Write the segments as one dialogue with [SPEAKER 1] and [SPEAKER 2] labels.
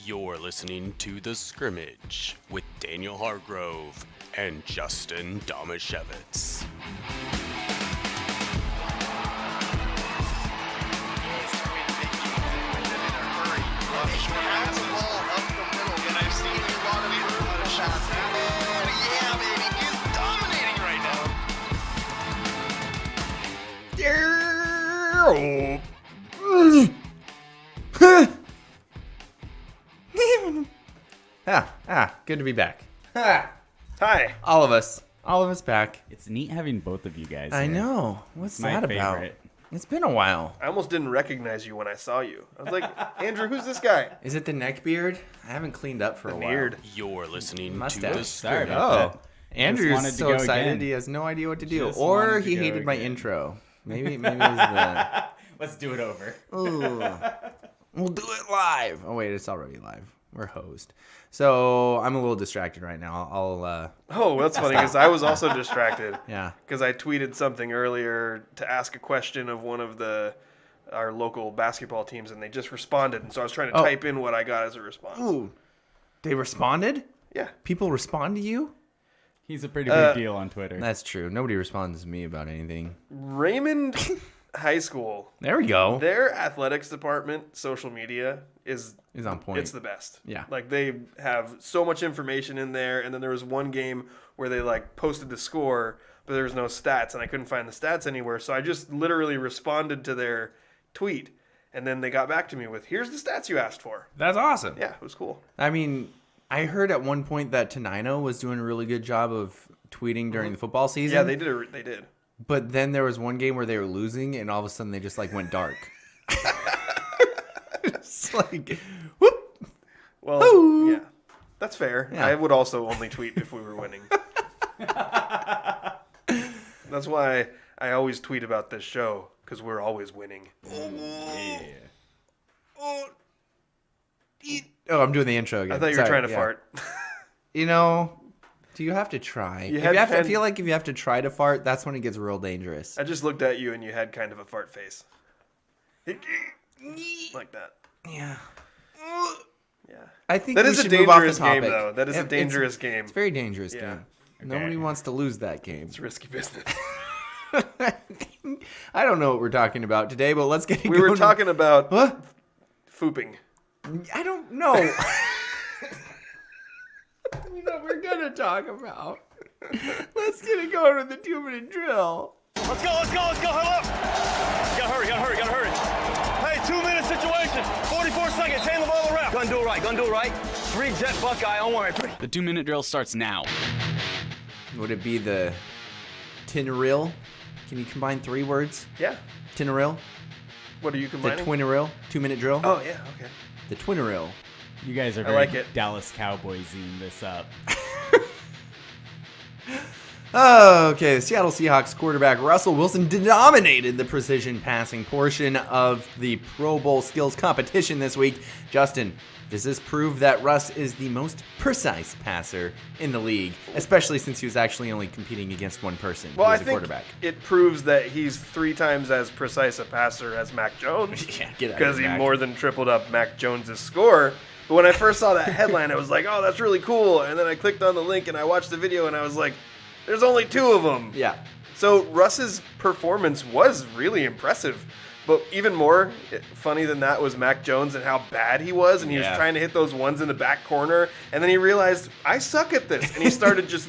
[SPEAKER 1] You're listening to The Scrimmage with Daniel Hargrove and Justin Domashevitz.
[SPEAKER 2] Good to be back.
[SPEAKER 3] Hi.
[SPEAKER 2] All of us back.
[SPEAKER 4] It's neat having both of you guys
[SPEAKER 2] I
[SPEAKER 4] here.
[SPEAKER 2] know. What's
[SPEAKER 4] My
[SPEAKER 2] that about?
[SPEAKER 4] favorite.
[SPEAKER 2] It's been a while.
[SPEAKER 3] I almost didn't recognize you when I saw you. I was like, Andrew, who's this guy?
[SPEAKER 2] Is it the neck beard? I haven't cleaned up for a while.
[SPEAKER 3] Beard.
[SPEAKER 1] You're listening to
[SPEAKER 2] Mustache.
[SPEAKER 1] The
[SPEAKER 4] Sorry
[SPEAKER 1] Scrimmage.
[SPEAKER 4] about
[SPEAKER 2] Oh,
[SPEAKER 4] that.
[SPEAKER 2] Andrew's
[SPEAKER 4] wanted to
[SPEAKER 2] so
[SPEAKER 4] go
[SPEAKER 2] excited
[SPEAKER 4] again.
[SPEAKER 2] he has no idea what to do.
[SPEAKER 4] Just
[SPEAKER 2] Or
[SPEAKER 4] wanted to
[SPEAKER 2] he
[SPEAKER 4] go
[SPEAKER 2] hated my
[SPEAKER 4] again.
[SPEAKER 2] intro. Maybe it was the...
[SPEAKER 4] Let's do it over.
[SPEAKER 2] Ooh. We'll do it live. Oh, wait, it's already live. We're hosed. So I'm a little distracted right now.
[SPEAKER 3] Oh, that's funny because I was also distracted.
[SPEAKER 2] Yeah.
[SPEAKER 3] Because I tweeted something earlier to ask a question of one of our local basketball teams, and they just responded. And so I was trying to type in what I got as a response.
[SPEAKER 2] Ooh. They responded?
[SPEAKER 3] Yeah.
[SPEAKER 2] People respond to you?
[SPEAKER 4] He's a pretty big deal on Twitter.
[SPEAKER 2] That's true. Nobody responds to me about anything.
[SPEAKER 3] Raymond High School.
[SPEAKER 2] There we go.
[SPEAKER 3] Their athletics department, social media, is
[SPEAKER 2] on point.
[SPEAKER 3] It's the best.
[SPEAKER 2] Yeah.
[SPEAKER 3] Like they have so much information in there, and then there was one game where they like posted the score, but there was no stats, and I couldn't find the stats anywhere. So I just literally responded to their tweet, and then they got back to me with, "Here's the stats you asked for."
[SPEAKER 2] That's awesome.
[SPEAKER 3] Yeah, it was cool.
[SPEAKER 2] I mean, I heard at one point that Tenino was doing a really good job of tweeting during the football season.
[SPEAKER 3] Yeah, they did. They did.
[SPEAKER 2] But then there was one game where they were losing, and all of a sudden they just like went dark. It's like, whoop.
[SPEAKER 3] Well,
[SPEAKER 2] Ooh.
[SPEAKER 3] yeah, that's fair.
[SPEAKER 2] Yeah.
[SPEAKER 3] I would also only tweet if we were winning. That's why I always tweet about this show, because we're always winning.
[SPEAKER 2] Oh, I'm doing the intro again.
[SPEAKER 3] I thought you were
[SPEAKER 2] Sorry,
[SPEAKER 3] trying to
[SPEAKER 2] yeah.
[SPEAKER 3] fart.
[SPEAKER 2] You know, do you have to try? I feel like if you have to try to fart, that's when it gets real dangerous.
[SPEAKER 3] I just looked at you and you had kind of a fart face. Like that.
[SPEAKER 2] Yeah.
[SPEAKER 3] Yeah.
[SPEAKER 2] I think
[SPEAKER 3] That
[SPEAKER 2] we
[SPEAKER 3] is a
[SPEAKER 2] should move off the
[SPEAKER 3] dangerous game,
[SPEAKER 2] topic.
[SPEAKER 3] though. That is a dangerous game.
[SPEAKER 2] It's a very dangerous
[SPEAKER 3] Yeah.
[SPEAKER 2] game. Nobody wants to lose that game.
[SPEAKER 3] It's risky business.
[SPEAKER 2] I don't know what we're talking about today, but let's get
[SPEAKER 3] We were talking about
[SPEAKER 2] What?
[SPEAKER 3] fooping.
[SPEAKER 2] I don't know. You know what we're going to talk about. Let's get it going with the 2-minute drill.
[SPEAKER 5] Let's go, hurry up! Gotta hurry. Hey, 2-minute situation, 44 seconds, hand the ball to ref. Gonna do it right. 3 jet Buckeye, don't worry.
[SPEAKER 4] The 2-minute drill starts now.
[SPEAKER 2] Would it be the Tinneril? Can you combine 3 words?
[SPEAKER 3] Yeah.
[SPEAKER 2] Tinneril?
[SPEAKER 3] What are you
[SPEAKER 2] The
[SPEAKER 3] combining?
[SPEAKER 2] Twinneril? 2-minute drill?
[SPEAKER 3] Oh, yeah, okay.
[SPEAKER 2] The Twinneril.
[SPEAKER 4] You guys are
[SPEAKER 3] I
[SPEAKER 4] very
[SPEAKER 3] like it.
[SPEAKER 4] Dallas Cowboys-ing this up.
[SPEAKER 2] Okay, the Seattle Seahawks quarterback Russell Wilson dominated the precision passing portion of the Pro Bowl skills competition this week. Justin, does this prove that Russ is the most precise passer in the league, especially since he was actually only competing against one person
[SPEAKER 3] Well,
[SPEAKER 2] who
[SPEAKER 3] I
[SPEAKER 2] was a
[SPEAKER 3] think
[SPEAKER 2] quarterback?
[SPEAKER 3] it proves that he's 3 times as precise a passer as Mac Jones.
[SPEAKER 2] Yeah, get out of
[SPEAKER 3] Because
[SPEAKER 2] here,
[SPEAKER 3] he
[SPEAKER 2] Mac.
[SPEAKER 3] more than tripled up Mac Jones' score. But when I first saw that headline, I was like, oh, that's really cool. And then I clicked on the link and I watched the video and I was like, there's only 2 of them.
[SPEAKER 2] Yeah.
[SPEAKER 3] So Russ's performance was really impressive. But even more funny than that was Mac Jones and how bad he was. And he was trying to hit those ones in the back corner. And then he realized, I suck at this. And he started just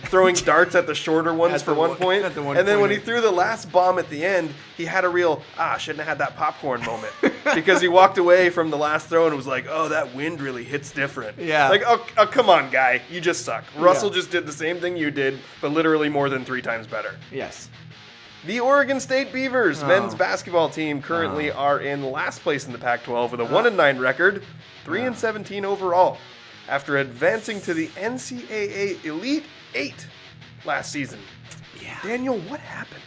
[SPEAKER 3] throwing darts at the shorter ones
[SPEAKER 2] At
[SPEAKER 3] for
[SPEAKER 2] the
[SPEAKER 3] one
[SPEAKER 2] one-
[SPEAKER 3] point.
[SPEAKER 2] at the one
[SPEAKER 3] And then when he
[SPEAKER 2] pointer.
[SPEAKER 3] threw the last bomb at the end, he had a real, shouldn't have had that popcorn moment. Because he walked away from the last throw and was like, oh, that wind really hits different.
[SPEAKER 2] Yeah.
[SPEAKER 3] Like, oh come on, guy. You just suck. Russell just did the same thing you did, but literally more than 3 times better.
[SPEAKER 2] Yes.
[SPEAKER 3] The Oregon State Beavers men's basketball team currently are in last place in the Pac-12 with a 1-9 record, 3-17 overall, after advancing to the NCAA Elite 8 last season.
[SPEAKER 2] Yeah.
[SPEAKER 3] Daniel, what happened?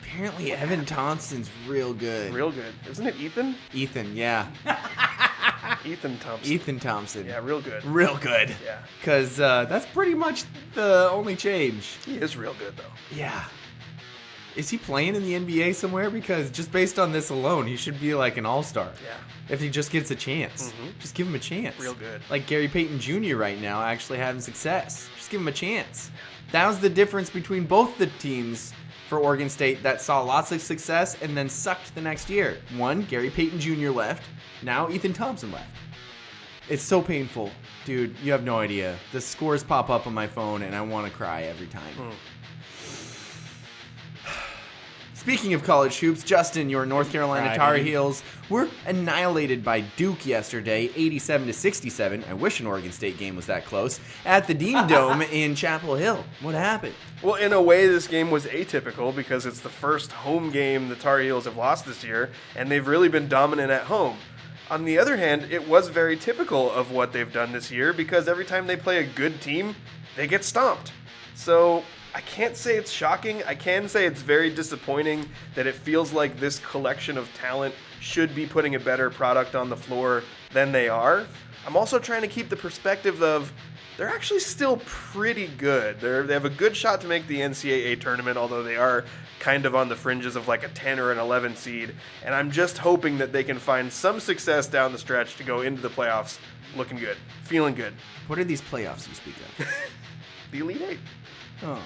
[SPEAKER 2] Apparently Evan Thompson's real good.
[SPEAKER 3] Real good. Isn't it Ethan?
[SPEAKER 2] Ethan, yeah.
[SPEAKER 3] Ethan Thompson.
[SPEAKER 2] Ethan Thompson.
[SPEAKER 3] Yeah, real good.
[SPEAKER 2] Real good.
[SPEAKER 3] Yeah.
[SPEAKER 2] Because that's pretty much the only change.
[SPEAKER 3] He is real good, though.
[SPEAKER 2] Yeah. Is he playing in the NBA somewhere? Because just based on this alone, he should be like an all-star.
[SPEAKER 3] Yeah.
[SPEAKER 2] If he just gets a chance. Just give him a chance.
[SPEAKER 3] Real good.
[SPEAKER 2] Like Gary Payton Jr. right now actually having success. Just give him a chance. That was the difference between both the teams for Oregon State that saw lots of success and then sucked the next year. One, Gary Payton Jr. left. Now Ethan Thompson left. It's so painful. Dude, you have no idea. The scores pop up on my phone and I want to cry every time. Speaking of college hoops, Justin, your North Carolina Tar Heels were annihilated by Duke yesterday, 87-67. I wish an Oregon State game was that close. At the Dean Dome in Chapel Hill. What happened?
[SPEAKER 3] Well, in a way, this game was atypical because it's the first home game the Tar Heels have lost this year, and they've really been dominant at home. On the other hand, it was very typical of what they've done this year because every time they play a good team, they get stomped. So I can't say it's shocking. I can say it's very disappointing that it feels like this collection of talent should be putting a better product on the floor than they are. I'm also trying to keep the perspective of they're actually still pretty good. They have a good shot to make the NCAA tournament, although they are kind of on the fringes of like a 10 or an 11 seed. And I'm just hoping that they can find some success down the stretch to go into the playoffs looking good, feeling good.
[SPEAKER 2] What are these playoffs you speak of?
[SPEAKER 3] The Elite Eight.
[SPEAKER 2] Oh.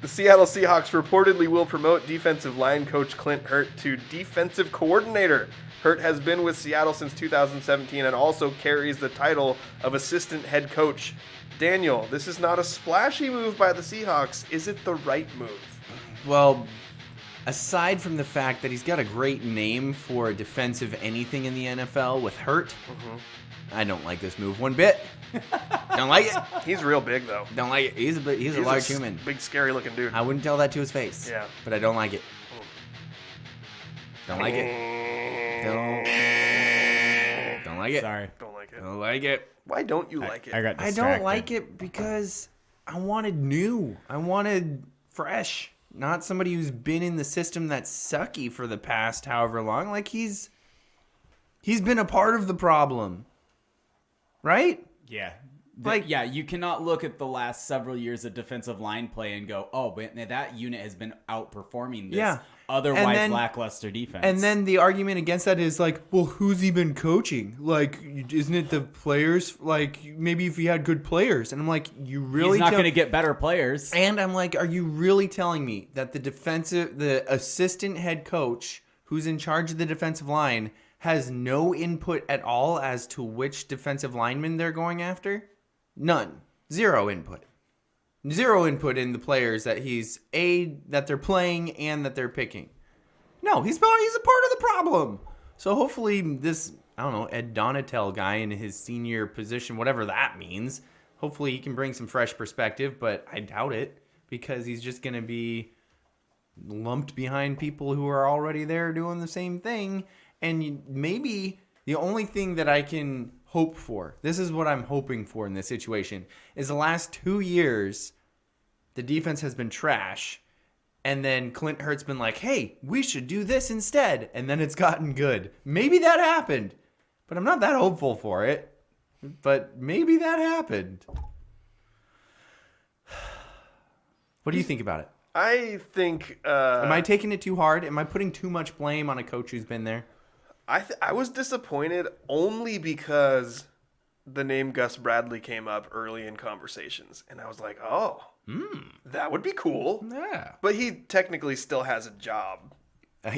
[SPEAKER 3] The Seattle Seahawks reportedly will promote defensive line coach Clint Hurt to defensive coordinator. Hurt has been with Seattle since 2017 and also carries the title of assistant head coach. Daniel, this is not a splashy move by the Seahawks. Is it the right move?
[SPEAKER 2] Well, aside from the fact that he's got a great name for defensive anything in the NFL with Hurt, I don't like this move one bit. Don't like it.
[SPEAKER 3] He's real big, though.
[SPEAKER 2] Don't like it. He's a large human.
[SPEAKER 3] Big, scary-looking dude.
[SPEAKER 2] I wouldn't tell that to his face.
[SPEAKER 3] Yeah.
[SPEAKER 2] But I don't like it. Don't like it. Don't like it.
[SPEAKER 4] Sorry.
[SPEAKER 3] Don't like it.
[SPEAKER 2] Don't like it.
[SPEAKER 3] Why don't you like it?
[SPEAKER 4] I got
[SPEAKER 2] I
[SPEAKER 4] distracted.
[SPEAKER 2] don't like it because I wanted new. I wanted fresh. Not somebody who's been in the system that's sucky for the past however long. Like he's been a part of the problem. Right?
[SPEAKER 4] Yeah.
[SPEAKER 2] Like-
[SPEAKER 4] You cannot look at the last several years of defensive line play and go, oh, but that unit has been outperforming this otherwise
[SPEAKER 2] And then-
[SPEAKER 4] lackluster defense.
[SPEAKER 2] And then the argument against that is like, well, who's he been coaching? Like, isn't it the players? Like, maybe if he had good players. And I'm like, you really
[SPEAKER 4] he's not going to get better players.
[SPEAKER 2] And I'm like, are you really telling me that the assistant head coach who's in charge of the defensive line has no input at all as to which defensive lineman they're going after? None. Zero input. Zero input in the players that that they're playing and that they're picking. No, he's a part of the problem. So hopefully this, I don't know, Ed Donatel guy in his senior position, whatever that means, hopefully he can bring some fresh perspective, but I doubt it because he's just going to be lumped behind people who are already there doing the same thing. And maybe the only thing that I can hope for, this is what I'm hoping for in this situation, is the last 2 years, the defense has been trash. And then Clint Hurt's been like, hey, we should do this instead. And then it's gotten good. Maybe that happened. But I'm not that hopeful for it. But maybe that happened. What do you think about it?
[SPEAKER 3] I think...
[SPEAKER 2] Am I taking it too hard? Am I putting too much blame on a coach who's been there?
[SPEAKER 3] I was disappointed only because the name Gus Bradley came up early in conversations. And I was like, oh, that would be cool.
[SPEAKER 2] Yeah.
[SPEAKER 3] But he technically still has a job.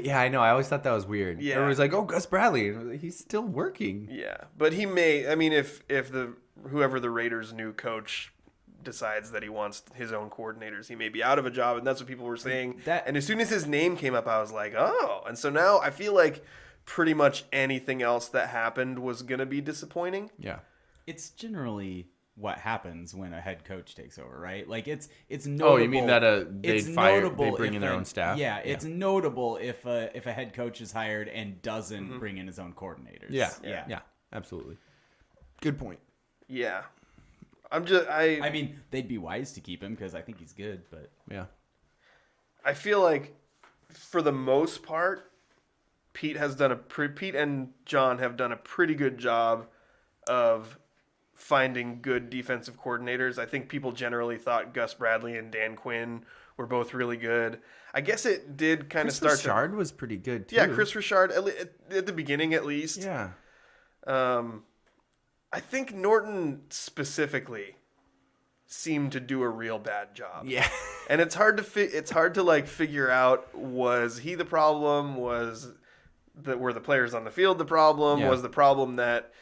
[SPEAKER 2] Yeah, I know. I always thought that was weird.
[SPEAKER 3] Yeah.
[SPEAKER 2] Everyone's like, oh, Gus Bradley. He's still working.
[SPEAKER 3] Yeah. But he may, I mean, if whoever the Raiders' new coach decides that he wants his own coordinators, he may be out of a job. And that's what people were saying. And as soon as his name came up, I was like, oh. And so now I feel like pretty much anything else that happened was going to be disappointing.
[SPEAKER 2] Yeah.
[SPEAKER 4] It's generally what happens when a head coach takes over, right? Like it's notable.
[SPEAKER 2] Oh, you mean that they bring in their own staff?
[SPEAKER 4] Yeah, it's notable if a head coach is hired and doesn't bring in his own coordinators.
[SPEAKER 2] Yeah, absolutely. Good point.
[SPEAKER 3] Yeah.
[SPEAKER 4] I mean, they'd be wise to keep him because I think he's good, but
[SPEAKER 2] Yeah.
[SPEAKER 3] I feel like for the most part, Pete and John have done a pretty good job of finding good defensive coordinators. I think people generally thought Gus Bradley and Dan Quinn were both really good. I guess it did kind of
[SPEAKER 2] Chris
[SPEAKER 3] start.
[SPEAKER 2] Richard was pretty good too.
[SPEAKER 3] Yeah, Chris Richard at the beginning at least.
[SPEAKER 2] Yeah.
[SPEAKER 3] I think Norton specifically seemed to do a real bad job.
[SPEAKER 2] Yeah.
[SPEAKER 3] And it's hard to like figure out, was he the problem? Were the players on the field the problem?
[SPEAKER 2] Yeah.
[SPEAKER 3] Was the problem that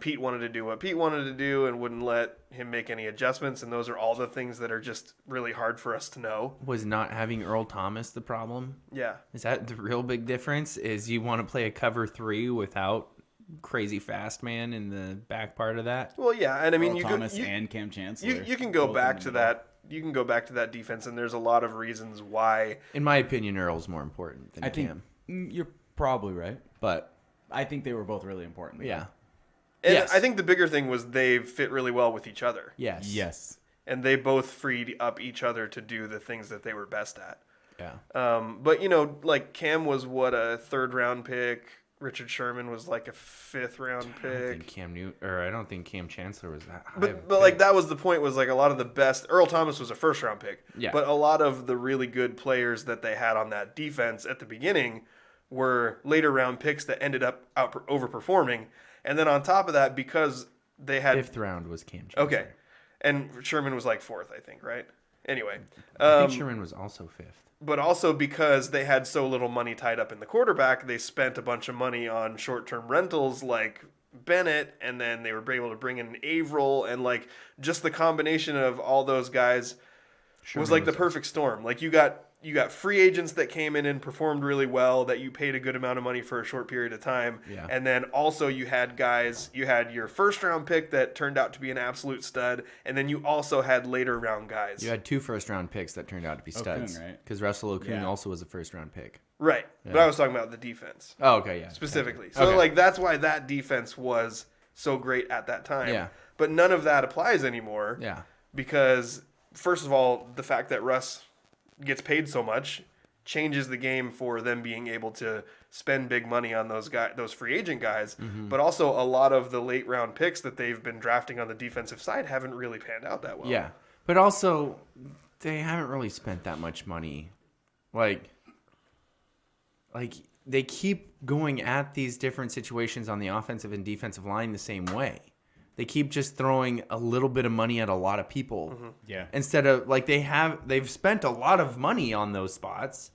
[SPEAKER 3] Pete wanted to do what Pete wanted to do and wouldn't let him make any adjustments? And those are all the things that are just really hard for us to know.
[SPEAKER 2] Was not having Earl Thomas the problem?
[SPEAKER 3] Yeah.
[SPEAKER 2] Is that the real big difference? Is you want to play a cover 3 without crazy fast man in the back part of that?
[SPEAKER 3] Well, yeah, and I mean,
[SPEAKER 4] Earl Thomas and Cam Chancellor.
[SPEAKER 3] You can go back to that. You can go back to that defense, and there's a lot of reasons why.
[SPEAKER 2] In my opinion, Earl's more important than
[SPEAKER 4] I think
[SPEAKER 2] Cam.
[SPEAKER 4] you're probably right.
[SPEAKER 2] But
[SPEAKER 4] I think they were both really important.
[SPEAKER 2] yeah.
[SPEAKER 3] And
[SPEAKER 2] Yes.
[SPEAKER 3] I think the bigger thing was they fit really well with each other.
[SPEAKER 2] Yes.
[SPEAKER 4] Yes.
[SPEAKER 3] And they both freed up each other to do the things that they were best at.
[SPEAKER 2] Yeah.
[SPEAKER 3] But, like Cam was a 3rd round pick. Richard Sherman was like a 5th round
[SPEAKER 2] I don't
[SPEAKER 3] pick.
[SPEAKER 2] think I don't think Cam Chancellor was that high.
[SPEAKER 3] But like that was the point, was like a lot of the best. Earl Thomas was a 1st round pick.
[SPEAKER 2] Yeah.
[SPEAKER 3] But a lot of the really good players that they had on that defense at the beginning were later round picks that ended up overperforming. And then on top of that, because they had
[SPEAKER 2] 5th round was Cam Chancellor.
[SPEAKER 3] Okay. And Sherman was like 4th, I think, right? Anyway.
[SPEAKER 2] I think Sherman was also 5th.
[SPEAKER 3] But also because they had so little money tied up in the quarterback, they spent a bunch of money on short-term rentals like Bennett, and then they were able to bring in Averill, and like just the combination of all those guys was like the perfect storm. Like you got free agents that came in and performed really well, that you paid a good amount of money for a short period of time.
[SPEAKER 2] Yeah.
[SPEAKER 3] And then also you had your 1st round pick that turned out to be an absolute stud. And then you also had later round guys.
[SPEAKER 2] You had 2 1st round picks that turned out to be studs.
[SPEAKER 4] right?
[SPEAKER 2] Because Russell Okung
[SPEAKER 4] Yeah.
[SPEAKER 2] also was a 1st round pick.
[SPEAKER 3] Right. But I was talking about the defense
[SPEAKER 2] Oh, okay, yeah.
[SPEAKER 3] specifically.
[SPEAKER 2] Okay.
[SPEAKER 3] So like that's why that defense was so great at that time.
[SPEAKER 2] Yeah.
[SPEAKER 3] But none of that applies anymore.
[SPEAKER 2] Yeah.
[SPEAKER 3] Because first of all, the fact that Russ gets paid so much changes the game for them being able to spend big money on those free agent guys.
[SPEAKER 2] Mm-hmm.
[SPEAKER 3] But also a lot of the late round picks that they've been drafting on the defensive side haven't really panned out that well.
[SPEAKER 2] Yeah. But also, they haven't really spent that much money. Like they keep going at these different situations on the offensive and defensive line the same way. They keep just throwing a little bit of money at a lot of people.
[SPEAKER 3] Mm-hmm.
[SPEAKER 4] Yeah.
[SPEAKER 2] Instead of like they've spent a lot of money on those spots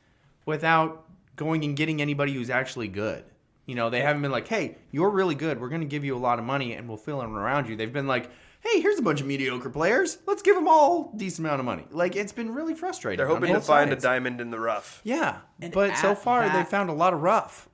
[SPEAKER 2] without going and getting anybody who's actually good. They haven't been like, hey, you're really good. We're going to give you a lot of money and we'll fill in around you. They've been like, hey, here's a bunch of mediocre players. Let's give them all a decent amount of money. Like, it's been really frustrating.
[SPEAKER 3] They're hoping to find a diamond in the rough.
[SPEAKER 2] Yeah.
[SPEAKER 4] And
[SPEAKER 2] But so
[SPEAKER 4] at
[SPEAKER 2] far,
[SPEAKER 4] that-
[SPEAKER 2] they found a lot of rough.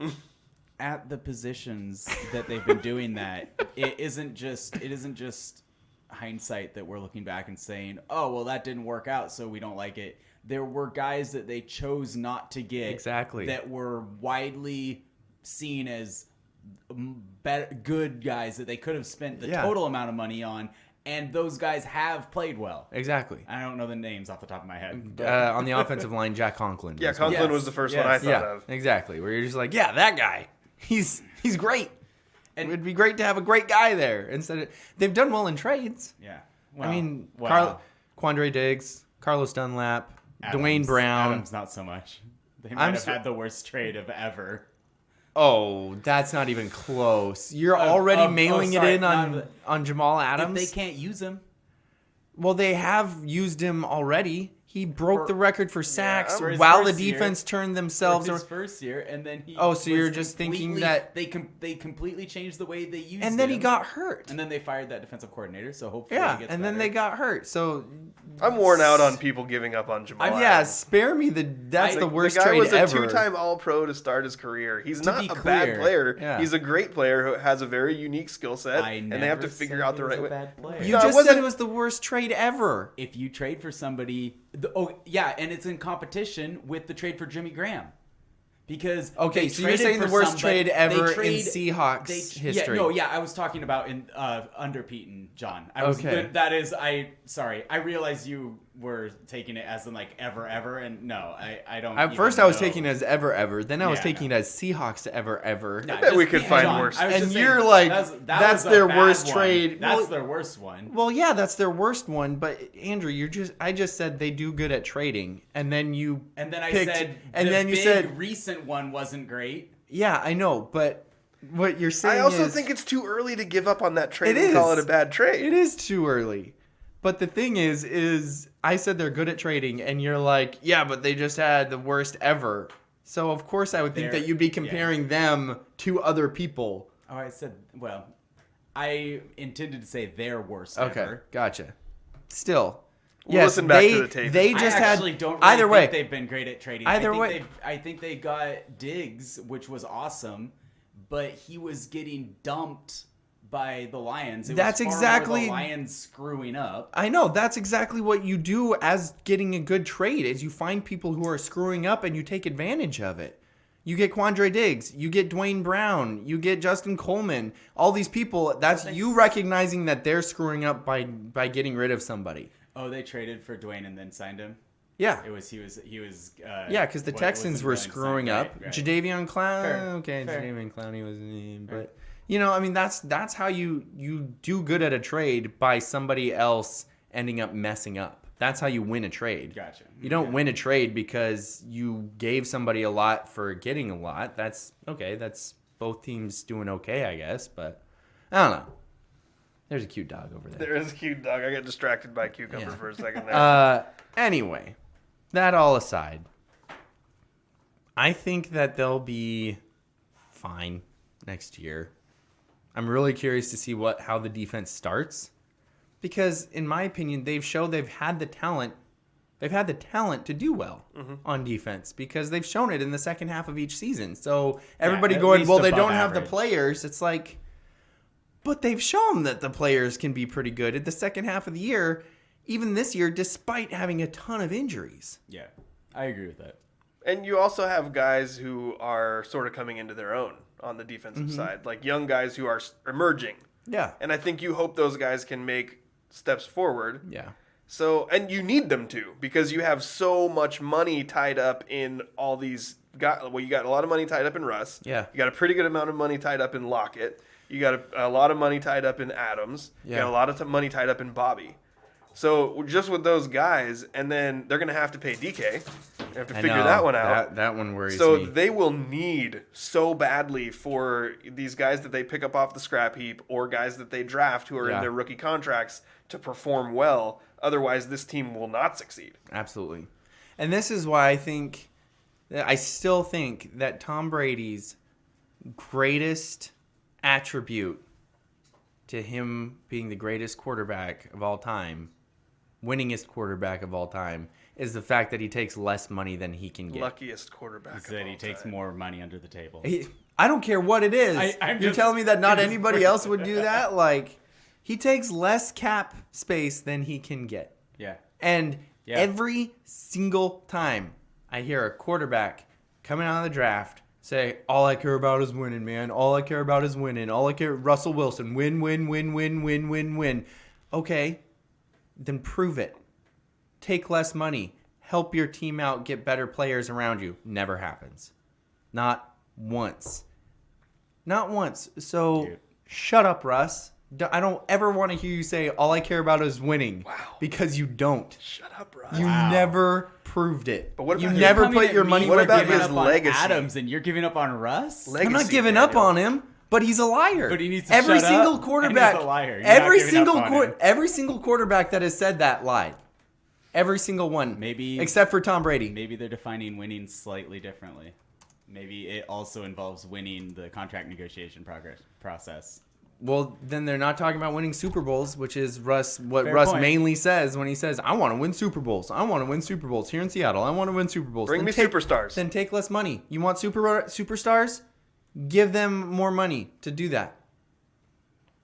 [SPEAKER 4] At the positions that they've been doing that, it isn't just hindsight that we're looking back and saying, oh, well, that didn't work out, so we don't like it. There were guys that they chose not to get
[SPEAKER 2] Exactly.
[SPEAKER 4] that were widely seen as good guys that they could have spent the total amount of money on, and those guys have played well.
[SPEAKER 2] Exactly.
[SPEAKER 4] I don't know the names off the top of my head. But
[SPEAKER 2] On the offensive line, Jack Conklin.
[SPEAKER 3] Yeah,
[SPEAKER 2] was
[SPEAKER 3] Conklin
[SPEAKER 4] Yes.
[SPEAKER 3] was the first
[SPEAKER 4] Yes.
[SPEAKER 3] one I thought
[SPEAKER 2] Yeah,
[SPEAKER 3] of.
[SPEAKER 2] exactly. Where you're just like, yeah, that guy. He's great.
[SPEAKER 4] And-
[SPEAKER 2] It'd be great to have a great guy there. They've done well in trades.
[SPEAKER 4] yeah.
[SPEAKER 2] Quandre Diggs, Carlos Dunlap, Dwayne
[SPEAKER 4] Adams.
[SPEAKER 2] Brown.
[SPEAKER 4] Adams, not so much. They might have
[SPEAKER 2] so-
[SPEAKER 4] had the worst trade of ever.
[SPEAKER 2] Oh, that's not even close. You're already mailing
[SPEAKER 4] sorry,
[SPEAKER 2] it in on Jamal Adams.
[SPEAKER 4] If they can't use him,
[SPEAKER 2] Well, they have used him already. He broke the record for sacks
[SPEAKER 4] For his
[SPEAKER 2] while the
[SPEAKER 4] first year.
[SPEAKER 2] defense turned
[SPEAKER 4] for
[SPEAKER 2] themselves
[SPEAKER 4] his
[SPEAKER 2] around.
[SPEAKER 4] first year, and then he.
[SPEAKER 2] Oh, so
[SPEAKER 4] was
[SPEAKER 2] you're just thinking
[SPEAKER 4] completely-
[SPEAKER 2] that-
[SPEAKER 4] they completely changed the way they used
[SPEAKER 2] And then
[SPEAKER 4] him.
[SPEAKER 2] he got hurt.
[SPEAKER 4] And then they fired that defensive coordinator. So hopefully,
[SPEAKER 2] Yeah,
[SPEAKER 4] he gets
[SPEAKER 2] and then
[SPEAKER 4] better.
[SPEAKER 2] they got hurt. So
[SPEAKER 3] I'm worn out on people giving up on Jamal
[SPEAKER 2] yeah,
[SPEAKER 3] Adams.
[SPEAKER 2] spare me that's the worst
[SPEAKER 3] the guy
[SPEAKER 2] trade
[SPEAKER 3] was a
[SPEAKER 2] ever.
[SPEAKER 3] 2-time All-Pro to start his career. He's not
[SPEAKER 4] be
[SPEAKER 3] a
[SPEAKER 4] clear,
[SPEAKER 3] bad player.
[SPEAKER 2] yeah.
[SPEAKER 3] He's a great player who has a very unique skill set,
[SPEAKER 4] I
[SPEAKER 3] and they have to
[SPEAKER 4] never
[SPEAKER 3] figure
[SPEAKER 4] said
[SPEAKER 3] out
[SPEAKER 4] he
[SPEAKER 3] the
[SPEAKER 4] was
[SPEAKER 3] right
[SPEAKER 4] a
[SPEAKER 3] way.
[SPEAKER 4] bad player.
[SPEAKER 2] You
[SPEAKER 3] No, it
[SPEAKER 2] just said
[SPEAKER 3] wasn't-
[SPEAKER 2] it was the worst trade ever.
[SPEAKER 4] If you trade for somebody, and it's in competition with the trade for Jimmy Graham. Because
[SPEAKER 2] Okay,
[SPEAKER 4] they
[SPEAKER 2] so you're
[SPEAKER 4] traded
[SPEAKER 2] saying the
[SPEAKER 4] for
[SPEAKER 2] worst
[SPEAKER 4] somebody-
[SPEAKER 2] trade ever
[SPEAKER 4] they trade-
[SPEAKER 2] in Seahawks history.
[SPEAKER 4] I was talking about in under Pete and John. I was
[SPEAKER 2] Okay.
[SPEAKER 4] that is I realize you were taking it as in like ever, and no, I don't.
[SPEAKER 2] At first,
[SPEAKER 4] even
[SPEAKER 2] I was
[SPEAKER 4] know.
[SPEAKER 2] taking it as ever. Then I was
[SPEAKER 4] Yeah,
[SPEAKER 2] taking
[SPEAKER 4] no.
[SPEAKER 2] it as Seahawks ever.
[SPEAKER 4] No,
[SPEAKER 3] I bet we
[SPEAKER 4] just
[SPEAKER 3] could
[SPEAKER 4] hang
[SPEAKER 3] find
[SPEAKER 4] on.
[SPEAKER 3] worse.
[SPEAKER 4] I was
[SPEAKER 2] And
[SPEAKER 4] just
[SPEAKER 2] you're
[SPEAKER 4] saying,
[SPEAKER 2] like,
[SPEAKER 4] that
[SPEAKER 2] that's
[SPEAKER 4] was a
[SPEAKER 2] their
[SPEAKER 4] bad
[SPEAKER 2] worst
[SPEAKER 4] one.
[SPEAKER 2] trade.
[SPEAKER 4] That's
[SPEAKER 2] Well-
[SPEAKER 4] their worst one.
[SPEAKER 2] Well, yeah, that's their worst one. But Andrew, I just said they do good at trading, and then you
[SPEAKER 4] And then I
[SPEAKER 2] picked,
[SPEAKER 4] said,
[SPEAKER 2] and
[SPEAKER 4] the
[SPEAKER 2] then you
[SPEAKER 4] big
[SPEAKER 2] said,
[SPEAKER 4] recent one wasn't great.
[SPEAKER 2] yeah, I know, but what you're saying
[SPEAKER 3] I also
[SPEAKER 2] is,
[SPEAKER 3] think it's too early to give up on that trade
[SPEAKER 2] It
[SPEAKER 3] and call
[SPEAKER 2] is.
[SPEAKER 3] it a bad trade.
[SPEAKER 2] it is too early. But the thing is I said they're good at trading, and you're like, yeah, but they just had the worst ever. So of course I would think that you'd be comparing them to other people.
[SPEAKER 4] Oh, I said, well, I intended to say their worst
[SPEAKER 2] Okay,
[SPEAKER 4] ever.
[SPEAKER 2] gotcha. Still,
[SPEAKER 3] We'll
[SPEAKER 2] yes,
[SPEAKER 3] listen back
[SPEAKER 2] they,
[SPEAKER 3] to the tape.
[SPEAKER 2] They just
[SPEAKER 4] I
[SPEAKER 2] had
[SPEAKER 4] actually don't really
[SPEAKER 2] either
[SPEAKER 4] think
[SPEAKER 2] way.
[SPEAKER 4] they've been great at trading.
[SPEAKER 2] Either way.
[SPEAKER 4] I think they got Diggs, which was awesome, but he was getting dumped by the Lions. It
[SPEAKER 2] That's
[SPEAKER 4] was far
[SPEAKER 2] exactly-
[SPEAKER 4] more the Lions screwing up.
[SPEAKER 2] I know, that's exactly what you do as getting a good trade is you find people who are screwing up and you take advantage of it. You get Quandre Diggs, you get Dwayne Brown, you get Justin Coleman, all these people, that's you recognizing that they're screwing up by getting rid of somebody.
[SPEAKER 4] Oh, they traded for Dwayne and then signed him.
[SPEAKER 2] Yeah.
[SPEAKER 4] He was.
[SPEAKER 2] Yeah, because the Texans were screwing up.
[SPEAKER 4] Right.
[SPEAKER 2] Jadeveon Clowney,
[SPEAKER 4] Fair,
[SPEAKER 2] okay,
[SPEAKER 4] fair.
[SPEAKER 2] Jadeveon Clowney was, but you know, I mean, that's how you do good at a trade by somebody else ending up messing up. That's how you win a trade.
[SPEAKER 4] Gotcha.
[SPEAKER 2] You don't win a trade because you gave somebody a lot for getting a lot. That's okay. That's both teams doing okay, I guess. But I don't know. There's a cute dog over there.
[SPEAKER 3] There is a cute dog. I got distracted by cucumber for a second there.
[SPEAKER 2] Anyway, that all aside, I think that they'll be fine next year. I'm really curious to see how the defense starts. Because, in my opinion, they've had the talent. They've had the talent to do well on defense because they've shown it in the second half of each season. So everybody
[SPEAKER 4] at
[SPEAKER 2] going,
[SPEAKER 4] least
[SPEAKER 2] well, they
[SPEAKER 4] above
[SPEAKER 2] don't have the
[SPEAKER 4] average.
[SPEAKER 2] players. It's like, but they've shown that the players can be pretty good at the second half of the year, even this year, despite having a ton of injuries.
[SPEAKER 4] Yeah, I agree with that.
[SPEAKER 3] And you also have guys who are sort of coming into their own on the defensive side, like young guys who are emerging.
[SPEAKER 2] Yeah.
[SPEAKER 3] And I think you hope those guys can make steps forward.
[SPEAKER 2] Yeah.
[SPEAKER 3] So, and you need them to because you have so much money tied up in all these. You got a lot of money tied up in Russ.
[SPEAKER 2] Yeah.
[SPEAKER 3] You got a pretty good amount of money tied up in Lockett. You got a lot of money tied up in Adams. You got a lot of money tied up in Bobby. So just with those guys, and then they're going to have to pay DK. They have to figure that one out.
[SPEAKER 2] That one worries
[SPEAKER 3] So
[SPEAKER 2] me.
[SPEAKER 3] they will need so badly for these guys that they pick up off the scrap heap or guys that they draft who are in their rookie contracts to perform well. Otherwise, this team will not succeed.
[SPEAKER 2] Absolutely. And this is why I still think that Tom Brady's greatest attribute to him being the greatest quarterback of all time, winningest quarterback of all time, is the fact that he takes less money than he can get.
[SPEAKER 3] Luckiest quarterback.
[SPEAKER 4] He said he takes more money under the table.
[SPEAKER 2] I don't care what it is.
[SPEAKER 4] I'm
[SPEAKER 2] You're
[SPEAKER 4] just-
[SPEAKER 2] telling me that not anybody else would do that? Like, he takes less cap space than he can get.
[SPEAKER 4] Yeah.
[SPEAKER 2] And every single time I hear a quarterback coming out of the draft say, all I care about is winning, man. All I care about is winning. Russell Wilson, win. Okay, then prove it. Take less money. Help your team out. Get better players around you. Never happens. Not once. Not once. So shut up, Russ. I don't ever want to hear you say, all I care about is winning. Wow. Because you don't.
[SPEAKER 3] Shut up, Russ.
[SPEAKER 2] You never proved it.
[SPEAKER 3] But what about
[SPEAKER 2] you
[SPEAKER 3] his-
[SPEAKER 2] never
[SPEAKER 4] Coming
[SPEAKER 2] put
[SPEAKER 4] at
[SPEAKER 2] your
[SPEAKER 4] me
[SPEAKER 2] money
[SPEAKER 4] for
[SPEAKER 3] What
[SPEAKER 2] where
[SPEAKER 3] about
[SPEAKER 4] giving
[SPEAKER 3] his
[SPEAKER 4] up on
[SPEAKER 3] legacy?
[SPEAKER 4] Adams, and you're giving up on Russ?
[SPEAKER 3] Legacy,
[SPEAKER 2] I'm not giving up
[SPEAKER 3] Daniel.
[SPEAKER 2] on him, but he's a liar.
[SPEAKER 4] But he needs to
[SPEAKER 2] every
[SPEAKER 4] shut
[SPEAKER 2] single
[SPEAKER 4] up,
[SPEAKER 2] quarterback.
[SPEAKER 4] and he's a liar. You're
[SPEAKER 2] Every
[SPEAKER 4] not giving up on him.
[SPEAKER 2] every single quarterback that has said that lied. Every single one.
[SPEAKER 4] Maybe-
[SPEAKER 2] except for Tom Brady.
[SPEAKER 4] Maybe they're defining winning slightly differently. Maybe it also involves winning the contract negotiation process.
[SPEAKER 2] Well, then they're not talking about winning Super Bowls, which is Russ
[SPEAKER 4] Fair
[SPEAKER 2] Russ
[SPEAKER 4] point.
[SPEAKER 2] mainly says when he says, I want to win Super Bowls. I want to win Super Bowls here in Seattle. I want to win Super Bowls.
[SPEAKER 3] Bring
[SPEAKER 2] Then
[SPEAKER 3] me superstars.
[SPEAKER 2] Then take less money. You want superstars? Give them more money to do that.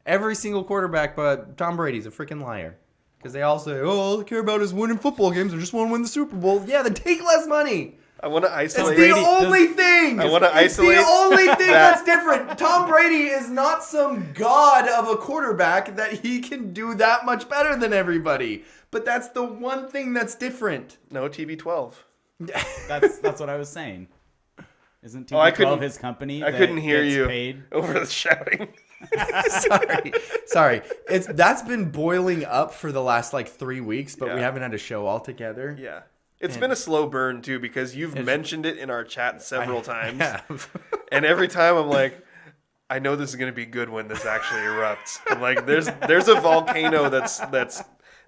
[SPEAKER 2] Every single quarterback, but Tom Brady's a freaking liar. Because they all say, oh, all I care about is winning football games. I just want to win the Super Bowl. Yeah, then take less money.
[SPEAKER 3] I want to isolate.
[SPEAKER 2] It's the only thing.
[SPEAKER 3] I want to isolate.
[SPEAKER 2] It's the only thing that's different. Tom Brady is not some god of a quarterback that he can do that much better than everybody. But that's the one thing that's different.
[SPEAKER 3] No TB12.
[SPEAKER 4] That's what I was saying. Isn't TB12 his company?
[SPEAKER 3] I couldn't hear you
[SPEAKER 4] paid?
[SPEAKER 3] over the shouting.
[SPEAKER 2] Sorry. That's been boiling up for the last 3 weeks, but we haven't had a show all together.
[SPEAKER 3] Yeah. It's been a slow burn, too, because you've mentioned it in our chat several times. And every time I'm like, I know this is going to be good when this actually erupts. I'm like, there's a volcano that's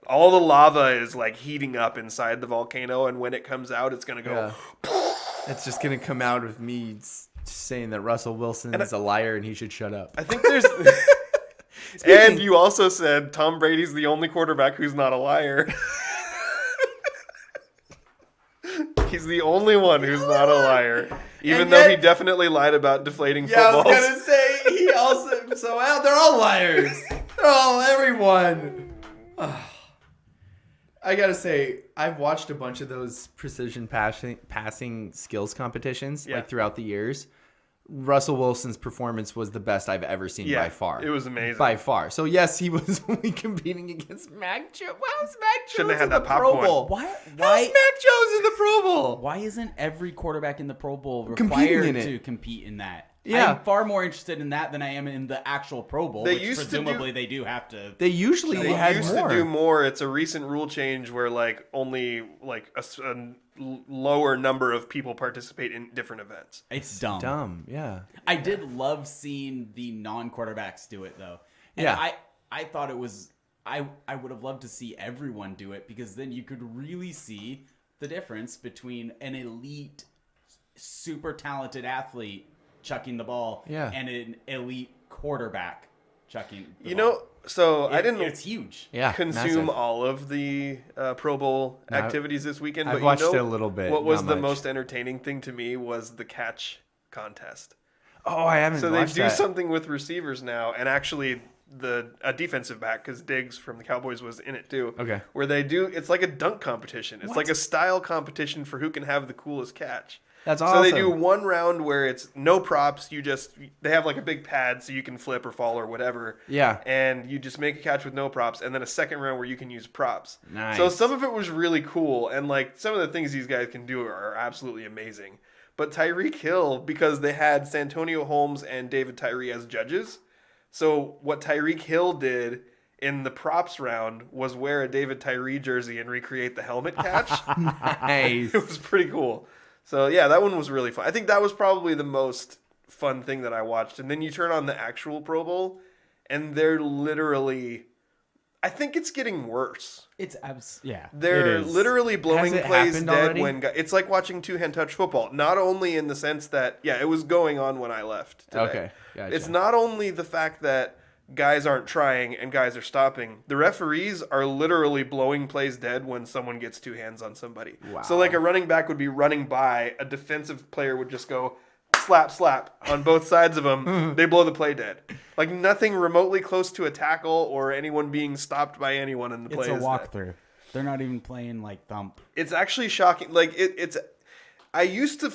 [SPEAKER 3] all the lava is heating up inside the volcano, and when it comes out, it's going to go.
[SPEAKER 2] Yeah. It's just going to come out of me saying that Russell Wilson is a liar and he should shut up.
[SPEAKER 3] I think there's. And you also said Tom Brady's the only quarterback who's not a liar. He's the only one who's not a liar. Even though he definitely lied about deflating footballs.
[SPEAKER 2] Yeah, I was going to say, he also... So, they're all liars. Everyone. I got to say, I've watched a bunch of those precision passing skills competitions throughout the years. Russell Wilson's performance was the best I've ever seen by far.
[SPEAKER 3] It was amazing.
[SPEAKER 2] By far. So, yes, he was only competing against Mac Jones. Why was Mac Jones
[SPEAKER 3] Shouldn't have had
[SPEAKER 2] in the
[SPEAKER 3] that
[SPEAKER 2] Pro
[SPEAKER 3] popcorn.
[SPEAKER 2] Bowl?
[SPEAKER 4] Why
[SPEAKER 2] How's Mac Jones in the Pro Bowl?
[SPEAKER 4] Why isn't every quarterback in the Pro Bowl
[SPEAKER 2] Competing
[SPEAKER 4] required
[SPEAKER 2] in it.
[SPEAKER 4] to compete in that?
[SPEAKER 2] Yeah.
[SPEAKER 4] I'm far more interested in that than I am in the actual Pro Bowl,
[SPEAKER 3] They
[SPEAKER 4] which
[SPEAKER 3] used to
[SPEAKER 4] presumably they do have to.
[SPEAKER 2] They usually
[SPEAKER 3] They
[SPEAKER 2] had
[SPEAKER 3] used
[SPEAKER 2] more.
[SPEAKER 3] to do more. It's a recent rule change where only a lower number of people participate in different events.
[SPEAKER 4] It's dumb.
[SPEAKER 2] Dumb, yeah.
[SPEAKER 4] I did love seeing the non-quarterbacks do it, though. And
[SPEAKER 2] Yeah.
[SPEAKER 4] I thought it was... I would have loved to see everyone do it, because then you could really see the difference between an elite, super talented athlete chucking the ball and an elite quarterback chucking the ball.
[SPEAKER 3] I didn't
[SPEAKER 4] It's huge.
[SPEAKER 2] Yeah,
[SPEAKER 3] consume
[SPEAKER 2] massive.
[SPEAKER 3] all of the Pro Bowl activities this weekend.
[SPEAKER 2] I've
[SPEAKER 3] But
[SPEAKER 2] watched it a little bit,
[SPEAKER 3] What was
[SPEAKER 2] not
[SPEAKER 3] the
[SPEAKER 2] much.
[SPEAKER 3] most entertaining thing to me was the catch contest.
[SPEAKER 2] Oh, I haven't
[SPEAKER 3] So they
[SPEAKER 2] watched
[SPEAKER 3] do
[SPEAKER 2] that.
[SPEAKER 3] something with receivers now, and actually a defensive back, because Diggs from the Cowboys was in it too.
[SPEAKER 2] Okay.
[SPEAKER 3] Where it's like a dunk competition. It's like a style competition for who can have the coolest catch.
[SPEAKER 2] That's
[SPEAKER 3] So
[SPEAKER 2] awesome.
[SPEAKER 3] they do one round where it's no props. They have a big pad so you can flip or fall or whatever.
[SPEAKER 2] Yeah.
[SPEAKER 3] And you just make a catch with no props, and then a second round where you can use props.
[SPEAKER 2] Nice.
[SPEAKER 3] So some of it was really cool, and some of the things these guys can do are absolutely amazing. But Tyreek Hill, because they had Santonio Holmes and David Tyree as judges, so what Tyreek Hill did in the props round was wear a David Tyree jersey and recreate the helmet catch.
[SPEAKER 2] Nice.
[SPEAKER 3] It was pretty cool. So, yeah, that one was really fun. I think that was probably the most fun thing that I watched. And then you turn on the actual Pro Bowl, and they're literally... I think it's getting worse. They're literally blowing
[SPEAKER 2] Has it
[SPEAKER 3] plays
[SPEAKER 2] happened
[SPEAKER 3] dead
[SPEAKER 2] already?
[SPEAKER 3] when... It's like watching two-hand touch football. Not only in the sense that... Yeah, it was going on when I left today.
[SPEAKER 2] Okay, gotcha.
[SPEAKER 3] It's not only the fact that guys aren't trying and guys are stopping. The referees are literally blowing plays dead when someone gets two hands on somebody.
[SPEAKER 2] Wow.
[SPEAKER 3] So a running back would be running by, a defensive player would just go slap, slap on both sides of them. They blow the play dead. Nothing remotely close to a tackle or anyone being stopped by anyone in the play.
[SPEAKER 4] It's a
[SPEAKER 3] is
[SPEAKER 4] walkthrough.
[SPEAKER 3] dead.
[SPEAKER 4] They're not even playing thump.
[SPEAKER 3] It's actually shocking. I used to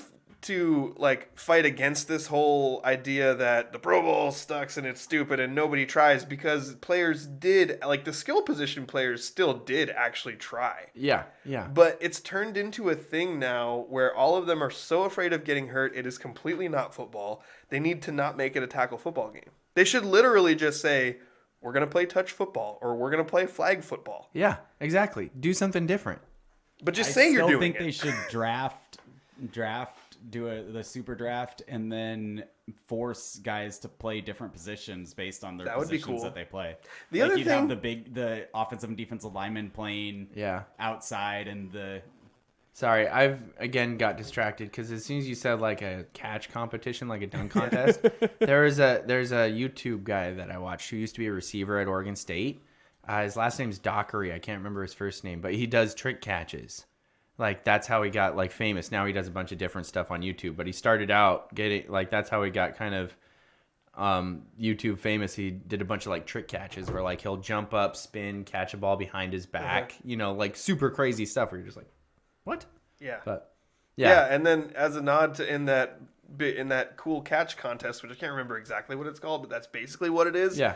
[SPEAKER 3] fight against this whole idea that the Pro Bowl sucks and it's stupid and nobody tries, because players did, the skill position players still did actually try.
[SPEAKER 2] Yeah.
[SPEAKER 3] But it's turned into a thing now where all of them are so afraid of getting hurt, it is completely not football. They need to not make it a tackle football game. They should literally just say, we're going to play touch football, or we're going to play flag football.
[SPEAKER 2] Yeah, exactly. Do something different.
[SPEAKER 3] But just say you're doing it.
[SPEAKER 4] I think they should do the super draft, and then force guys to play different positions based on their positions that they play.
[SPEAKER 3] The other
[SPEAKER 4] you'd
[SPEAKER 3] thing,
[SPEAKER 4] have the offensive and defensive linemen playing outside, and the...
[SPEAKER 2] Sorry, I've again got distracted because as soon as you said a catch competition, a dunk contest, there's a YouTube guy that I watched who used to be a receiver at Oregon State. His last name's Dockery. I can't remember his first name, but he does trick catches. That's how he got famous. Now he does a bunch of different stuff on YouTube, but he started out getting that's how he got kind of YouTube famous. He did a bunch of trick catches where he'll jump up, spin, catch a ball behind his back, super crazy stuff where you're just what?
[SPEAKER 3] Yeah.
[SPEAKER 2] But
[SPEAKER 3] Yeah, and then as a nod to in that cool catch contest, which I can't remember exactly what it's called, but that's basically what it is.
[SPEAKER 2] Yeah.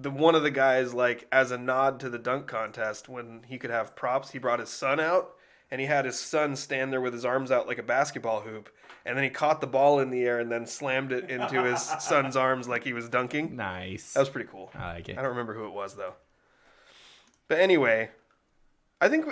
[SPEAKER 3] One of the guys, like, as a nod to the dunk contest, when he could have props, he brought his son out, and he had his son stand there with his arms out like a basketball hoop, and then he caught the ball in the air and then slammed it into his son's arms like he was dunking.
[SPEAKER 2] Nice.
[SPEAKER 3] That was pretty cool.
[SPEAKER 2] I like it.
[SPEAKER 3] I don't remember who it was, though. But anyway, I think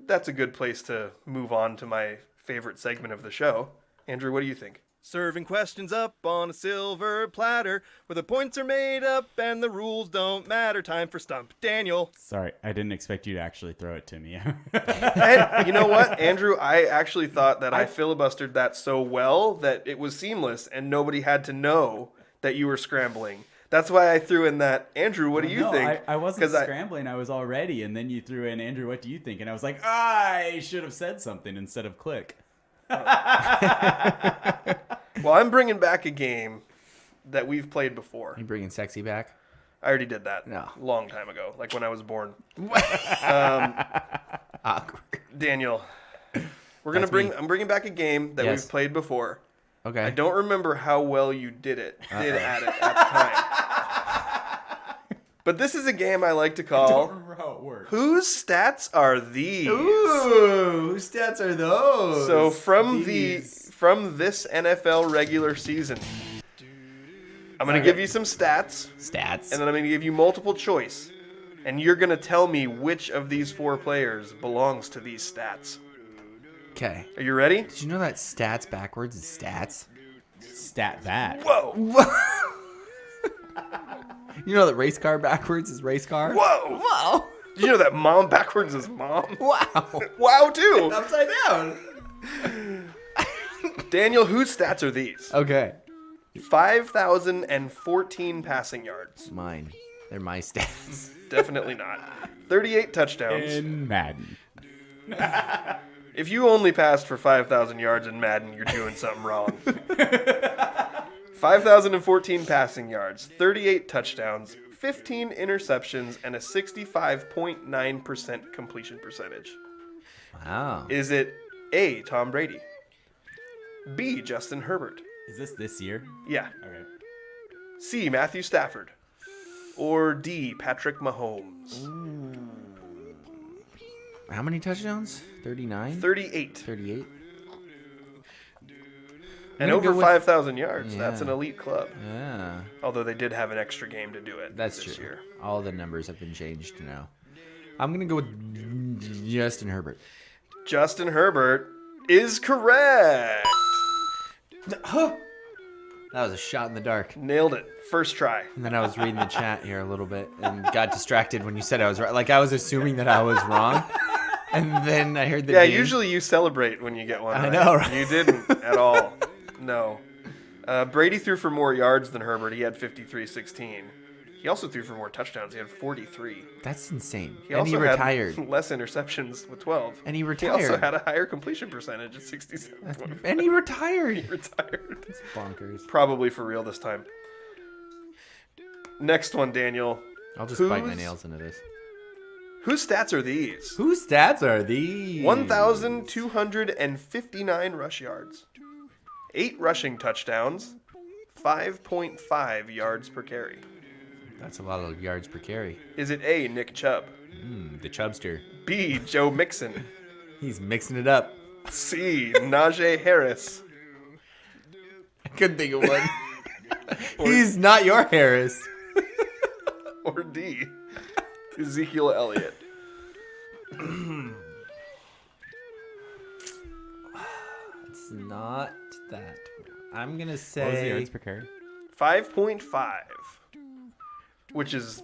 [SPEAKER 3] that's a good place to move on to my favorite segment of the show. Andrew, what do you think? Serving questions up on a silver platter where the points are made up and the rules don't matter. Time for Stump Daniel.
[SPEAKER 4] Sorry, I didn't expect you to actually throw it to me.
[SPEAKER 3] And you know what, Andrew? I actually thought that I filibustered that so well that it was seamless and nobody had to know that you were scrambling. That's why I threw in that. Andrew, what do you think?
[SPEAKER 4] I wasn't scrambling. I was all ready. And then you threw in, Andrew, what do you think? And I was like, I should have said something instead of click.
[SPEAKER 3] Well, I'm bringing back a game that we've played before.
[SPEAKER 2] You bringing sexy back?
[SPEAKER 3] I already did that
[SPEAKER 2] No.
[SPEAKER 3] a long time ago, like when I was born.
[SPEAKER 2] Awkward.
[SPEAKER 3] Daniel, I'm bringing back a game that
[SPEAKER 2] Yes.
[SPEAKER 3] we've played before.
[SPEAKER 2] Okay.
[SPEAKER 3] I don't remember how well you did at it at the time. But this is a game I like to
[SPEAKER 4] I don't
[SPEAKER 3] call
[SPEAKER 4] remember how it works.
[SPEAKER 3] Whose Stats Are These?
[SPEAKER 2] Ooh, whose stats are those?
[SPEAKER 3] So from
[SPEAKER 2] These.
[SPEAKER 3] this NFL regular season, I'm going to give you some stats,
[SPEAKER 2] Stats.
[SPEAKER 3] and then I'm going to give you multiple choice, and you're going to tell me which of these 4 players belongs to these stats.
[SPEAKER 2] Okay.
[SPEAKER 3] Are you ready?
[SPEAKER 2] Did you know that stats backwards is stats?
[SPEAKER 4] Stat that.
[SPEAKER 3] Whoa!
[SPEAKER 2] You know that race car backwards is race car?
[SPEAKER 3] Whoa!
[SPEAKER 2] Whoa!
[SPEAKER 3] Did you know that mom backwards is mom?
[SPEAKER 2] Wow.
[SPEAKER 3] Wow, too!
[SPEAKER 2] Upside down.
[SPEAKER 3] Daniel, whose stats are these?
[SPEAKER 2] Okay.
[SPEAKER 3] 5,014 passing yards.
[SPEAKER 2] Mine. They're my stats.
[SPEAKER 3] Definitely not. 38 touchdowns.
[SPEAKER 4] In Madden.
[SPEAKER 3] If you only passed for 5,000 yards in Madden, you're doing something wrong. 5,014 passing yards, 38 touchdowns, 15 interceptions, and a 65.9% completion percentage.
[SPEAKER 2] Wow.
[SPEAKER 3] Is it A, Tom Brady? B, Justin Herbert?
[SPEAKER 4] Is this year?
[SPEAKER 3] Yeah.
[SPEAKER 4] Okay.
[SPEAKER 3] C, Matthew Stafford? Or D, Patrick Mahomes?
[SPEAKER 2] How many touchdowns? 39?
[SPEAKER 3] 38.
[SPEAKER 2] 38?
[SPEAKER 3] And
[SPEAKER 2] I'm gonna
[SPEAKER 3] over
[SPEAKER 2] go with-
[SPEAKER 3] 5,000 yards. That's
[SPEAKER 2] Yeah.
[SPEAKER 3] an elite club.
[SPEAKER 2] Yeah.
[SPEAKER 3] Although they did have an extra game to do it
[SPEAKER 2] That's
[SPEAKER 3] this
[SPEAKER 2] true.
[SPEAKER 3] year.
[SPEAKER 2] All the numbers have been changed now. I'm going to go with Justin Herbert.
[SPEAKER 3] Justin Herbert is correct.
[SPEAKER 2] That was a shot in the dark.
[SPEAKER 3] Nailed it. First try.
[SPEAKER 2] And then I was reading the chat here a little bit and got distracted when you said I was right. Like I was assuming that I was wrong. And then I heard the
[SPEAKER 3] Yeah,
[SPEAKER 2] ding.
[SPEAKER 3] usually you celebrate when you get one.
[SPEAKER 2] I
[SPEAKER 3] right.
[SPEAKER 2] know, right?
[SPEAKER 3] You didn't at all. No. Brady threw for more yards than Herbert. He had 53-16. He also threw for more touchdowns. He had 43.
[SPEAKER 2] That's insane.
[SPEAKER 3] He
[SPEAKER 2] And
[SPEAKER 3] also
[SPEAKER 2] he retired.
[SPEAKER 3] had less interceptions with 12.
[SPEAKER 2] And he
[SPEAKER 3] He
[SPEAKER 2] retired.
[SPEAKER 3] also had a higher completion percentage at 67.
[SPEAKER 2] And he retired.
[SPEAKER 3] He retired.
[SPEAKER 2] Bonkers.
[SPEAKER 3] Probably for real this time. Next one, Daniel.
[SPEAKER 2] I'll just bite my
[SPEAKER 3] Whose-
[SPEAKER 2] nails into this.
[SPEAKER 3] Whose stats are these?
[SPEAKER 2] Whose stats are these?
[SPEAKER 3] 1,259 rush yards, 8 rushing touchdowns, 5.5 yards per carry.
[SPEAKER 2] That's a lot of yards per carry.
[SPEAKER 3] Is it A, Nick Chubb?
[SPEAKER 2] The Chubster.
[SPEAKER 3] B, Joe Mixon?
[SPEAKER 2] He's mixing it up.
[SPEAKER 3] C, Najee Harris?
[SPEAKER 2] I couldn't think of one. He's not your Harris.
[SPEAKER 3] Or D, Ezekiel Elliott?
[SPEAKER 2] It's not that. I'm going to
[SPEAKER 4] What was the
[SPEAKER 2] say
[SPEAKER 4] yards per carry?
[SPEAKER 3] 5.5, which is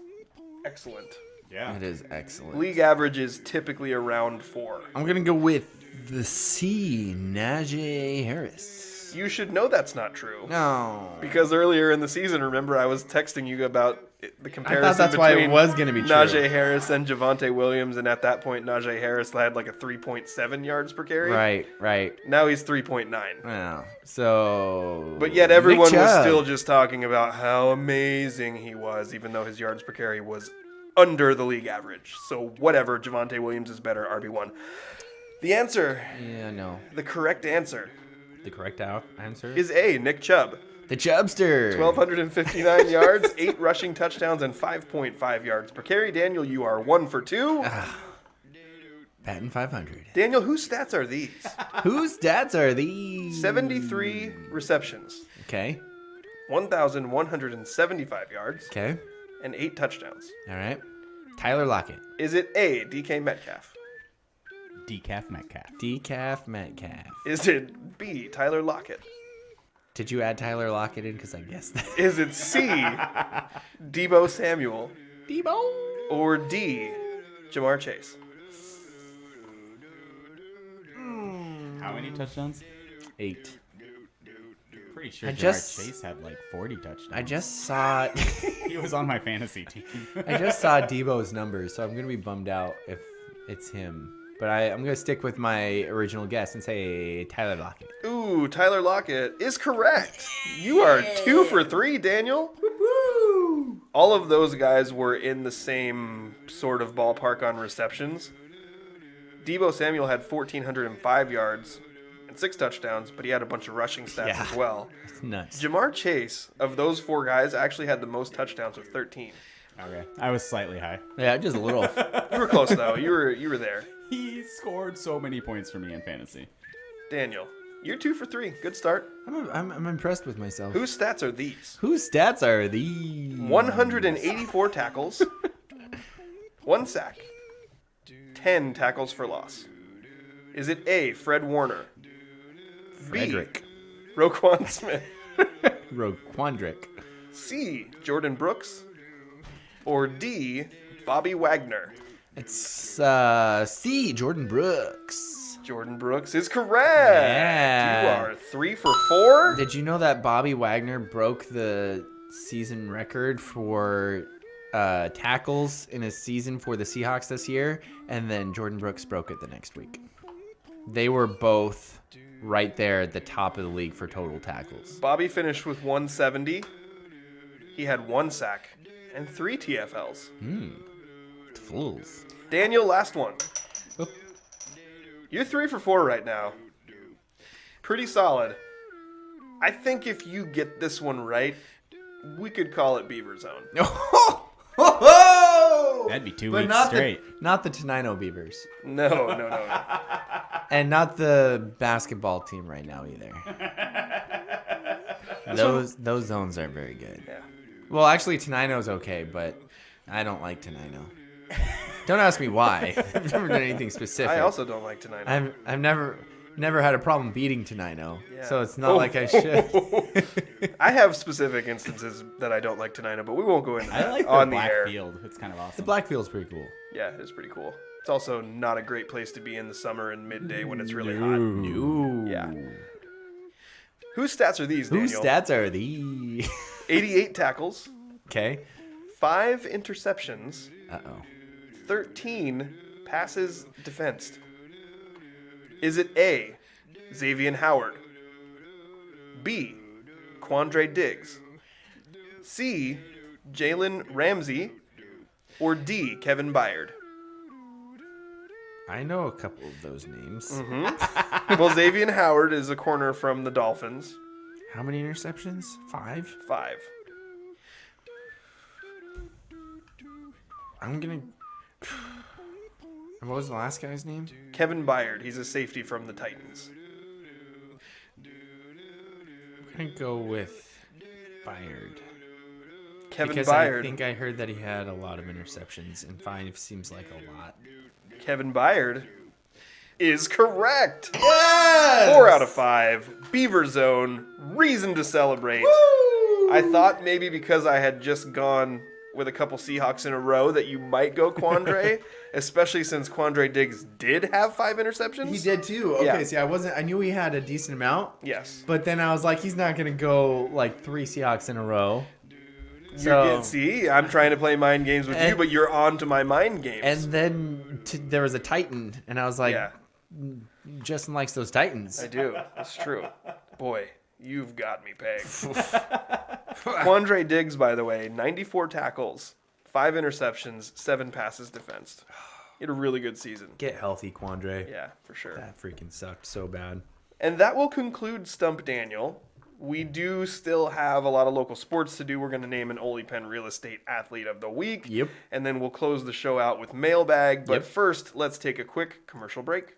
[SPEAKER 3] excellent.
[SPEAKER 4] Yeah.
[SPEAKER 2] it is excellent.
[SPEAKER 3] League average is typically around 4.
[SPEAKER 2] I'm going to go with the C, Najee Harris.
[SPEAKER 3] You should know that's not true.
[SPEAKER 2] No.
[SPEAKER 3] Because earlier in the season, remember, I was texting you about the comparison
[SPEAKER 2] I thought that's why it
[SPEAKER 3] between
[SPEAKER 2] was gonna be true.
[SPEAKER 3] Najee Harris and Javonte Williams, and at that point, Najee Harris had like a 3.7 yards per carry.
[SPEAKER 2] Right.
[SPEAKER 3] Now he's 3.9.
[SPEAKER 2] Wow. So.
[SPEAKER 3] But yet everyone
[SPEAKER 2] Nick
[SPEAKER 3] was
[SPEAKER 2] Chubb.
[SPEAKER 3] still just talking about how amazing he was, even though his yards per carry was under the league average. So whatever, Javonte Williams is better, RB1. The answer,
[SPEAKER 2] Yeah, no.
[SPEAKER 3] the correct answer,
[SPEAKER 2] The correct answer
[SPEAKER 3] is A, Nick Chubb.
[SPEAKER 2] the Chubster.
[SPEAKER 3] 1,259 yards, 8 rushing touchdowns, and 5.5 yards per carry. Daniel, you are 1 for 2.
[SPEAKER 2] Batting 500.
[SPEAKER 3] Daniel, whose stats are these?
[SPEAKER 2] Whose stats are these?
[SPEAKER 3] 73 receptions,
[SPEAKER 2] Okay.
[SPEAKER 3] 1,175 yards,
[SPEAKER 2] Okay.
[SPEAKER 3] and 8 touchdowns.
[SPEAKER 2] All right. Tyler Lockett.
[SPEAKER 3] Is it A, DK Metcalf?
[SPEAKER 4] Decaf Metcalf.
[SPEAKER 2] Decaf Metcalf.
[SPEAKER 3] Is it B, Tyler Lockett?
[SPEAKER 2] Did you add Tyler Lockett in? Because I guessed that.
[SPEAKER 3] Is it C, Debo Samuel?
[SPEAKER 2] Debo.
[SPEAKER 3] Or D, Jamar Chase?
[SPEAKER 4] How many touchdowns?
[SPEAKER 2] 8.
[SPEAKER 4] Pretty sure
[SPEAKER 2] I
[SPEAKER 4] Jamar
[SPEAKER 2] just-
[SPEAKER 4] Chase had like 40 touchdowns.
[SPEAKER 2] I just saw
[SPEAKER 4] He was on my fantasy team.
[SPEAKER 2] I just saw Debo's numbers, so I'm gonna be bummed out if it's him. But I'm gonna stick with my original guess and say Tyler Lockett.
[SPEAKER 3] Ooh, Tyler Lockett is correct. You are 2 for 3, Daniel. All of those guys were in the same sort of ballpark on receptions. Debo Samuel had 1,405 yards and 6 touchdowns, but he had a bunch of rushing stats as well.
[SPEAKER 2] It's nuts.
[SPEAKER 3] Jamar Chase, of those 4 guys, actually had the most touchdowns with 13.
[SPEAKER 4] Okay, I was slightly high.
[SPEAKER 2] Yeah, just a little.
[SPEAKER 3] You were close, though. You were there.
[SPEAKER 4] He scored so many points for me in fantasy.
[SPEAKER 3] Daniel, you're 2 for 3. Good start.
[SPEAKER 2] I'm impressed with myself.
[SPEAKER 3] Whose stats are these?
[SPEAKER 2] Whose stats are these?
[SPEAKER 3] 184 tackles, 1 sack, 10 tackles for loss. Is it A, Fred Warner?
[SPEAKER 2] Frederick.
[SPEAKER 3] B, Roquan Smith?
[SPEAKER 2] Roquandrick.
[SPEAKER 3] C, Jordan Brooks? Or D, Bobby Wagner?
[SPEAKER 2] It's C, Jordan Brooks.
[SPEAKER 3] Jordan Brooks is correct.
[SPEAKER 2] Yeah.
[SPEAKER 3] You are 3 for 4.
[SPEAKER 2] Did you know that Bobby Wagner broke the season record for tackles in a season for the Seahawks this year? And then Jordan Brooks broke it the next week. They were both right there at the top of the league for total tackles.
[SPEAKER 3] Bobby finished with 170. He had 1 sack and 3 TFLs.
[SPEAKER 2] Fools.
[SPEAKER 3] Daniel, last one. You're 3 for 4 right now. Pretty solid. I think if you get this one right, we could call it Beaver Zone.
[SPEAKER 4] That'd be 2
[SPEAKER 2] But
[SPEAKER 4] weeks
[SPEAKER 2] not
[SPEAKER 4] straight.
[SPEAKER 2] not the Tenino Beavers.
[SPEAKER 3] No.
[SPEAKER 2] And not the basketball team right now either. Those zones are very good.
[SPEAKER 3] Yeah.
[SPEAKER 2] Well, actually, Tenino's okay, but I don't like Tenino. Don't ask me why. I've never done anything specific.
[SPEAKER 3] I also don't like tonight.
[SPEAKER 2] I've never had a problem beating Tenino,
[SPEAKER 3] Yeah.
[SPEAKER 2] so it's not like I should.
[SPEAKER 3] I have specific instances that I don't like tonight, but we won't go into that
[SPEAKER 4] I like the
[SPEAKER 3] on the
[SPEAKER 4] black
[SPEAKER 3] air.
[SPEAKER 4] field. It's kind of awesome.
[SPEAKER 2] The black field's pretty cool.
[SPEAKER 3] Yeah, it's pretty cool. It's also not a great place to be in the summer and midday when it's really hot.
[SPEAKER 2] Ooh.
[SPEAKER 3] Yeah. Whose stats are these, Daniel?
[SPEAKER 2] Whose stats are these?
[SPEAKER 3] 88 tackles,
[SPEAKER 2] Okay.
[SPEAKER 3] 5 interceptions,
[SPEAKER 2] Uh-oh.
[SPEAKER 3] 13 passes defensed. Is it A, Xavier Howard? B, Quandre Diggs? C, Jalen Ramsey? Or D, Kevin Byard?
[SPEAKER 2] I know a couple of those names.
[SPEAKER 3] Well, Xavier Howard is a corner from the Dolphins.
[SPEAKER 2] How many interceptions? 5?
[SPEAKER 3] 5.
[SPEAKER 2] I'm gonna... What was the last guy's name?
[SPEAKER 3] Kevin Byard, he's a safety from the Titans.
[SPEAKER 2] I'm gonna go with Byard.
[SPEAKER 3] Kevin
[SPEAKER 2] Because
[SPEAKER 3] Byard.
[SPEAKER 2] I think I heard that he had a lot of interceptions, and 5 seems like a lot.
[SPEAKER 3] Kevin Byard is correct.
[SPEAKER 2] Yes!
[SPEAKER 3] 4 out of 5. Beaver Zone. Reason to celebrate. I thought maybe because I had just gone with a couple Seahawks in a row that you might go Quandre, especially since Quandre Diggs did have 5 interceptions.
[SPEAKER 2] He did too. Okay,
[SPEAKER 3] Yeah.
[SPEAKER 2] see, I knew he had a decent amount,
[SPEAKER 3] Yes.
[SPEAKER 2] but then I was like, he's not gonna go like 3 Seahawks in a row.
[SPEAKER 3] See, I'm trying to play mind games with you, but you're on to my mind games.
[SPEAKER 2] And then there was a Titan, and I was like,
[SPEAKER 3] yeah,
[SPEAKER 2] Justin likes those Titans.
[SPEAKER 3] I do. That's true. Boy, you've got me pegged. Quandre Diggs, by the way, 94 tackles, 5 interceptions, 7 passes defensed. He had a really good season.
[SPEAKER 2] Get healthy, Quandre.
[SPEAKER 3] Yeah, for sure.
[SPEAKER 2] That freaking sucked so bad.
[SPEAKER 3] And that will conclude Stump Daniel. We do still have a lot of local sports to do. We're going to name an Ole Penn Real Estate Athlete of the Week.
[SPEAKER 2] Yep.
[SPEAKER 3] And then we'll close the show out with mailbag. But first, let's take a quick commercial break.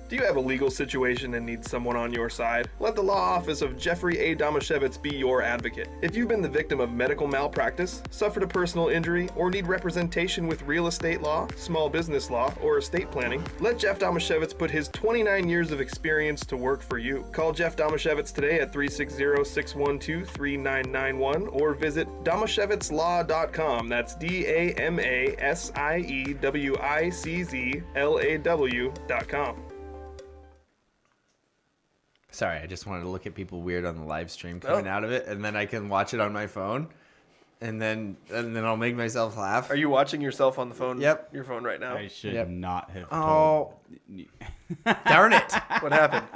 [SPEAKER 3] Do you have a legal situation and need someone on your side? Let the law office of Jeffrey A. Domashevitz be your advocate. If you've been the victim of medical malpractice, suffered a personal injury, or need representation with real estate law, small business law, or estate planning, let Jeff Domashevitz put his 29 years of experience to work for you. Call Jeff Domashevitz today at 360-612-3991 or visit domashevitzlaw.com. That's DAMASIEWICZLAW.com.
[SPEAKER 2] Sorry, I just wanted to look at people weird on the live stream coming out of it, and then I can watch it on my phone, and then I'll make myself laugh.
[SPEAKER 3] Are you watching yourself on the phone?
[SPEAKER 2] Yep.
[SPEAKER 3] Your phone right now?
[SPEAKER 4] I should not have
[SPEAKER 2] Oh,
[SPEAKER 4] told.
[SPEAKER 2] darn it.
[SPEAKER 3] What happened?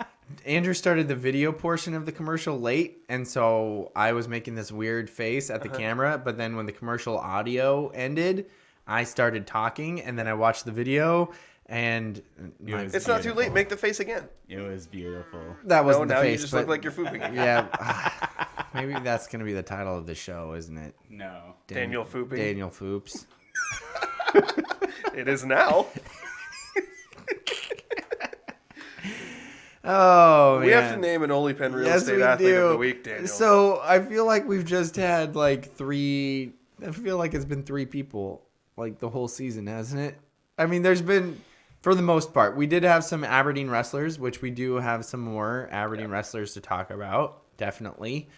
[SPEAKER 2] Andrew started the video portion of the commercial late, and so I was making this weird face at the camera, but then when the commercial audio ended, I started talking, and then I watched the video, and
[SPEAKER 3] It's not too late. Make the face again.
[SPEAKER 4] It was beautiful.
[SPEAKER 2] that wasn't
[SPEAKER 3] now
[SPEAKER 2] the face.
[SPEAKER 3] you just
[SPEAKER 2] but
[SPEAKER 3] look like you're fooping again.
[SPEAKER 2] yeah, maybe that's going to be the title of the show, isn't it?
[SPEAKER 4] No.
[SPEAKER 3] Daniel Fooping.
[SPEAKER 2] Daniel Foops.
[SPEAKER 3] It is now.
[SPEAKER 2] Oh, man.
[SPEAKER 3] We have to name an Ole Penn Real Estate Athlete of the Week, Daniel.
[SPEAKER 2] So I feel like we've just had like three. I feel like it's been three people like the whole season, hasn't it? I mean, there's been, for the most part, we did have some Aberdeen wrestlers, which we do have some more Aberdeen wrestlers to talk about. Definitely.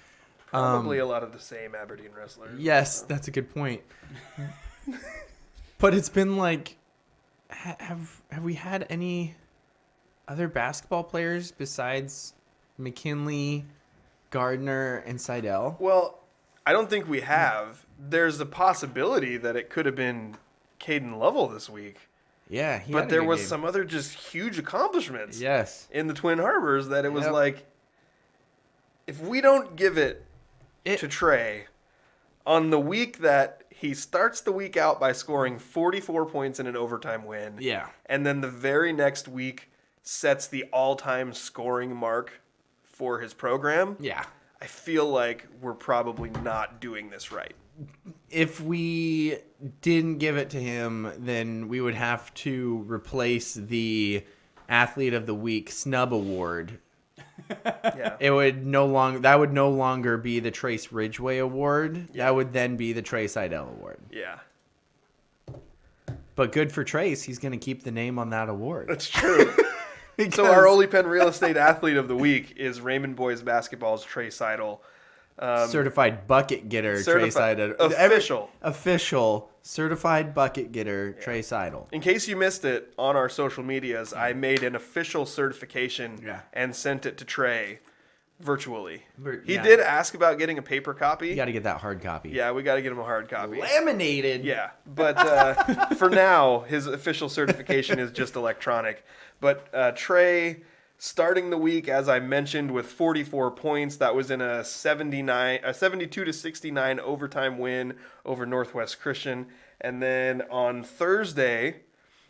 [SPEAKER 3] Probably a lot of the same Aberdeen wrestlers.
[SPEAKER 2] Yes, that's a good point. But it's been like, have we had any other basketball players besides McKinley, Gardner, and Seidel?
[SPEAKER 3] Well, I don't think we have. There's a possibility that it could have been Caden Lovell this week.
[SPEAKER 2] Yeah, he had
[SPEAKER 3] But
[SPEAKER 2] a
[SPEAKER 3] there
[SPEAKER 2] good
[SPEAKER 3] was
[SPEAKER 2] game.
[SPEAKER 3] some other just huge accomplishments
[SPEAKER 2] Yes.
[SPEAKER 3] in the Twin Harbors that it was
[SPEAKER 2] Yep.
[SPEAKER 3] like, if we don't give it to Trey on the week that he starts the week out by scoring 44 points in an overtime win.
[SPEAKER 2] Yeah.
[SPEAKER 3] And then the very next week sets the all-time scoring mark for his program.
[SPEAKER 2] Yeah.
[SPEAKER 3] I feel like we're probably not doing this right.
[SPEAKER 2] If we didn't give it to him, then we would have to replace the Athlete of the Week snub award.
[SPEAKER 3] Yeah.
[SPEAKER 2] It would no longer be the Trace Ridgeway Award. Yeah. That would then be the Trey Seydel Award.
[SPEAKER 3] Yeah.
[SPEAKER 2] But good for Trace, he's going to keep the name on that award.
[SPEAKER 3] That's true. So our Ole Penn Real Estate Athlete of the Week is Raymond Boys Basketball's Tre Seydel.
[SPEAKER 2] Certified bucket getter, Trey Seidel. Official certified bucket getter, Trey Seidel.
[SPEAKER 3] In case you missed it, on our social medias, I made an official certification and sent it to Trey virtually. He did ask about getting a paper copy.
[SPEAKER 2] You got to get that hard copy.
[SPEAKER 3] Yeah, we got to get him a hard copy.
[SPEAKER 2] Laminated.
[SPEAKER 3] Yeah, but for now, his official certification is just electronic. But Trey, starting the week, as I mentioned, with 44 points. That was in a 72-69 overtime win over Northwest Christian. And then on Thursday,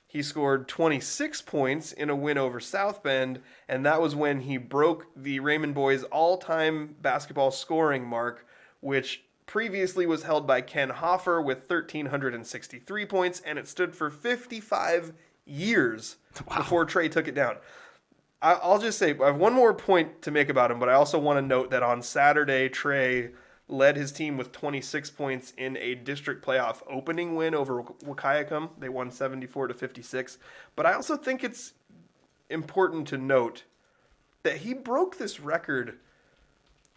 [SPEAKER 3] he scored 26 points in a win over South Bend, and that was when he broke the Raymond boys' all-time basketball scoring mark, which previously was held by Ken Hoffer with 1,363 points, and it stood for 55 years before Trey took it down. I'll just say, I have one more point to make about him, but I also want to note that on Saturday, Trey led his team with 26 points in a district playoff opening win over Wahkiakum. They won 74-56. But I also think it's important to note that he broke this record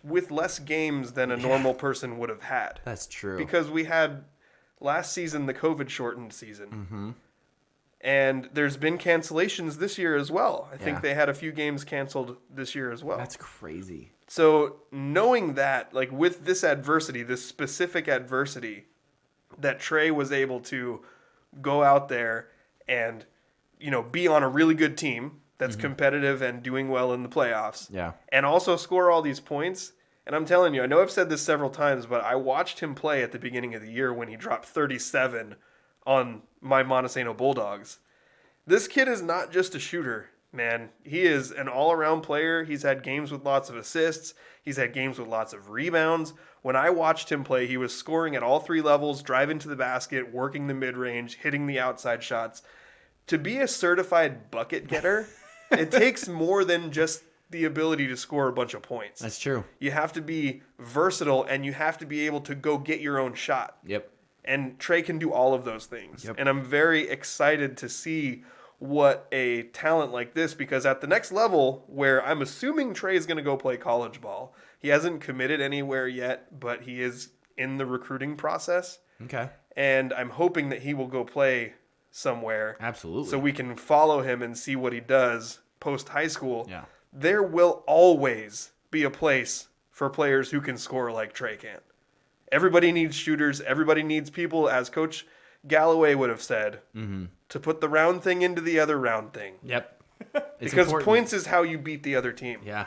[SPEAKER 3] with less games than a normal person would have had.
[SPEAKER 2] That's true.
[SPEAKER 3] Because we had last season the COVID-shortened season. Mm-hmm. And there's been cancellations this year as well. I think they had a few games canceled this year as well.
[SPEAKER 2] That's crazy.
[SPEAKER 3] So knowing that, like with this adversity, this specific adversity, that Trey was able to go out there and, you know, be on a really good team that's competitive and doing well in the playoffs.
[SPEAKER 2] Yeah.
[SPEAKER 3] And also score all these points. And I'm telling you, I know I've said this several times, but I watched him play at the beginning of the year when he dropped 37 on my Montesano Bulldogs. This kid is not just a shooter, man. He is an all-around player. He's had games with lots of assists. He's had games with lots of rebounds. When I watched him play, he was scoring at all three levels, driving to the basket, working the mid-range, hitting the outside shots. To be a certified bucket getter, it takes more than just the ability to score a bunch of points.
[SPEAKER 2] That's true.
[SPEAKER 3] You have to be versatile, and you have to be able to go get your own shot.
[SPEAKER 2] Yep.
[SPEAKER 3] And Trey can do all of those things.
[SPEAKER 2] Yep.
[SPEAKER 3] And I'm very excited to see what a talent like this, because at the next level, where I'm assuming Trey is going to go play college ball, he hasn't committed anywhere yet, but he is in the recruiting process.
[SPEAKER 2] Okay.
[SPEAKER 3] And I'm hoping that he will go play somewhere.
[SPEAKER 2] Absolutely.
[SPEAKER 3] So we can follow him and see what he does post high school.
[SPEAKER 2] Yeah.
[SPEAKER 3] There will always be a place for players who can score like Trey can. Everybody needs shooters. Everybody needs people, as Coach Galloway would have said, to put the round thing into the other round thing.
[SPEAKER 2] Yep.
[SPEAKER 3] Because points is how you beat the other team.
[SPEAKER 2] Yeah.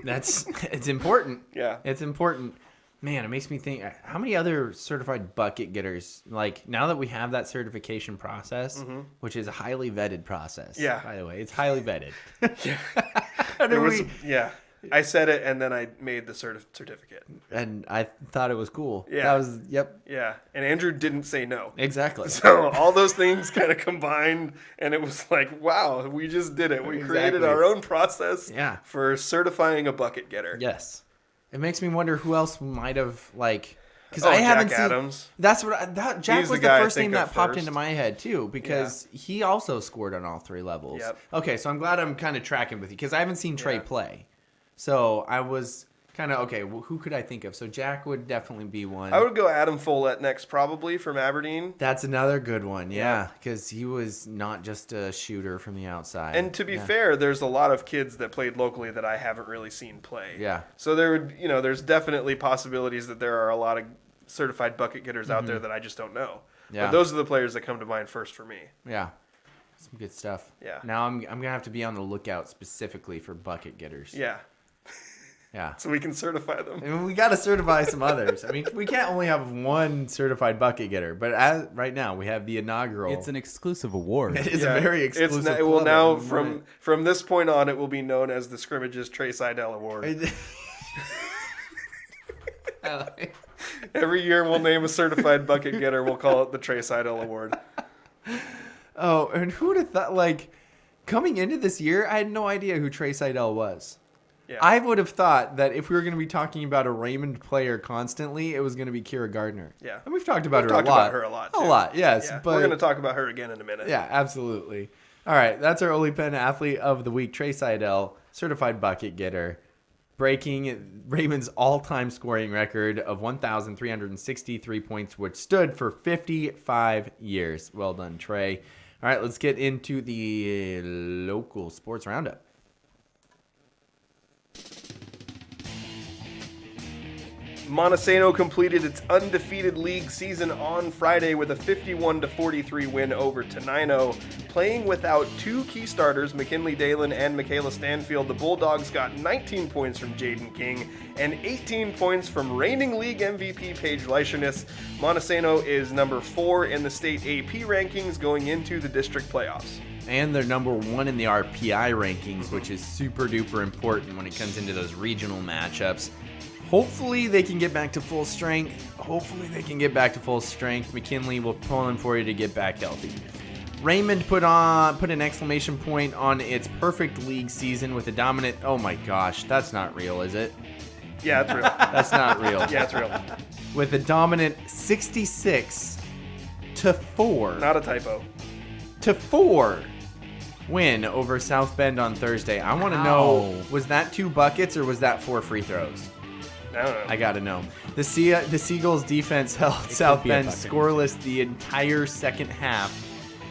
[SPEAKER 2] It's important.
[SPEAKER 3] Yeah.
[SPEAKER 2] It's important. Man, it makes me think, how many other certified bucket getters, like now that we have that certification process, which is a highly vetted process.
[SPEAKER 3] Yeah.
[SPEAKER 2] By the way, it's highly vetted.
[SPEAKER 3] Yeah. I said it, and then I made the certificate.
[SPEAKER 2] And I thought it was cool.
[SPEAKER 3] Yeah.
[SPEAKER 2] That was, yep.
[SPEAKER 3] Yeah. And Andrew didn't say no.
[SPEAKER 2] Exactly.
[SPEAKER 3] So all those things kind of combined, and it was like, wow, we just did it. We created
[SPEAKER 2] Exactly.
[SPEAKER 3] our own process
[SPEAKER 2] Yeah.
[SPEAKER 3] for certifying a bucket getter.
[SPEAKER 2] Yes. It makes me wonder who else might have, like, because
[SPEAKER 3] Oh,
[SPEAKER 2] I haven't
[SPEAKER 3] Jack
[SPEAKER 2] seen.
[SPEAKER 3] Adams.
[SPEAKER 2] That's what Jack
[SPEAKER 3] He's
[SPEAKER 2] was
[SPEAKER 3] the
[SPEAKER 2] the
[SPEAKER 3] guy I
[SPEAKER 2] first name
[SPEAKER 3] think
[SPEAKER 2] that
[SPEAKER 3] of
[SPEAKER 2] popped
[SPEAKER 3] first.
[SPEAKER 2] into my head too, because he also scored on all three levels.
[SPEAKER 3] Yep.
[SPEAKER 2] Okay, so I'm glad I'm kind of tracking with you because I haven't seen Trey
[SPEAKER 3] Yeah.
[SPEAKER 2] play, so I was kind of okay. Well, who could I think of? So Jack would definitely be one.
[SPEAKER 3] I would go Adam Follett next, probably, from Aberdeen.
[SPEAKER 2] That's another good one, yeah, because he was not just a shooter from the outside.
[SPEAKER 3] And to be fair, there's a lot of kids that played locally that I haven't really seen play.
[SPEAKER 2] Yeah.
[SPEAKER 3] So there's definitely possibilities that there are a lot of certified bucket getters out there that I just don't know.
[SPEAKER 2] Yeah.
[SPEAKER 3] But those are the players that come to mind first for me.
[SPEAKER 2] Yeah. Some good stuff.
[SPEAKER 3] Yeah.
[SPEAKER 2] Now I'm gonna have to be on the lookout specifically for bucket getters.
[SPEAKER 3] Yeah.
[SPEAKER 2] Yeah.
[SPEAKER 3] So we can certify them.
[SPEAKER 2] I mean, we got to certify some others. I mean, we can't only have one certified bucket getter, but right now we have the inaugural.
[SPEAKER 4] It's an exclusive award.
[SPEAKER 2] It is a very exclusive.
[SPEAKER 3] It will
[SPEAKER 2] club.
[SPEAKER 3] now,
[SPEAKER 2] We want
[SPEAKER 3] from this point on, it will be known as the Scrimmage's Tre Seydel Award.
[SPEAKER 2] it.
[SPEAKER 3] Every year we'll name a certified bucket getter. We'll call it the Tre Seydel Award.
[SPEAKER 2] Oh, and who would have thought? Like coming into this year, I had no idea who Tre Seidel was.
[SPEAKER 3] Yeah.
[SPEAKER 2] I would have thought that if we were going to be talking about a Raymond player constantly, it was going to be Kira Gardner.
[SPEAKER 3] Yeah.
[SPEAKER 2] And we've talked about
[SPEAKER 3] We've
[SPEAKER 2] her
[SPEAKER 3] talked
[SPEAKER 2] a lot.
[SPEAKER 3] about her a lot,
[SPEAKER 2] A
[SPEAKER 3] too.
[SPEAKER 2] lot, yes.
[SPEAKER 3] Yeah,
[SPEAKER 2] But
[SPEAKER 3] we're going to talk about her again in a minute.
[SPEAKER 2] yeah, absolutely. All right, that's our Ole Pen Athlete of the Week, Tre Seydel, certified bucket getter, breaking Raymond's all-time scoring record of 1,363 points, which stood for 55 years. Well done, Trey. All right, let's get into the local sports roundup.
[SPEAKER 3] Montesano completed its undefeated league season on Friday with a 51-43 win over Tenino. Playing without two key starters, McKinley Dalen and Michaela Stanfield, the Bulldogs got 19 points from Jaden King and 18 points from reigning league MVP Paige Leishanis. Montesano is number 4 in the state AP rankings going into the district playoffs.
[SPEAKER 2] And they're number 1 in the RPI rankings, which is super duper important when it comes into those regional matchups. Hopefully they can get back to full strength. McKinley will pull in for you to get back healthy. Raymond put an exclamation point on its perfect league season with a dominant. Oh my gosh, that's not real, is it?
[SPEAKER 3] Yeah, it's real.
[SPEAKER 2] That's not real.
[SPEAKER 3] Yeah, it's real.
[SPEAKER 2] With a dominant 66-4.
[SPEAKER 3] Not a typo.
[SPEAKER 2] 4 win over South Bend on Thursday. I want to know, was that 2 buckets or was that 4 free throws?
[SPEAKER 3] I don't know.
[SPEAKER 2] I gotta know. The Seagulls defense held South
[SPEAKER 4] be a
[SPEAKER 2] Bend
[SPEAKER 4] bucket.
[SPEAKER 2] scoreless the entire second half.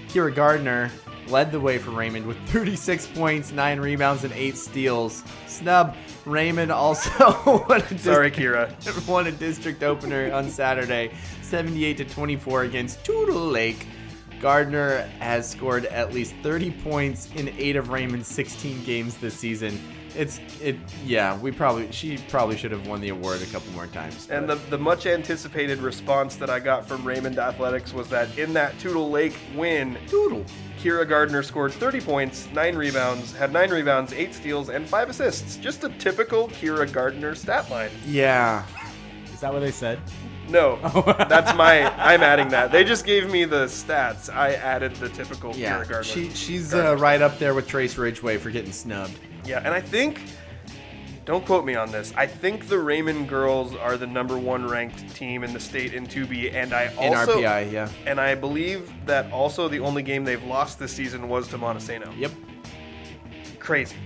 [SPEAKER 2] Kira Gardner led the way for Raymond with 36 points, 9 rebounds, and 8 steals. Snub. Raymond also won a district opener on Saturday, 78-24 against Toodle Lake. Gardner has scored at least 30 points in 8 of Raymond's 16 games this season. She probably should have won the award a couple more times.
[SPEAKER 3] And the much anticipated response that I got from Raymond Athletics was that in that Tootle Lake win, Kira Gardner scored 30 points, 9 rebounds, 8 steals, and 5 assists. Just a typical Kira Gardner stat line.
[SPEAKER 2] Yeah.
[SPEAKER 4] Is that what they said?
[SPEAKER 3] No, I'm adding that. They just gave me the stats. I added the typical Kira Gardner.
[SPEAKER 2] She's right up there with Trace Ridgeway for getting snubbed.
[SPEAKER 3] Yeah, and I think, don't quote me on this, I think the Raymond girls are the number 1 ranked team in the state in 2B, and I also...
[SPEAKER 2] In RPI, yeah.
[SPEAKER 3] And I believe that also the only game they've lost this season was to Montesano.
[SPEAKER 2] Yep.
[SPEAKER 3] Crazy.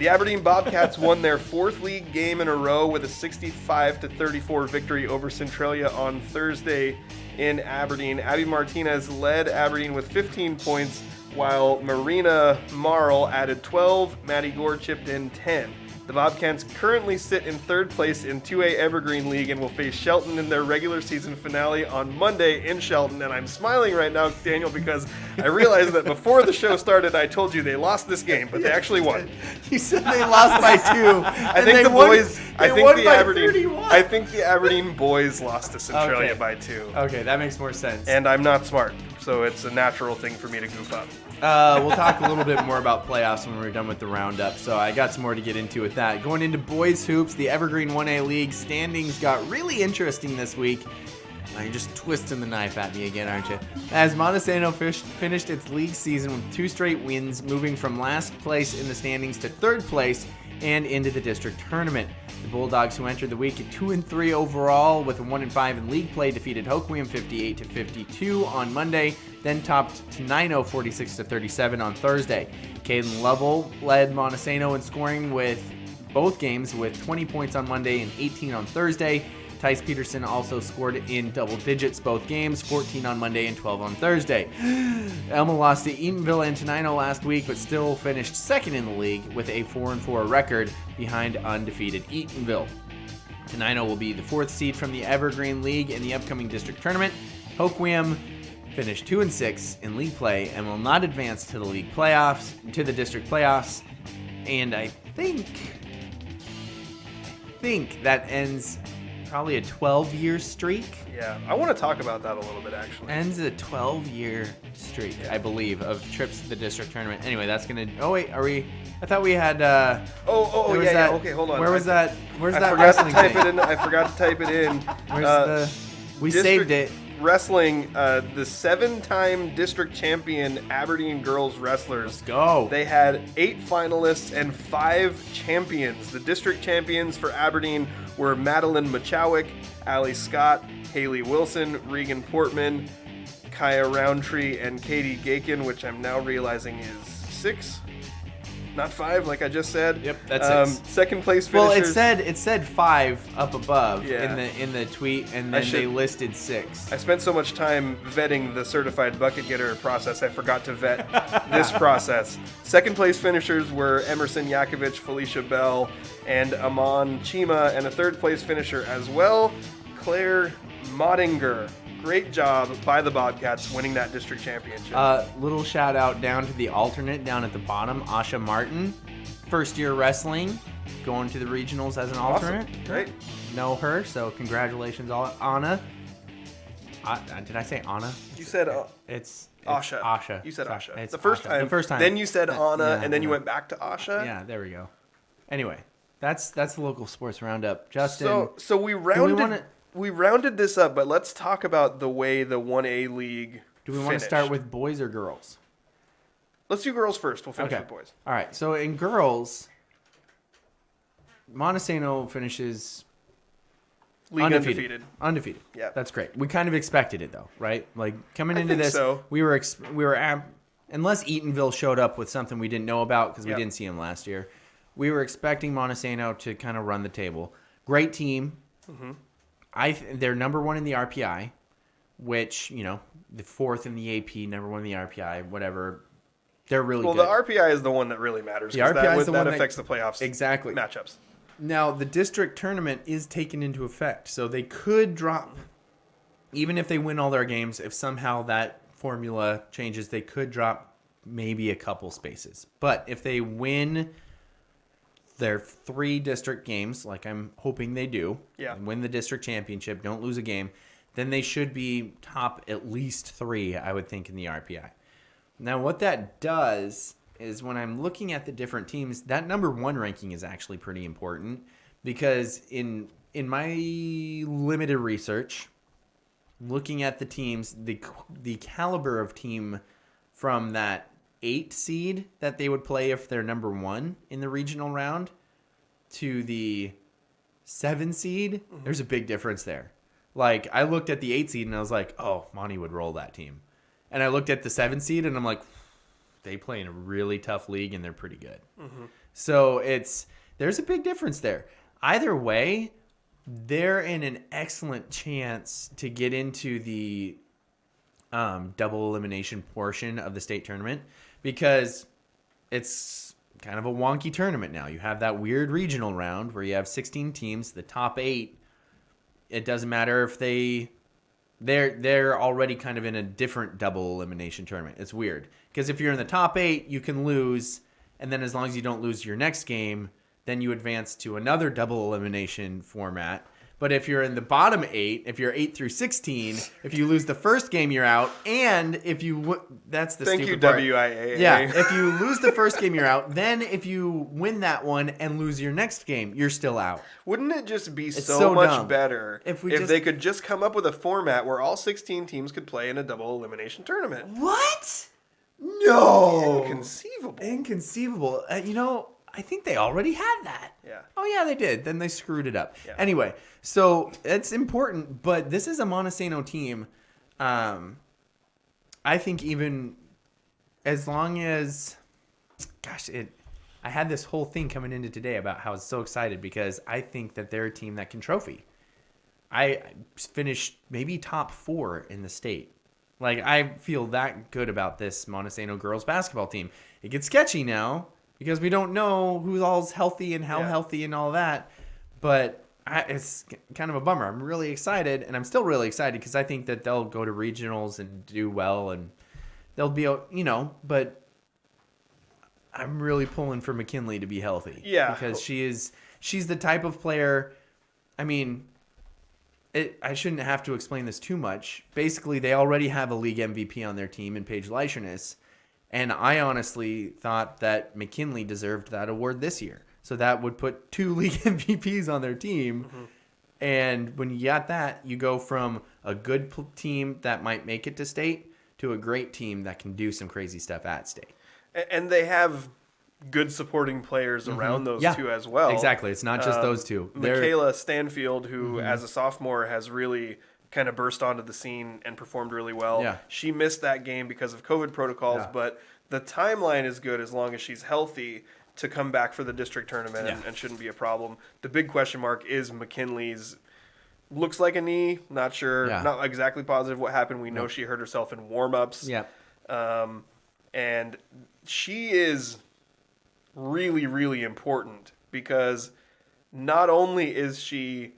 [SPEAKER 3] The Aberdeen Bobcats won their 4th league game in a row with a 65-34 victory over Centralia on Thursday in Aberdeen. Abby Martinez led Aberdeen with 15 points, while Marina Marl added 12. Maddie Gore chipped in 10. The Bobcats currently sit in 3rd place in 2A Evergreen League and will face Shelton in their regular season finale on Monday in Shelton. And I'm smiling right now, Daniel, because I realized that before the show started, I told you they lost this game, but they actually won.
[SPEAKER 2] You said they lost by 2.
[SPEAKER 3] I think the boys. I think the Aberdeen boys lost to Centralia by 2.
[SPEAKER 2] Okay, that makes more sense.
[SPEAKER 3] And I'm not smart, so it's a natural thing for me to goof up.
[SPEAKER 2] We'll talk a little bit more about playoffs when we're done with the roundup, so I got some more to get into with that. Going into boys hoops, the Evergreen 1A League standings got really interesting this week. You're just twisting the knife at me again, aren't you? As Montesano finished its league season with 2 straight wins, moving from last place in the standings to 3rd place and into the district tournament. The Bulldogs, who entered the week at 2-3 overall with a 1-5 in league play, defeated Hoquiam 58-52 on Monday, then topped Tenino 46-37 on Thursday. Caden Lovell led Montesano in scoring with both games with 20 points on Monday and 18 on Thursday. Tice Peterson also scored in double digits both games, 14 on Monday and 12 on Thursday. Elma lost to Eatonville and Tenino last week, but still finished 2nd in the league with a 4-4 record behind undefeated Eatonville. Tenino will be the 4th seed from the Evergreen League in the upcoming district tournament. Hoquiam finished 2-6 in league play and will not advance to the league playoffs, to the district playoffs. And I think that ends probably a 12-year streak.
[SPEAKER 3] Yeah, I want to talk about that a little bit, actually.
[SPEAKER 2] Ends a 12-year streak, I believe, of trips to the district tournament. Anyway, that's going to... Oh, wait, are we... I thought we had...
[SPEAKER 3] yeah, okay, hold on.
[SPEAKER 2] Where's that
[SPEAKER 3] wrestling
[SPEAKER 2] thing?
[SPEAKER 3] I forgot to type it in.
[SPEAKER 2] We saved it.
[SPEAKER 3] Wrestling, the 7-time district champion Aberdeen girls wrestlers.
[SPEAKER 2] Let's go.
[SPEAKER 3] They had 8 finalists and 5 champions. The district champions for Aberdeen were Madeline Machowick, Allie Scott, Haley Wilson, Regan Portman, Kaya Roundtree, and Katie Gakin, which I'm now realizing is 6. Not 5, like I just said.
[SPEAKER 2] Yep, that's 6.
[SPEAKER 3] Second place finishers.
[SPEAKER 2] Well, it said 5 up above in the tweet, and then they listed 6.
[SPEAKER 3] I spent so much time vetting the certified bucket getter process, I forgot to vet this process. Second place finishers were Emerson Yakovich, Felicia Bell, and Amon Chima, and a third place finisher as well, Claire Modinger. Great job by the Bobcats winning that district championship.
[SPEAKER 2] Little shout out down to the alternate down at the bottom, Asha Martin. First year wrestling, going to the regionals as an alternate.
[SPEAKER 3] Awesome. Great.
[SPEAKER 2] Know her, so congratulations, Anna. Did I say Anna?
[SPEAKER 3] You said
[SPEAKER 2] it's
[SPEAKER 3] Asha.
[SPEAKER 2] Asha.
[SPEAKER 3] You said
[SPEAKER 2] Sorry,
[SPEAKER 3] Asha.
[SPEAKER 2] It's
[SPEAKER 3] the first
[SPEAKER 2] Asha.
[SPEAKER 3] time.
[SPEAKER 2] The first time.
[SPEAKER 3] Then you said Anna, and then you went back to Asha.
[SPEAKER 2] Yeah, there we go. Anyway, that's the local sports roundup. Justin.
[SPEAKER 3] So we rounded this up, but let's talk about the way the 1A league
[SPEAKER 2] Do we want to start with boys or girls?
[SPEAKER 3] Let's do girls first. We'll finish with boys.
[SPEAKER 2] All right. So in girls, Montesano finishes
[SPEAKER 3] league undefeated.
[SPEAKER 2] Yeah, that's great. We kind of expected it though, right? Like coming into this, we were unless Eatonville showed up with something we didn't know about because we didn't see him last year. We were expecting Montesano to kind of run the table. Great team. Mm-hmm. They're number 1 in the RPI, which, the 4th in the AP, number 1 in the RPI, whatever. They're really good.
[SPEAKER 3] Well, the RPI is the one that really matters.
[SPEAKER 2] The RPI is the one that
[SPEAKER 3] affects the playoffs.
[SPEAKER 2] Exactly.
[SPEAKER 3] Matchups.
[SPEAKER 2] Now, the district tournament is taken into effect, so they could drop, even if they win all their games, if somehow that formula changes, they could drop maybe a couple spaces. But if they win their 3 district games, like I'm hoping they do,
[SPEAKER 3] Yeah.
[SPEAKER 2] win the district championship, don't lose a game, then they should be top at least 3, I would think, in the RPI. Now, what that does is when I'm looking at the different teams, that number 1 ranking is actually pretty important because in my limited research, looking at the teams, the caliber of team from that 8 seed that they would play if they're number 1 in the regional round to the 7 seed, there's a big difference there. Like, I looked at the 8 seed and I was like, oh, Monty would roll that team. And I looked at the 7 seed and I'm like, they play in a really tough league and they're pretty good. So there's a big difference there. Either way, they're in an excellent chance to get into the double elimination portion of the state tournament because it's kind of a wonky tournament now. You have that weird regional round where you have 16 teams, the top 8. It doesn't matter if they're already kind of in a different double elimination tournament. It's weird because if you're in the top 8, you can lose, and then as long as you don't lose your next game, then you advance to another double elimination format. But if you're in the bottom 8, if you're 8 through 16, if you lose the first game, you're out. And if you that's the
[SPEAKER 3] Thank
[SPEAKER 2] stupid
[SPEAKER 3] you,
[SPEAKER 2] part.
[SPEAKER 3] WIAA.
[SPEAKER 2] Yeah, if you lose the first game, you're out. Then if you win that one and lose your next game, you're still out.
[SPEAKER 3] Wouldn't it just be so
[SPEAKER 2] so
[SPEAKER 3] much
[SPEAKER 2] dumb.
[SPEAKER 3] better
[SPEAKER 2] If
[SPEAKER 3] if they could just come up with a format where all 16 teams could play in a double elimination tournament?
[SPEAKER 2] What? No.
[SPEAKER 3] Inconceivable.
[SPEAKER 2] Inconceivable. I think they already had that.
[SPEAKER 3] Yeah.
[SPEAKER 2] Oh, yeah, they did. Then they screwed it up.
[SPEAKER 3] Yeah.
[SPEAKER 2] Anyway, so it's important, but this is a Montesano team. I think even as long as, I had this whole thing coming into today about how I was so excited because I think that they're a team that can trophy. I finished maybe top 4 in the state. Like, I feel that good about this Montesano girls basketball team. It gets sketchy now because we don't know who's all's healthy and how healthy and all that. But it's kind of a bummer. I'm really excited, and I'm still really excited because I think that they'll go to regionals and do well, and they'll be, but I'm really pulling for McKinley to be healthy.
[SPEAKER 3] Yeah.
[SPEAKER 2] Because she's the type of player, I mean, I shouldn't have to explain this too much. Basically, they already have a league MVP on their team in Paige Leisherness. And I honestly thought that McKinley deserved that award this year. So that would put 2 league MVPs on their team. Mm-hmm. And when you got that, you go from a good team that might make it to state to a great team that can do some crazy stuff at state.
[SPEAKER 3] And they have good supporting players around those two as well.
[SPEAKER 2] Exactly. It's not just those two.
[SPEAKER 3] Michaela Stanfield, who as a sophomore has really kind of burst onto the scene and performed really well.
[SPEAKER 2] Yeah.
[SPEAKER 3] She missed that game because of COVID protocols, but the timeline is good as long as she's healthy to come back for the district tournament and shouldn't be a problem. The big question mark is McKinley's. Looks like a knee. Not sure.
[SPEAKER 2] Yeah.
[SPEAKER 3] Not exactly positive what happened. We know she hurt herself in warm-ups.
[SPEAKER 2] Yeah.
[SPEAKER 3] And she is really, really important because not only is she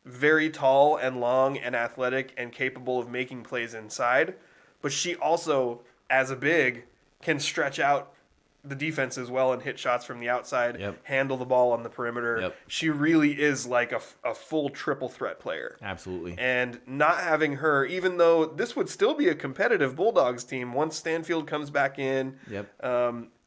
[SPEAKER 3] very tall and long and athletic and capable of making plays inside, but she also, as a big, can stretch out the defense as well and hit shots from the outside, handle the ball on the perimeter.
[SPEAKER 2] Yep. She
[SPEAKER 3] really is like a full triple threat player.
[SPEAKER 2] Absolutely.
[SPEAKER 3] And not having her, even though this would still be a competitive Bulldogs team once Stanfield comes back in.
[SPEAKER 2] Yep.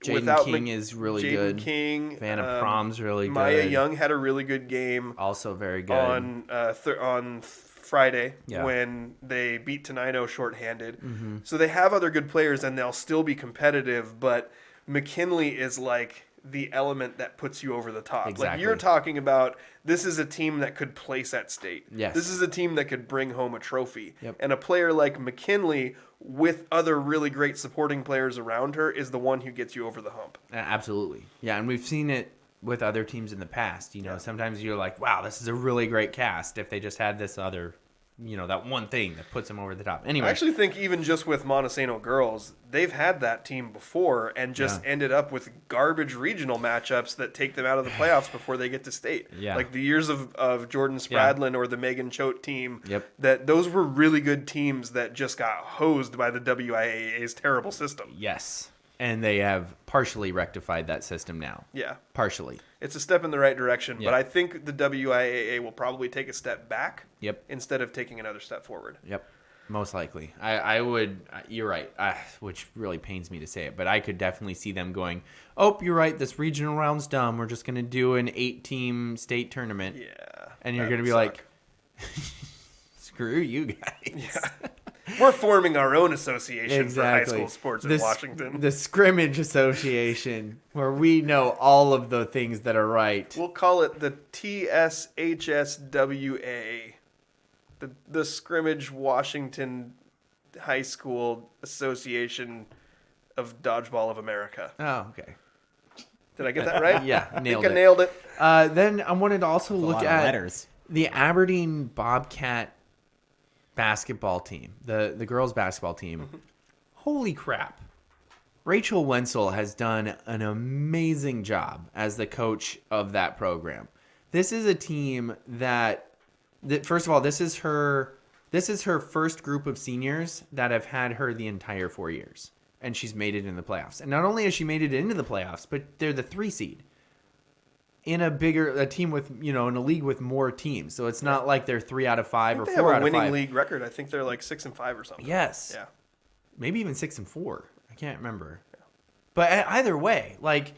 [SPEAKER 3] Without
[SPEAKER 2] Jaden King is really
[SPEAKER 3] Jaden
[SPEAKER 2] good.
[SPEAKER 3] King.
[SPEAKER 2] Vanna Prom's really good.
[SPEAKER 3] Maya Young had a really good game.
[SPEAKER 2] Also very good.
[SPEAKER 3] On Friday when they beat Tenino shorthanded. Mm-hmm. So they have other good players and they'll still be competitive, but McKinley is like the element that puts you over the top.
[SPEAKER 2] Exactly.
[SPEAKER 3] Like you're talking about, this is a team that could place at state.
[SPEAKER 2] Yes.
[SPEAKER 3] This is a team that could bring home a trophy.
[SPEAKER 2] Yep.
[SPEAKER 3] And a player like McKinley with other really great supporting players around her is the one who gets you over the hump.
[SPEAKER 2] Absolutely. Yeah, and we've seen it with other teams in the past. Sometimes you're like, wow, this is a really great cast if they just had this other, that one thing that puts them over the top. Anyway.
[SPEAKER 3] I actually think even just with Montesano girls, they've had that team before and just ended up with garbage regional matchups that take them out of the playoffs before they get to state.
[SPEAKER 2] Yeah.
[SPEAKER 3] Like the years of Jordan Spradlin or the Megan Choate team,
[SPEAKER 2] that
[SPEAKER 3] those were really good teams that just got hosed by the WIAA's terrible system.
[SPEAKER 2] Yes. and they have partially rectified that system now.
[SPEAKER 3] Yeah.
[SPEAKER 2] Partially.
[SPEAKER 3] It's a step in the right direction,
[SPEAKER 2] Yep.
[SPEAKER 3] but I think the WIAA will probably take a step back
[SPEAKER 2] Yep.
[SPEAKER 3] instead of taking another step forward.
[SPEAKER 2] Yep. Most likely. I would, you're right, which really pains me to say it, but I could definitely see them going, oh, you're right, this regional round's dumb. We're just going to do an 8-team state tournament.
[SPEAKER 3] Yeah.
[SPEAKER 2] And you're
[SPEAKER 3] that
[SPEAKER 2] going to be
[SPEAKER 3] would
[SPEAKER 2] like, screw you guys.
[SPEAKER 3] Yeah. We're forming our own association for high school sports in Washington.
[SPEAKER 2] The Scrimmage Association, where we know all of the things that are right.
[SPEAKER 3] We'll call it the TSHSWA, the Scrimmage Washington High School Association of Dodgeball of America.
[SPEAKER 2] Oh, okay.
[SPEAKER 3] Did I get that right?
[SPEAKER 2] Yeah, nailed
[SPEAKER 3] I think
[SPEAKER 2] it.
[SPEAKER 3] I nailed it.
[SPEAKER 2] Then I wanted to also
[SPEAKER 4] That's a
[SPEAKER 2] look
[SPEAKER 4] lot of
[SPEAKER 2] at
[SPEAKER 4] letters.
[SPEAKER 2] the Aberdeen Bobcat basketball team, the girls basketball team. Holy crap. Rachel Wenzel has done an amazing job as the coach of that program. This is a team that first of all, this is her first group of seniors that have had her the entire 4 years, and she's made it in the playoffs. And not only has she made it into the playoffs, but they're the 3 seed in a team with, in a league with more teams. So it's not like they're 3 out of 5 or 4 out of 5.
[SPEAKER 3] They have a winning league record. I think they're like 6-5 or something.
[SPEAKER 2] Yes.
[SPEAKER 3] Yeah.
[SPEAKER 2] Maybe even 6-4. I can't remember. But either way, like,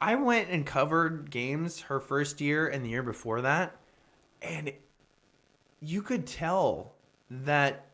[SPEAKER 2] I went and covered games her first year and the year before that, and you could tell that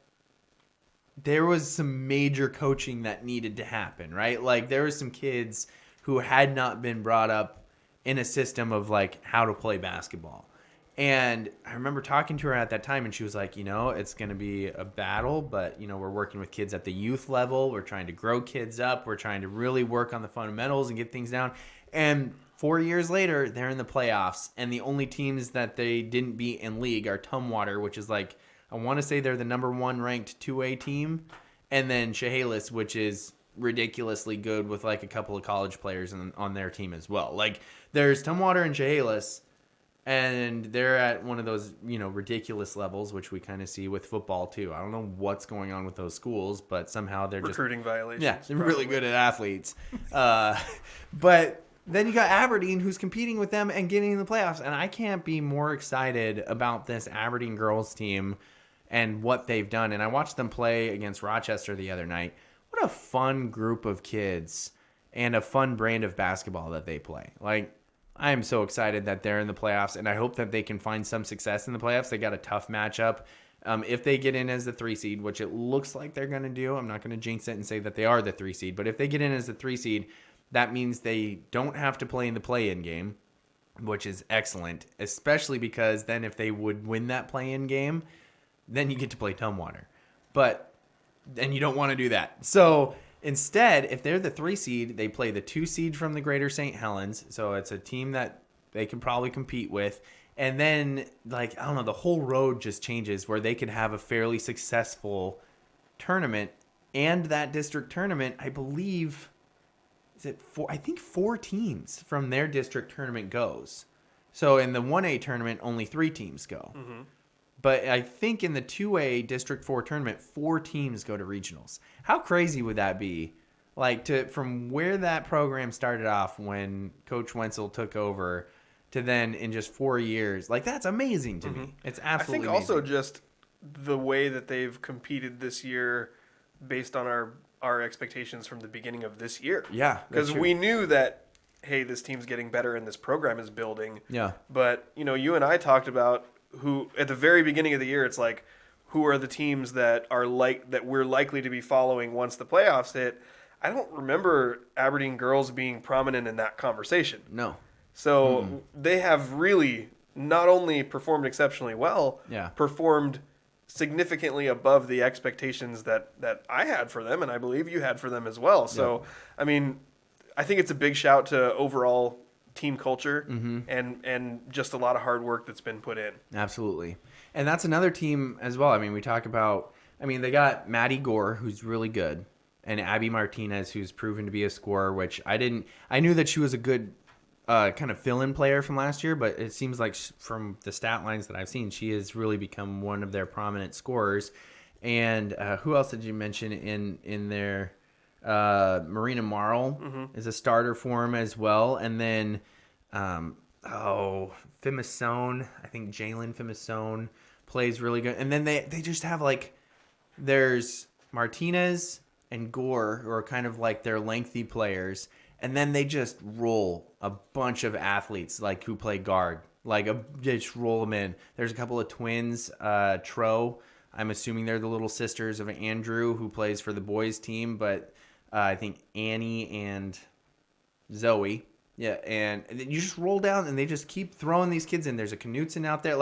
[SPEAKER 2] there was some major coaching that needed to happen, right? Like, there were some kids who had not been brought up in a system of, like, how to play basketball. And I remember talking to her at that time, and she was like, it's going to be a battle, but, we're working with kids at the youth level. We're trying to grow kids up. We're trying to really work on the fundamentals and get things down. And 4 years later, they're in the playoffs, and the only teams that they didn't beat in league are Tumwater, which is like, I want to say they're the number 1 ranked 2A team, and then Chehalis, which is ridiculously good with like a couple of college players on their team as well. Like, there's Tumwater and Chehalis, and they're at one of those, ridiculous levels, which we kind of see with football too. I don't know what's going on with those schools, but somehow they're
[SPEAKER 3] recruiting violations.
[SPEAKER 2] Yeah, they're really good at athletes. But then you got Aberdeen, who's competing with them and getting in the playoffs. And I can't be more excited about this Aberdeen girls team and what they've done. And I watched them play against Rochester the other night. What a fun group of kids and a fun brand of basketball that they play. Like, I am so excited that they're in the playoffs, and I hope that they can find some success in the playoffs. They got a tough matchup. If they get in as the 3 seed, which it looks like they're going to do, I'm not going to jinx it and say that they are the 3 seed, but if they get in as the 3 seed, that means they don't have to play in the play-in game, which is excellent, especially because then if they would win that play-in game, then you get to play Tumwater. But then you don't want to do that. So instead, if they're the 3 seed, they play the 2 seed from the Greater St. Helens. So it's a team that they can probably compete with. And then, like, I don't know, the whole road just changes where they could have a fairly successful tournament. And that district tournament, I believe, is it 4? I think 4 teams from their district tournament goes. So in the 1A tournament, only 3 teams go. Mm-hmm. But I think in the 2A District 4 tournament, 4 teams go to regionals. How crazy would that be? Like, from where that program started off when Coach Wenzel took over to then in just 4 years. Like, that's amazing to me. It's absolutely
[SPEAKER 3] I think also
[SPEAKER 2] amazing.
[SPEAKER 3] just the way that they've competed this year based on our expectations from the beginning of this year.
[SPEAKER 2] Yeah.
[SPEAKER 3] Because we knew that, hey, this team's getting better and this program is building.
[SPEAKER 2] Yeah.
[SPEAKER 3] But, you and I talked about who at the very beginning of the year, it's like, who are the teams that we're likely to be following once the playoffs hit? I don't remember Aberdeen girls being prominent in that conversation.
[SPEAKER 2] No.
[SPEAKER 3] So they have really not only performed exceptionally well, performed significantly above the expectations that I had for them, and I believe you had for them as well. So, I mean, I think it's a big shout to overall team culture and just a lot of hard work that's been put in. Absolutely.
[SPEAKER 2] And that's another team as well. I mean, we talk about, they got Maddie Gore, who's really good, and Abby Martinez, who's proven to be a scorer, which I knew that she was a good kind of fill-in player from last year, but it seems like from the stat lines that I've seen, she has really become one of their prominent scorers. And who else did you mention in there? Marina Marl is a starter for him as well. And then, Fimisone. I think Jalen Fimisone plays really good. And then they just have there's Martinez and Gore, who are kind of like their lengthy players. And then they just roll a bunch of athletes who play guard. Just roll them in. There's a couple of twins. Tro, I'm assuming they're the little sisters of Andrew, who plays for the boys team. But I think Annie and Zoe. Yeah, and you just roll down, and they just keep throwing these kids in. There's a Knutson out there.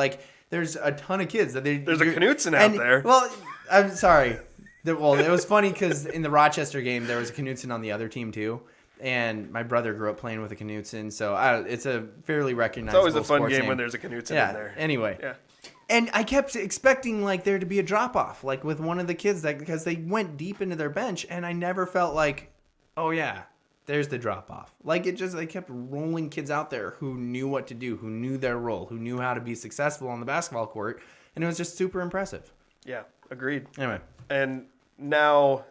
[SPEAKER 2] There's a ton of kids.
[SPEAKER 3] There's a Knutson out there.
[SPEAKER 2] Well, I'm sorry. It was funny because in the Rochester game, there was a Knutson on the other team, too. And my brother grew up playing with a Knutson, so it's a fairly recognizable.
[SPEAKER 3] It's always a fun game
[SPEAKER 2] name.
[SPEAKER 3] when there's a Knutson in there.
[SPEAKER 2] Anyway.
[SPEAKER 3] Yeah.
[SPEAKER 2] And I kept expecting there to be a drop off, with one of the kids, because they went deep into their bench, and I never felt oh yeah, there's the drop off. They kept rolling kids out there who knew what to do, who knew their role, who knew how to be successful on the basketball court, and it was just super impressive.
[SPEAKER 3] Yeah, agreed.
[SPEAKER 2] Anyway,
[SPEAKER 3] and now,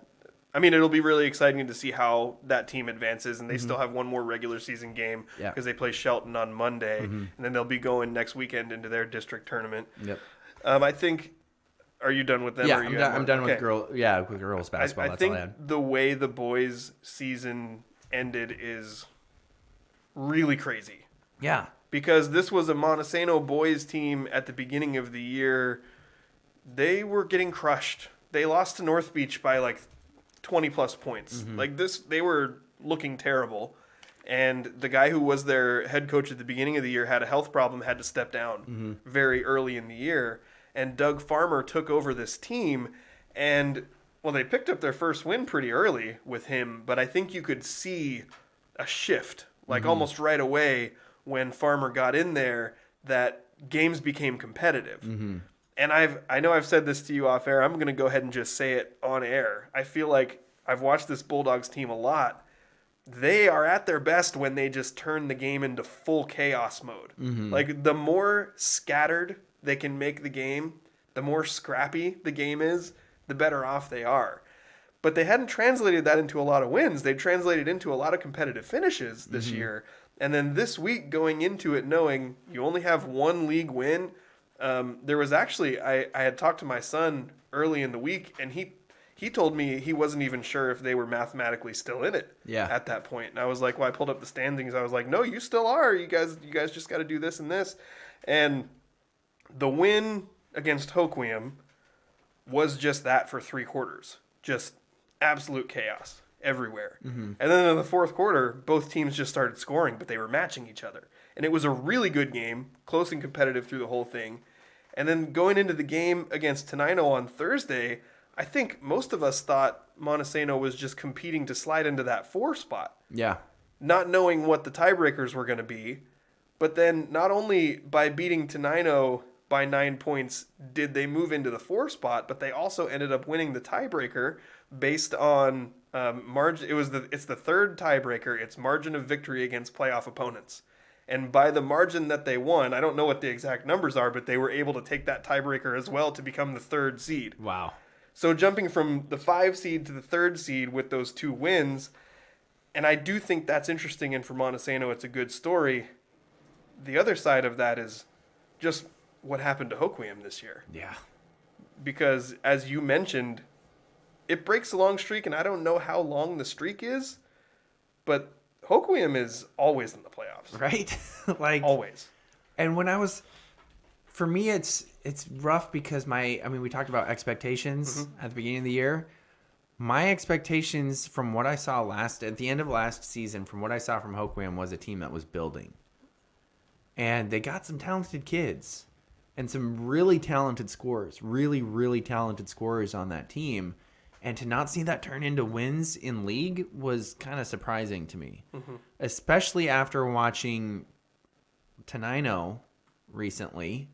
[SPEAKER 3] it'll be really exciting to see how that team advances, and they still have one more regular season game because they play Shelton on Monday, and then they'll be going next weekend into their district tournament.
[SPEAKER 2] Yep.
[SPEAKER 3] I think. Are you done with them?
[SPEAKER 2] Yeah,
[SPEAKER 3] or
[SPEAKER 2] I'm done with girls basketball.
[SPEAKER 3] I think the way the boys' season ended is really crazy.
[SPEAKER 2] Yeah.
[SPEAKER 3] Because this was a Montesano boys team at the beginning of the year. They were getting crushed. They lost to North Beach by 20 plus points. They were looking terrible. And the guy who was their head coach at the beginning of the year had a health problem, had to step down very early in the year. And Doug Farmer took over this team, and they picked up their first win pretty early with him, but I think you could see a shift, almost right away when Farmer got in there, that games became competitive. And I know I've said this to you off air. I'm going to go ahead and just say it on air. I feel like I've watched this Bulldogs team a lot. They are at their best when they just turn the game into full chaos mode. The more scattered they can make the game, the more scrappy the game is, the better off they are. But they hadn't translated that into a lot of wins. They translated into a lot of competitive finishes this year. And then this week, going into it knowing you only have one league win, there was actually, I had talked to my son early in the week, and he told me he wasn't even sure if they were mathematically still in it at that point. And I was like, I pulled up the standings. I was like, no, you still are. You guys just got to do this and this. And the win against Hoquiam was just that for 3 quarters. Just absolute chaos everywhere. And then in the fourth quarter, both teams just started scoring, but they were matching each other. And it was a really good game, close and competitive through the whole thing. And then going into the game against Tenino on Thursday, I think most of us thought Montesano was just competing to slide into that 4 spot.
[SPEAKER 2] Yeah.
[SPEAKER 3] Not knowing what the tiebreakers were going to be. But then not only by beating Tenino by 9 points did they move into the 4 spot, but they also ended up winning the tiebreaker based on margin. It's the third tiebreaker. It's margin of victory against playoff opponents. And by the margin that they won, I don't know what the exact numbers are, but they were able to take that tiebreaker as well to become the 3rd seed.
[SPEAKER 2] Wow.
[SPEAKER 3] So jumping from the 5 seed to the 3rd seed with those 2 wins, and I do think that's interesting, and for Montesano it's a good story. The other side of that is just what happened to Hoquiam this year.
[SPEAKER 2] Yeah.
[SPEAKER 3] Because, as you mentioned, it breaks a long streak, and I don't know how long the streak is, but Hoquiam is always in the playoffs.
[SPEAKER 2] Right?
[SPEAKER 3] Always.
[SPEAKER 2] And for me, it's rough because we talked about expectations at the beginning of the year. My expectations from what I saw at the end of last season, from what I saw from Hoquiam, was a team that was building. And they got some talented kids and some really talented scorers, really, really talented scorers on that team. And to not see that turn into wins in league was kind of surprising to me, especially after watching Tenino recently.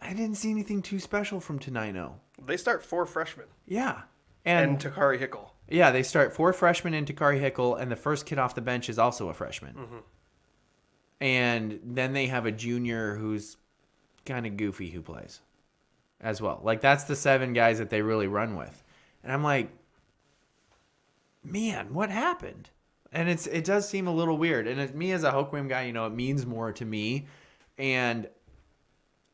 [SPEAKER 2] I didn't see anything too special from Tenino.
[SPEAKER 3] They start 4 freshmen.
[SPEAKER 2] Yeah.
[SPEAKER 3] And Takari Hickel.
[SPEAKER 2] Yeah, they start 4 freshmen in Takari Hickel, and the first kid off the bench is also a freshman. And then they have a junior who's kind of goofy who plays as well. That's the 7 guys that they really run with. And I'm like, man, what happened? And it does seem a little weird. And me as a Hoquiam guy, it means more to me. And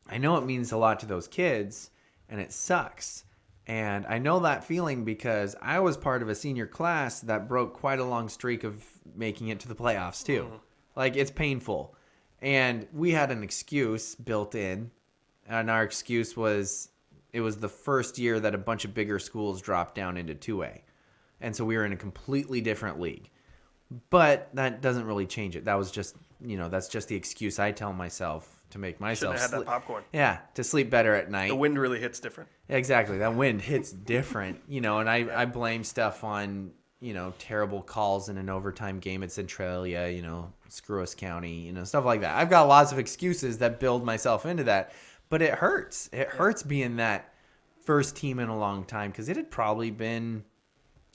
[SPEAKER 2] I know it means a lot to those kids, and it sucks. And I know that feeling because I was part of a senior class that broke quite a long streak of making it to the playoffs too. Like, it's painful. And we had an excuse built in. And our excuse was it was the first year that a bunch of bigger schools dropped down into 2A. And so we were in a completely different league. But that doesn't really change it. That was just, that's just the excuse I tell myself to make myself
[SPEAKER 3] Shouldn't have had that popcorn.
[SPEAKER 2] Yeah, to sleep better at night.
[SPEAKER 3] The wind really hits different.
[SPEAKER 2] Exactly. That wind hits different, and I blame stuff on, terrible calls in an overtime game at Centralia, Screw-us County, stuff like that. I've got lots of excuses that build myself into that, but it hurts. It hurts being that first team in a long time because it had probably been,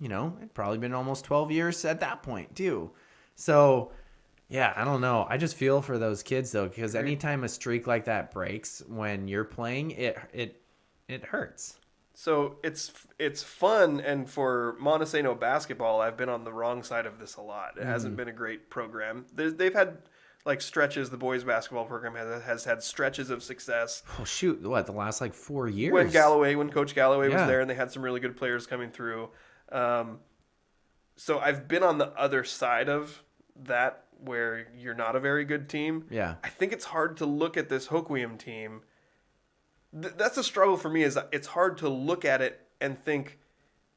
[SPEAKER 2] almost 12 years at that point too. So, yeah, I don't know. I just feel for those kids though, because anytime a streak like that breaks when you're playing, it hurts.
[SPEAKER 3] So it's fun, and for Montesano basketball, I've been on the wrong side of this a lot. It hasn't been a great program. They've had like stretches. The boys basketball program has had stretches of success.
[SPEAKER 2] Oh shoot! What, the last 4 years?
[SPEAKER 3] When Coach Galloway was there, and they had some really good players coming through. So I've been on the other side of that, where you're not a very good team.
[SPEAKER 2] Yeah.
[SPEAKER 3] I think it's hard to look at this Hoquiam team. That's a struggle for me, is it's hard to look at it and think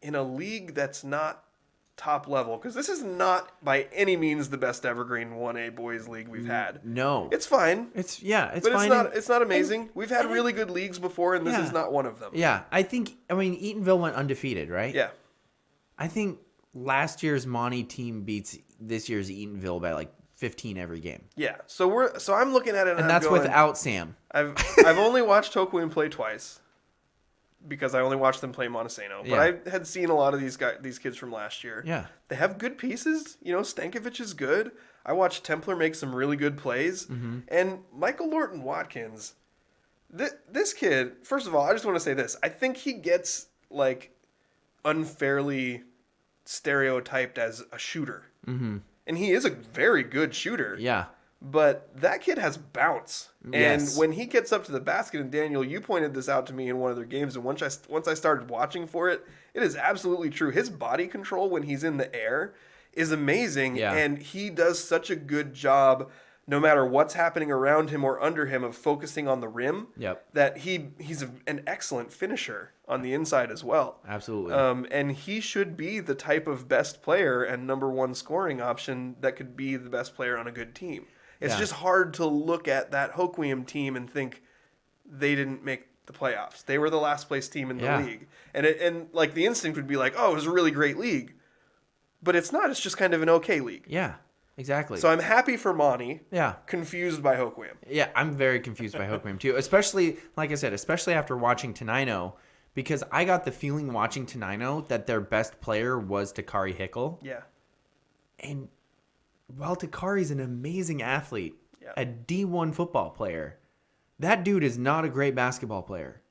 [SPEAKER 3] in a league that's not top level, because this is not by any means the best evergreen 1A boys league we've had.
[SPEAKER 2] No.
[SPEAKER 3] It's fine.
[SPEAKER 2] It's
[SPEAKER 3] but
[SPEAKER 2] fine.
[SPEAKER 3] It's not amazing. We've had really good leagues before, and this is not one of them.
[SPEAKER 2] Yeah. Eatonville went undefeated, right?
[SPEAKER 3] Yeah.
[SPEAKER 2] I think last year's Monty team beats this year's Eatonville by 15 every game.
[SPEAKER 3] Yeah. So I'm looking at it, and
[SPEAKER 2] that's without Sam.
[SPEAKER 3] I've only watched Hoquiam play twice, because I only watched them play Montesano. But I had seen a lot of these kids from last year.
[SPEAKER 2] Yeah.
[SPEAKER 3] They have good pieces. Stankovic is good. I watched Templar make some really good plays. And Michael Lorton Watkins, this kid, first of all, I just want to say this. I think he gets unfairly stereotyped as a shooter. Mm-hmm. And he is a very good shooter.
[SPEAKER 2] Yeah.
[SPEAKER 3] But that kid has bounce.
[SPEAKER 2] Yes.
[SPEAKER 3] And when he gets up to the basket, and Daniel, you pointed this out to me in one of their games, and once I started watching for it, it is absolutely true. His body control when he's in the air is amazing, and he does such a good job, no matter what's happening around him or under him, of focusing on the rim.
[SPEAKER 2] Yep.
[SPEAKER 3] That he's an excellent finisher on the inside as well.
[SPEAKER 2] Absolutely.
[SPEAKER 3] And he should be the type of best player and number one scoring option that could be the best player on a good team. It's just hard to look at that Hoquiam team and think they didn't make the playoffs. They were the last place team in the league. And the instinct would be oh, it was a really great league. But it's not. It's just kind of an okay league.
[SPEAKER 2] Yeah, exactly.
[SPEAKER 3] So I'm happy for Monty.
[SPEAKER 2] Yeah.
[SPEAKER 3] Confused by Hoquiam.
[SPEAKER 2] Yeah, I'm very confused by Hoquiam too. Especially, like I said, after watching Tenino, because I got the feeling watching Tenino that their best player was Takari Hickel.
[SPEAKER 3] Yeah.
[SPEAKER 2] And while Takari's an amazing athlete, a D1 football player, that dude is not a great basketball player.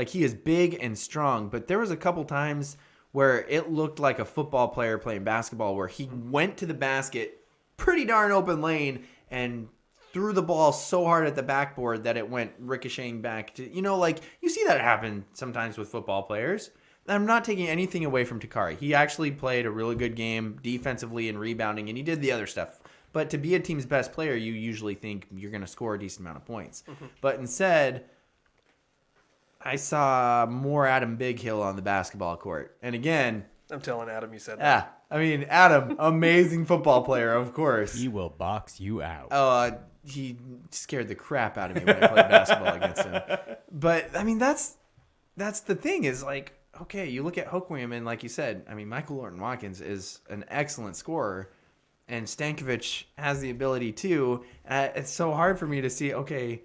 [SPEAKER 2] He is big and strong, but there was a couple times where it looked like a football player playing basketball, where he went to the basket, pretty darn open lane, and threw the ball so hard at the backboard that it went ricocheting back to, you see that happen sometimes with football players. I'm not taking anything away from Takari. He actually played a really good game defensively and rebounding, and he did the other stuff. But to be a team's best player, you usually think you're going to score a decent amount of points. Mm-hmm. But instead, I saw more Adam Bighill on the basketball court. And again,
[SPEAKER 3] I'm telling Adam you said that.
[SPEAKER 2] Yeah. Adam, amazing football player, of course.
[SPEAKER 4] He will box you out.
[SPEAKER 2] Oh, he scared the crap out of me when I played basketball against him. But, that's the thing is okay, you look at Hoquiam, and like you said, Michael Lorton Watkins is an excellent scorer, and Stankovic has the ability too. It's so hard for me to see, okay,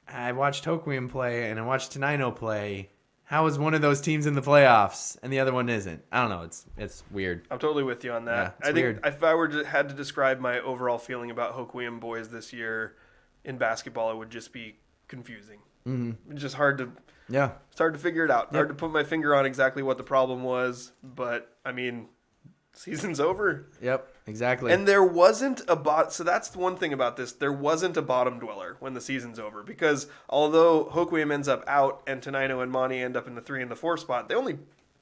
[SPEAKER 2] I watched Hoquiam play and I watched Tenino play. How is one of those teams in the playoffs and the other one isn't? I don't know. It's weird.
[SPEAKER 3] I'm totally with you on that.
[SPEAKER 2] Yeah, I think weird.
[SPEAKER 3] If I had to describe my overall feeling about Hoquiam boys this year in basketball, it would just be confusing. Mm-hmm. It's just hard to... Yeah. It's hard to figure it out. Yep. Hard to put my finger on exactly what the problem was, but season's over.
[SPEAKER 2] Yep, exactly.
[SPEAKER 3] And there wasn't so that's the one thing about this. There wasn't a bottom dweller when the season's over, because although Hoquiam ends up out and Tenino and Monty end up in the 3 and the 4 spot, they only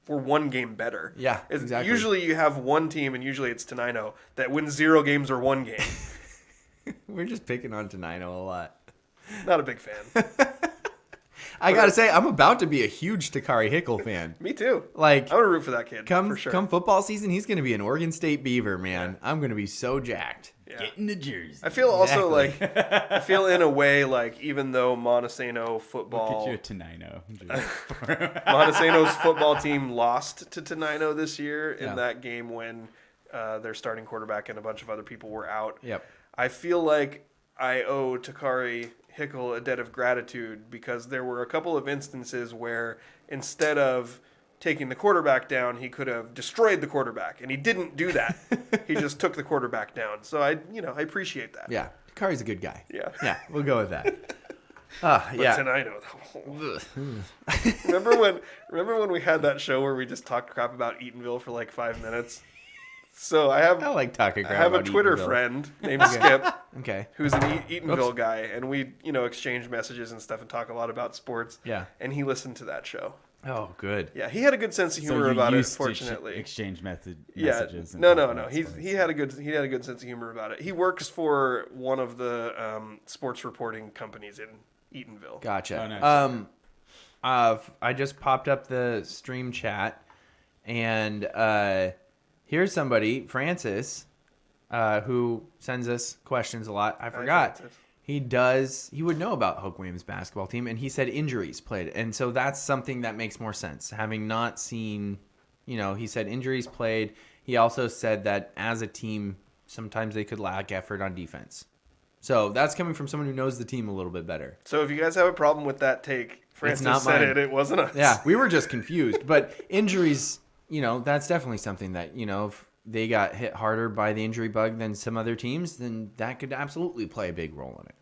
[SPEAKER 3] were one game better.
[SPEAKER 2] Yeah, exactly.
[SPEAKER 3] Usually you have one team, and usually it's Tenino, that wins 0 games or 1 game.
[SPEAKER 2] We're just picking on Tenino a lot.
[SPEAKER 3] Not a big fan.
[SPEAKER 2] I gotta say, I'm about to be a huge Takari Hickle fan.
[SPEAKER 3] Me too.
[SPEAKER 2] Like,
[SPEAKER 3] I'm gonna root for that kid.
[SPEAKER 2] Come
[SPEAKER 3] for sure.
[SPEAKER 2] Come football season, he's gonna be an Oregon State Beaver, man. Yeah. I'm gonna be so jacked.
[SPEAKER 3] Yeah.
[SPEAKER 4] Get in the jersey.
[SPEAKER 3] I feel also like, I feel in a way like, even though Montesano football,
[SPEAKER 4] look at you, Tenino.
[SPEAKER 3] Montesano's football team lost to Tenino this year in that game when their starting quarterback and a bunch of other people were out.
[SPEAKER 2] Yep.
[SPEAKER 3] I feel like I owe Takari Hickle a debt of gratitude, because there were a couple of instances where instead of taking the quarterback down, he could have destroyed the quarterback, and he didn't do that. He just took the quarterback down. So I appreciate that.
[SPEAKER 2] Yeah, Takari's a good guy.
[SPEAKER 3] Yeah,
[SPEAKER 2] we'll go with that.
[SPEAKER 3] But
[SPEAKER 2] yeah.
[SPEAKER 3] Tenino, remember when we had that show where we just talked crap about Eatonville for like 5 minutes? So I
[SPEAKER 2] like talking crap.
[SPEAKER 3] I have a
[SPEAKER 2] about
[SPEAKER 3] Twitter
[SPEAKER 2] Eatonville.
[SPEAKER 3] friend named Skip.
[SPEAKER 2] Okay.
[SPEAKER 3] Who's an Eatonville guy, and we, exchange messages and stuff and talk a lot about sports.
[SPEAKER 2] Yeah.
[SPEAKER 3] And he listened to that show.
[SPEAKER 2] Oh, good.
[SPEAKER 3] Yeah, he had a good sense of humor about it. Fortunately,
[SPEAKER 4] exchange messages.
[SPEAKER 3] No. He had a good sense of humor about it. He works for one of the sports reporting companies in Eatonville.
[SPEAKER 2] Gotcha.
[SPEAKER 4] Oh, nice.
[SPEAKER 2] I just popped up the stream chat, and here's somebody, Francis, who sends us questions a lot. I forgot. He would know about Hoke Williams' basketball team, and he said injuries played. And so that's something that makes more sense. Having not seen, he said injuries played. He also said that as a team, sometimes they could lack effort on defense. So that's coming from someone who knows the team a little bit better.
[SPEAKER 3] So if you guys have a problem with that take, Francis said
[SPEAKER 2] mine.
[SPEAKER 3] it wasn't us.
[SPEAKER 2] Yeah, we were just confused. But injuries, that's definitely something that, if they got hit harder by the injury bug than some other teams, then that could absolutely play a big role in it.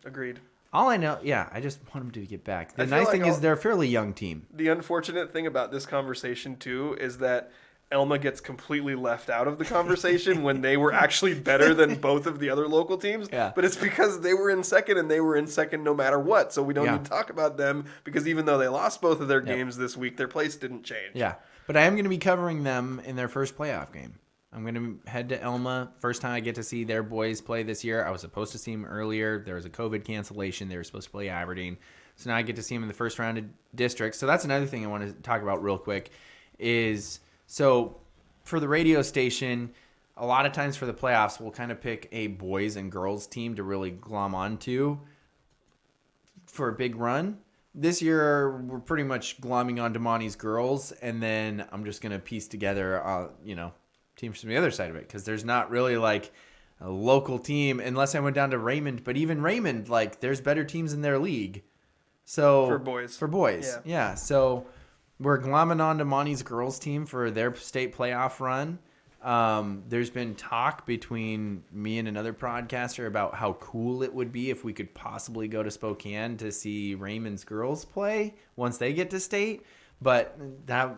[SPEAKER 3] Agreed.
[SPEAKER 2] All I know, I just want them to get back. The nice thing is they're a fairly young team.
[SPEAKER 3] The unfortunate thing about this conversation, too, is that Elma gets completely left out of the conversation when they were actually better than both of the other local teams.
[SPEAKER 2] Yeah.
[SPEAKER 3] But it's because they were in second, and they were in second no matter what. So we don't need to talk about them, because even though they lost both of their games this week, their place didn't change.
[SPEAKER 2] Yeah. But I am going to be covering them in their first playoff game. I'm going to head to Elma. First time I get to see their boys play this year. I was supposed to see them earlier. There was a COVID cancellation. They were supposed to play Aberdeen. So now I get to see them in the first round of district. So that's another thing I want to talk about real quick is, so for the radio station, a lot of times for the playoffs, we'll kind of pick a boys and girls team to really glom onto for a big run. This year, we're pretty much glomming on Monty's girls, and then I'm just going to piece together, teams from the other side of it, because there's not really like a local team unless I went down to Raymond. But even Raymond, there's better teams in their league. So for boys, yeah. So we're glomming on to Monty's girls team for their state playoff run. There's been talk between me and another broadcaster about how cool it would be if we could possibly go to Spokane to see Raymond's girls play once they get to state, but that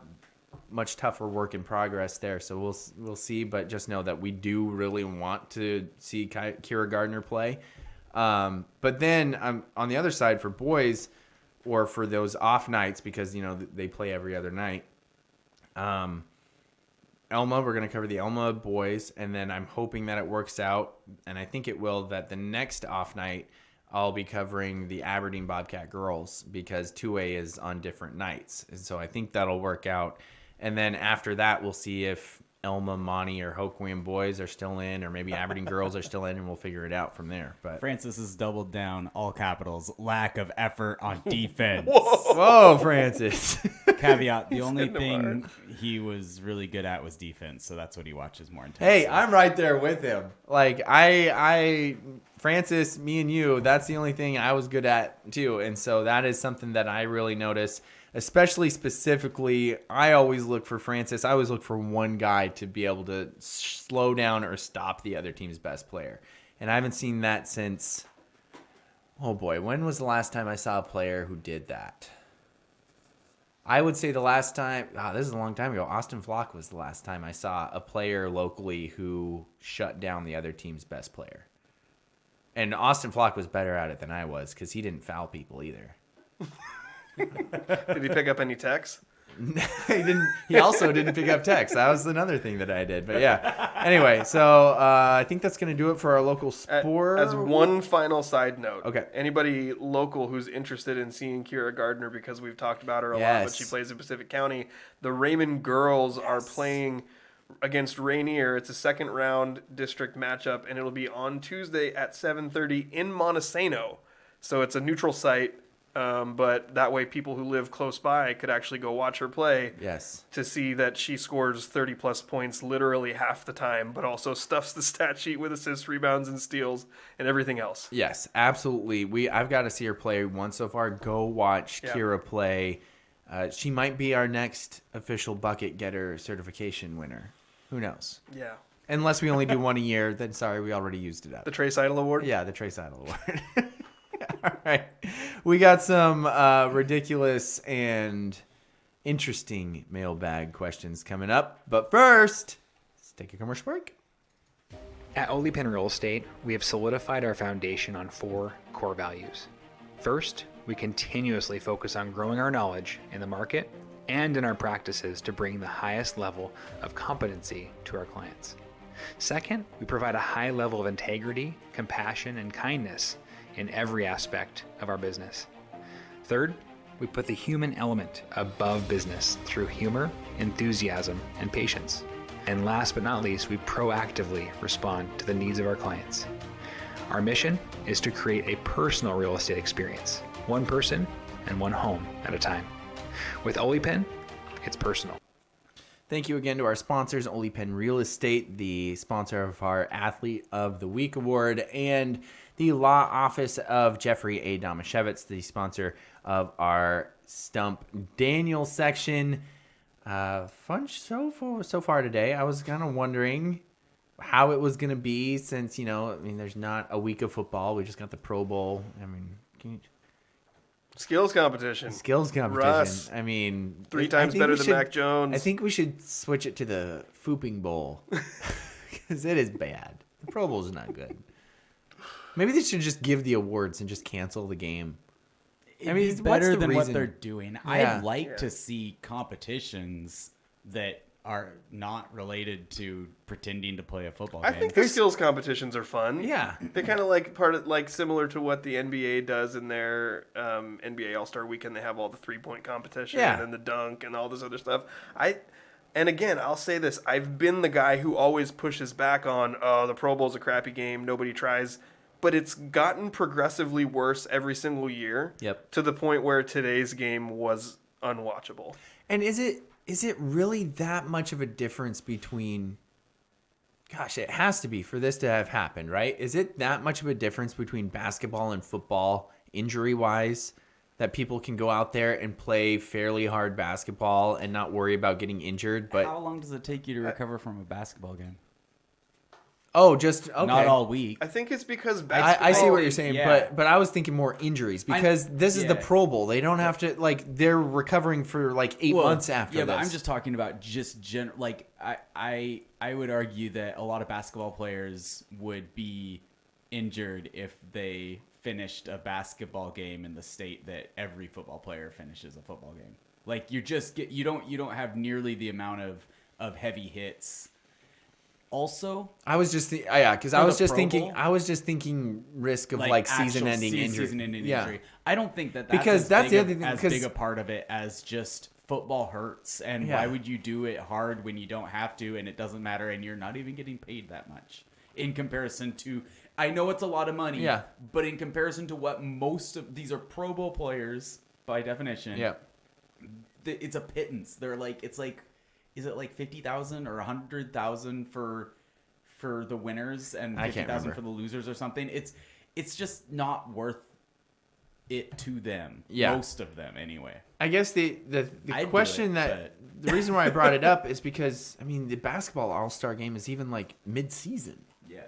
[SPEAKER 2] much tougher work in progress there. So we'll see, but just know that we do really want to see Kira Gardner play. But then on the other side for boys, or for those off nights, because they play every other night. Elma, we're going to cover the Elma boys, and then I'm hoping that it works out, and I think it will, that the next off night I'll be covering the Aberdeen Bobcat girls, because 2A is on different nights, and so I think that'll work out. And then after that, we'll see if Elma, Monty, or Hoquiam boys are still in, or maybe Aberdeen girls are still in, and we'll figure it out from there. But
[SPEAKER 4] Francis has doubled down, all capitals, lack of effort on defense.
[SPEAKER 2] Whoa, Francis.
[SPEAKER 4] Caveat, the only thing he was really good at was defense, so that's what he watches more intensely.
[SPEAKER 2] Hey, I'm right there with him. Francis, me and you, that's the only thing I was good at too. And so that is something that I really notice, especially specifically. I always look for Francis. I always look for one guy to be able to slow down or stop the other team's best player. And I haven't seen that since, oh boy, when was the last time I saw a player who did that? I would say the last time, this is a long time ago, Austin Flock was the last time I saw a player locally who shut down the other team's best player. And Austin Flock was better at it than I was because he didn't foul people either.
[SPEAKER 3] Did he pick up any texts?
[SPEAKER 2] He didn't. He also didn't pick up text. That was another thing that I did. But yeah. Anyway, so I think that's going to do it for our local sport.
[SPEAKER 3] As one final side note,
[SPEAKER 2] okay.
[SPEAKER 3] Anybody local who's interested in seeing Kira Gardner, because we've talked about her a lot, but she plays in Pacific County. The Raymond girls are playing against Rainier. It's a second round district matchup, and it'll be on Tuesday at 7:30 in Montesano. So it's a neutral site. But that way people who live close by could actually go watch her play.
[SPEAKER 2] Yes. To
[SPEAKER 3] see that she scores 30-plus points literally half the time, but also stuffs the stat sheet with assists, rebounds, and steals, and everything else.
[SPEAKER 2] Yes, absolutely. I've got to see her play once so far. Go watch Kira play. She might be our next official bucket getter certification winner. Who knows?
[SPEAKER 3] Yeah.
[SPEAKER 2] Unless we only do one a year, then sorry, we already used it up.
[SPEAKER 3] The Tre Seydel Award?
[SPEAKER 2] Yeah, the Tre Seydel Award. All right. We got some ridiculous and interesting mailbag questions coming up. But first, let's take a commercial break.
[SPEAKER 6] At Ole Pen Real Estate, we have solidified our foundation on 4 core values. First, we continuously focus on growing our knowledge in the market and in our practices to bring the highest level of competency to our clients. Second, we provide a high level of integrity, compassion, and kindness in every aspect of our business. Third, we put the human element above business through humor, enthusiasm, and patience. And last but not least, we proactively respond to the needs of our clients. Our mission is to create a personal real estate experience, one person and one home at a time. With Ole Pen, it's personal.
[SPEAKER 2] Thank you again to our sponsors, Ole Pen Real Estate, the sponsor of our Athlete of the Week Award, and the Law Office of Jeffrey A. Domashevitz, the sponsor of our Stump Daniel section. Fun show so far today. I was kind of wondering how it was going to be since, there's not a week of football. We just got the Pro Bowl.
[SPEAKER 3] Skills competition.
[SPEAKER 2] Russ.
[SPEAKER 3] 3 times better than Mac Jones.
[SPEAKER 2] I think we should switch it to the Fooping Bowl because it is bad. The Pro Bowl is not good. Maybe they should just give the awards and just cancel the game.
[SPEAKER 4] It's better than what they're doing.
[SPEAKER 2] Yeah.
[SPEAKER 4] I'd like to see competitions that are not related to pretending to play a football game.
[SPEAKER 3] I think the skills competitions are fun.
[SPEAKER 2] Yeah.
[SPEAKER 3] They kind of similar to what the NBA does in their NBA All-Star Weekend. They have all the 3-point competition and the dunk and all this other stuff. And again, I'll say this. I've been the guy who always pushes back on, the Pro Bowl's a crappy game. Nobody tries. But it's gotten progressively worse every single year.
[SPEAKER 2] Yep.
[SPEAKER 3] To the point where today's game was unwatchable.
[SPEAKER 2] And is it really that much of a difference between... Gosh, it has to be for this to have happened, right? Is it that much of a difference between basketball and football, injury-wise, that people can go out there and play fairly hard basketball and not worry about getting injured? But
[SPEAKER 4] how long does it take you to recover from a basketball game?
[SPEAKER 2] Oh, just okay.
[SPEAKER 4] Not all week.
[SPEAKER 3] I think it's because basketball...
[SPEAKER 2] I see what you're saying, but I was thinking more injuries because this is the Pro Bowl. They don't have to they're recovering for 8 months after this.
[SPEAKER 4] Yeah, but I'm just talking about I would argue that a lot of basketball players would be injured if they finished a basketball game in the state that every football player finishes a football game. You don't have nearly the amount of heavy hits. Also,
[SPEAKER 2] I was just thinking risk of season-ending injury.
[SPEAKER 4] Season-ending injury. I don't think that's
[SPEAKER 2] because that's the other thing.
[SPEAKER 4] As big a part of it as just football hurts, and why would you do it hard when you don't have to, and it doesn't matter, and you're not even getting paid that much in comparison to. I know it's a lot of money, but in comparison to what most of these are Pro Bowl players by definition, it's a pittance. Is it like 50,000 or 100,000 for the winners and 50,000 for the losers or something? It's just not worth it to them. Yeah. Most of them anyway.
[SPEAKER 2] I guess the question the reason why I brought it up is because the basketball All-Star game is even mid-season.
[SPEAKER 4] Yeah.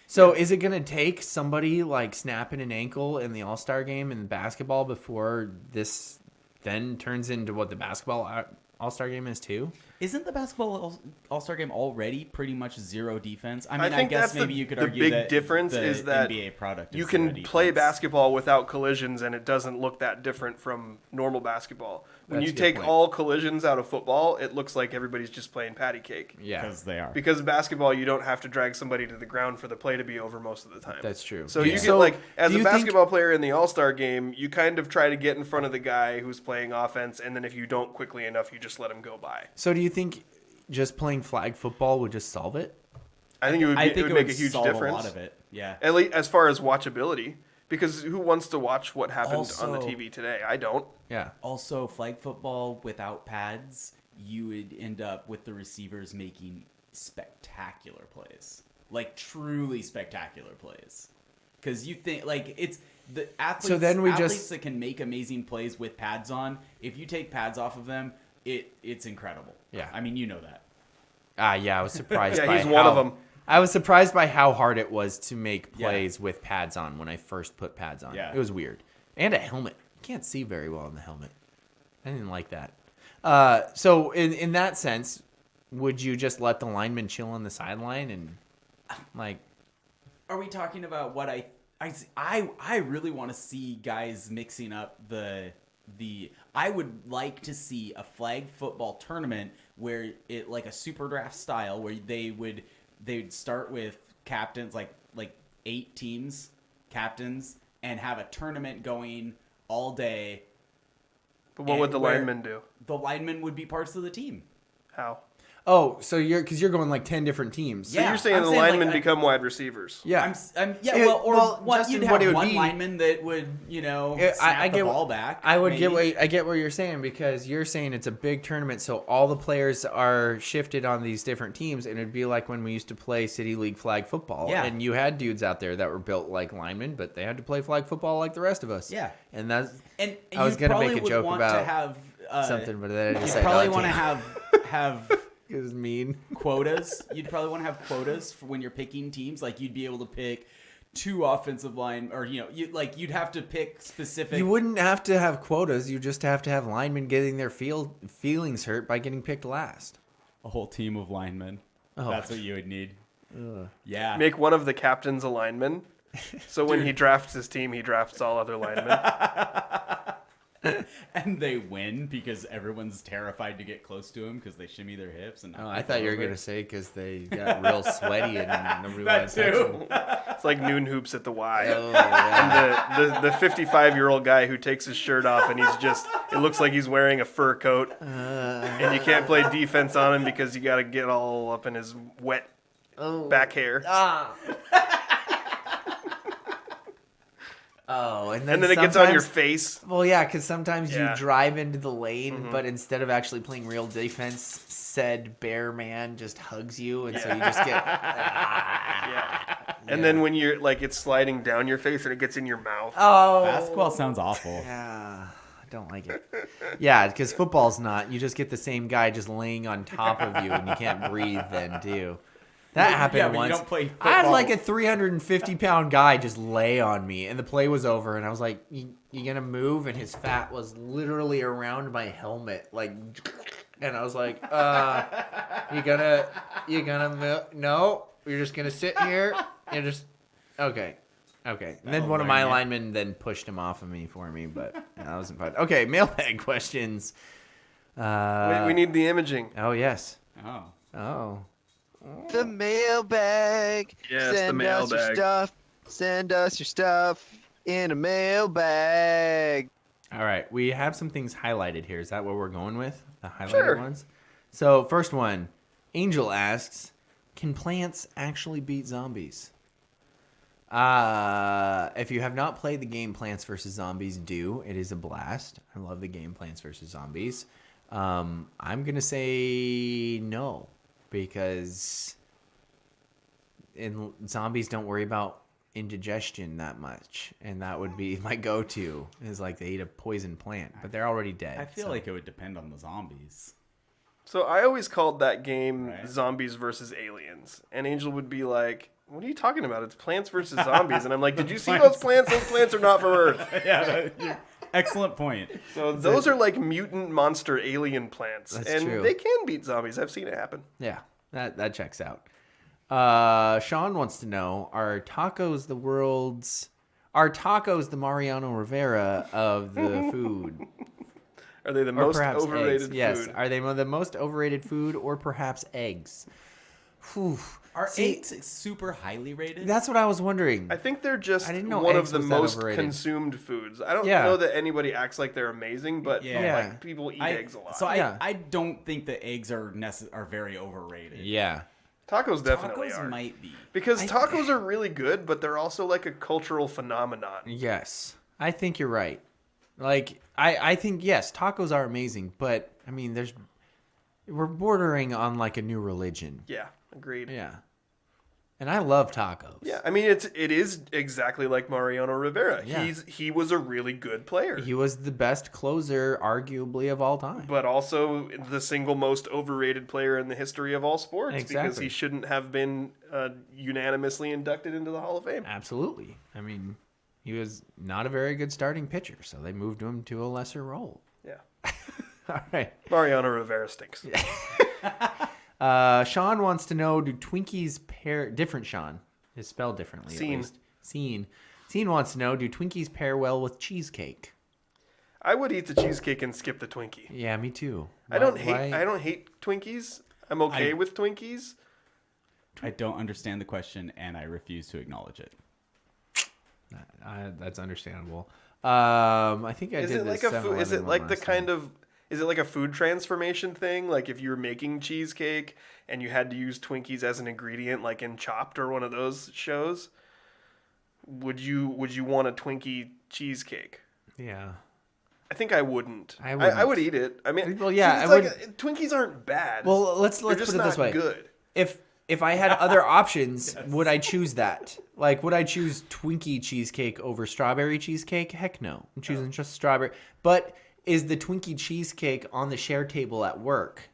[SPEAKER 2] So is it going to take somebody snapping an ankle in the All-Star game in basketball before this then turns into what the basketball All-Star game is too.
[SPEAKER 4] Isn't the basketball All-Star game already pretty much zero defense? I mean, I
[SPEAKER 3] think
[SPEAKER 4] guess
[SPEAKER 3] that's
[SPEAKER 4] maybe you could
[SPEAKER 3] the
[SPEAKER 4] argue
[SPEAKER 3] big
[SPEAKER 4] that
[SPEAKER 3] difference
[SPEAKER 4] the
[SPEAKER 3] is that
[SPEAKER 4] NBA product
[SPEAKER 3] you
[SPEAKER 4] is zero
[SPEAKER 3] can
[SPEAKER 4] defense.
[SPEAKER 3] play basketball without collisions, and it doesn't look that different from normal basketball. When
[SPEAKER 2] That's
[SPEAKER 3] you
[SPEAKER 2] a good
[SPEAKER 3] take
[SPEAKER 2] point.
[SPEAKER 3] all collisions out of football, it looks like everybody's just playing patty cake.
[SPEAKER 2] Yeah,
[SPEAKER 4] because they are.
[SPEAKER 3] Because in basketball, you don't have to drag somebody to the ground for the play to be over most of the time.
[SPEAKER 2] that's true.
[SPEAKER 3] So
[SPEAKER 2] Yeah.
[SPEAKER 3] you get
[SPEAKER 2] So,
[SPEAKER 3] like, as
[SPEAKER 2] do
[SPEAKER 3] a
[SPEAKER 2] you think-
[SPEAKER 3] basketball player in the All-Star game, you kind of try to get in front of the guy who's playing offense, and then if you don't quickly enough, you just let him go by.
[SPEAKER 2] So do you think just playing flag football would just solve it?
[SPEAKER 3] I think it would,
[SPEAKER 4] I think
[SPEAKER 3] it would make a huge
[SPEAKER 4] solve
[SPEAKER 3] difference.
[SPEAKER 4] a lot of it. Yeah.
[SPEAKER 3] At least as far as watchability. Because who wants to watch what happened on the
[SPEAKER 4] Also-
[SPEAKER 3] TV today? I don't.
[SPEAKER 2] Yeah.
[SPEAKER 4] Also, flag football without pads, you would end up with the receivers making spectacular plays, like truly spectacular plays. Because you think like it's the athletes.
[SPEAKER 2] So then we
[SPEAKER 4] athletes
[SPEAKER 2] just-
[SPEAKER 4] that can make amazing plays with pads on. If you take pads off of them, it's incredible.
[SPEAKER 2] Yeah.
[SPEAKER 4] I mean, you know that.
[SPEAKER 2] Yeah, I was surprised
[SPEAKER 3] Yeah,
[SPEAKER 2] by
[SPEAKER 3] he's one of
[SPEAKER 2] how-
[SPEAKER 3] them.
[SPEAKER 2] I was surprised by how hard it was to make
[SPEAKER 4] Yeah.
[SPEAKER 2] plays with pads on when I first put pads on.
[SPEAKER 4] Yeah.
[SPEAKER 2] It was weird. And a helmet. You can't see very well in the helmet. I didn't like that. So in that sense, would you just let the lineman chill on the sideline and like
[SPEAKER 4] Are we talking about what I really want to see guys mixing up the I would like to see a flag football tournament where it like a super draft style where they'd start with captains like 8 teams, captains, and have a tournament going all day.
[SPEAKER 3] But what would the
[SPEAKER 4] where
[SPEAKER 3] linemen do?
[SPEAKER 4] The linemen would be parts of the team.
[SPEAKER 3] How?
[SPEAKER 2] oh, so because you're going like 10 different teams.
[SPEAKER 3] So
[SPEAKER 4] Yeah,
[SPEAKER 3] you're saying
[SPEAKER 4] I'm
[SPEAKER 3] the
[SPEAKER 4] saying, like,
[SPEAKER 3] linemen
[SPEAKER 4] I-
[SPEAKER 3] become wide receivers?
[SPEAKER 2] Yeah.
[SPEAKER 4] You'd have
[SPEAKER 2] what it would
[SPEAKER 4] one
[SPEAKER 2] be-
[SPEAKER 4] lineman that would,
[SPEAKER 2] Yeah,
[SPEAKER 4] snap the ball back.
[SPEAKER 2] I would
[SPEAKER 4] maybe.
[SPEAKER 2] I get what you're saying because you're saying it's a big tournament, so all the players are shifted on these different teams, and it'd be like when we used to play City League flag football,
[SPEAKER 4] Yeah.
[SPEAKER 2] and you had dudes out there that were built like linemen, but they had to play flag football like the rest of us.
[SPEAKER 4] Yeah.
[SPEAKER 2] and that's
[SPEAKER 4] And
[SPEAKER 2] I was
[SPEAKER 4] you
[SPEAKER 2] gonna
[SPEAKER 4] probably
[SPEAKER 2] make a
[SPEAKER 4] would
[SPEAKER 2] joke
[SPEAKER 4] want
[SPEAKER 2] about
[SPEAKER 4] to have
[SPEAKER 2] something, but then I
[SPEAKER 4] You'd
[SPEAKER 2] decided
[SPEAKER 4] probably
[SPEAKER 2] not
[SPEAKER 4] want to
[SPEAKER 2] to.
[SPEAKER 4] have
[SPEAKER 2] It was mean.
[SPEAKER 4] quotas. You'd probably want to have quotas for when you're picking teams. Like you'd be able to pick 2 offensive line, or you'd have to pick specific.
[SPEAKER 2] You wouldn't have to have quotas. You just have to have linemen getting their feelings hurt by getting picked last.
[SPEAKER 4] a whole team of linemen.
[SPEAKER 2] Oh.
[SPEAKER 4] That's what you would need. Yeah.
[SPEAKER 3] Make one of the captains a lineman. So when he drafts his team, he drafts all other linemen.
[SPEAKER 4] And they win because everyone's terrified to get close to him because they shimmy their hips. And
[SPEAKER 2] Oh, I thought you were gonna say because they got real sweaty and nobody wanted
[SPEAKER 4] that
[SPEAKER 2] to touch
[SPEAKER 4] too.
[SPEAKER 2] them.
[SPEAKER 3] It's like noon hoops at the Y.
[SPEAKER 2] Oh, yeah.
[SPEAKER 3] And the 55-year-old guy who takes his shirt off and it looks like he's wearing a fur coat. And you can't play defense on him because you got to get all up in his wet back hair.
[SPEAKER 2] Oh, and
[SPEAKER 3] And then it gets on your
[SPEAKER 2] sometimes-
[SPEAKER 3] face.
[SPEAKER 2] Well, yeah, because sometimes
[SPEAKER 3] Yeah.
[SPEAKER 2] you drive into the lane, but instead of actually playing real defense, said bear man just hugs you, and so you just get.
[SPEAKER 3] And then when you're like, it's sliding down your face and it gets in your mouth.
[SPEAKER 2] Oh,
[SPEAKER 4] Basketball sounds awful.
[SPEAKER 2] yeah, I don't like it. Yeah, because football's not. You just get the same guy just laying on top of you, and you can't breathe then, too. That happened
[SPEAKER 4] Yeah, but you
[SPEAKER 2] once.
[SPEAKER 4] don't play
[SPEAKER 2] I had
[SPEAKER 4] football.
[SPEAKER 2] like a 350-pound guy just lay on me, and the play was over, and I was like, "You gonna move?" And his fat was literally around my helmet, like, and I was like, you gonna move? No, you're just gonna sit here and just, okay. And then one of my linemen then pushed him off of me for me, but that wasn't fun. Okay, mailbag questions.
[SPEAKER 3] We need the imaging.
[SPEAKER 2] Oh yes.
[SPEAKER 4] Oh.
[SPEAKER 7] The mailbag.
[SPEAKER 8] Yes,
[SPEAKER 7] Send
[SPEAKER 8] the
[SPEAKER 7] us your
[SPEAKER 8] mailbag.
[SPEAKER 7] stuff. Send us your stuff in a mailbag.
[SPEAKER 2] All right, we have some things highlighted here. Is that what we're going with? The highlighted
[SPEAKER 3] Sure.
[SPEAKER 2] ones? So, first one, Angel asks, can plants actually beat zombies? If you have not played the game Plants vs. Zombies, do. It is a blast. I love the game Plants vs. Zombies. I'm going to say no, because zombies don't worry about indigestion that much, and that would be my go-to, is like they eat a poison plant, but they're already dead.
[SPEAKER 4] I feel
[SPEAKER 2] so.
[SPEAKER 4] like it would depend on the zombies.
[SPEAKER 3] So I always called that game
[SPEAKER 4] Right.
[SPEAKER 3] Zombies versus Aliens. And Angel would be like, what are you talking about? It's plants versus zombies. And I'm like, did you see those plants? Those plants are not from Earth.
[SPEAKER 4] Yeah, Excellent point.
[SPEAKER 3] So those are like mutant monster alien plants.
[SPEAKER 2] That's true.
[SPEAKER 3] They can beat zombies. I've seen it happen.
[SPEAKER 2] Yeah, that checks out. Sean wants to know, are tacos the Mariano Rivera of the food?
[SPEAKER 3] Are they the
[SPEAKER 2] Or
[SPEAKER 3] most
[SPEAKER 2] perhaps
[SPEAKER 3] overrated
[SPEAKER 2] eggs.
[SPEAKER 3] food?
[SPEAKER 2] Yes. Are they the most overrated food, or perhaps eggs? Whew.
[SPEAKER 4] Are eggs super highly rated?
[SPEAKER 2] That's what I was wondering.
[SPEAKER 3] I think they're just
[SPEAKER 2] I didn't know
[SPEAKER 3] one
[SPEAKER 2] eggs
[SPEAKER 3] of the
[SPEAKER 2] was that
[SPEAKER 3] most
[SPEAKER 2] overrated.
[SPEAKER 3] consumed foods. I don't
[SPEAKER 2] Yeah.
[SPEAKER 3] know that anybody acts like they're amazing, but
[SPEAKER 4] Yeah.
[SPEAKER 3] like people eat eggs a lot.
[SPEAKER 4] So
[SPEAKER 2] Yeah.
[SPEAKER 4] I don't think that eggs are very overrated.
[SPEAKER 2] Yeah.
[SPEAKER 3] Tacos definitely
[SPEAKER 4] Tacos
[SPEAKER 3] are.
[SPEAKER 4] might be.
[SPEAKER 3] Because tacos are really good, but they're also like a cultural phenomenon.
[SPEAKER 2] Yes. I think you're right. Like, I think, yes, tacos are amazing, but, I mean, we're bordering on, like, a new religion.
[SPEAKER 3] Yeah, agreed.
[SPEAKER 2] Yeah. And I love tacos.
[SPEAKER 3] Yeah, I mean it is exactly like Mariano Rivera.
[SPEAKER 2] Yeah.
[SPEAKER 3] He was a really good player.
[SPEAKER 2] He was the best closer, arguably, of all time.
[SPEAKER 3] But also the single most overrated player in the history of all sports because
[SPEAKER 2] Exactly.
[SPEAKER 3] he shouldn't have been unanimously inducted into the Hall of Fame.
[SPEAKER 2] Absolutely. I mean, he was not a very good starting pitcher, so they moved him to a lesser role.
[SPEAKER 3] Yeah.
[SPEAKER 2] All right.
[SPEAKER 3] Mariano Rivera stinks.
[SPEAKER 2] Sean wants to know, do Twinkies pair... Different Sean. Is spelled differently,
[SPEAKER 3] Scene.
[SPEAKER 2] at least. Scene wants to know, do Twinkies pair well with cheesecake?
[SPEAKER 3] I would eat the cheesecake and skip the Twinkie.
[SPEAKER 2] Yeah, me too.
[SPEAKER 3] I don't hate Twinkies. I'm okay with Twinkies.
[SPEAKER 4] I don't understand the question, and I refuse to acknowledge it.
[SPEAKER 2] That's understandable. I think I
[SPEAKER 3] Is
[SPEAKER 2] did
[SPEAKER 3] it like
[SPEAKER 2] this
[SPEAKER 3] a food? Is it
[SPEAKER 2] 7-Eleven
[SPEAKER 3] like
[SPEAKER 2] one
[SPEAKER 3] the
[SPEAKER 2] last
[SPEAKER 3] kind
[SPEAKER 2] time.
[SPEAKER 3] of? Is it like a food transformation thing? Like if you were making cheesecake and you had to use Twinkies as an ingredient, like in Chopped or one of those shows, would you want a Twinkie cheesecake?
[SPEAKER 2] Yeah.
[SPEAKER 3] I think I wouldn't.
[SPEAKER 2] I wouldn't.
[SPEAKER 3] I would eat it. I mean,
[SPEAKER 2] Well, yeah,
[SPEAKER 3] it's
[SPEAKER 2] I
[SPEAKER 3] like, Twinkies aren't bad.
[SPEAKER 2] Well, let's
[SPEAKER 3] They're
[SPEAKER 2] put
[SPEAKER 3] just
[SPEAKER 2] it this
[SPEAKER 3] not
[SPEAKER 2] way.
[SPEAKER 3] good.
[SPEAKER 2] If I had other options, would I choose that? Like, would I choose Twinkie cheesecake over strawberry cheesecake? Heck no. I'm choosing just strawberry. But is the Twinkie cheesecake on the share table at work?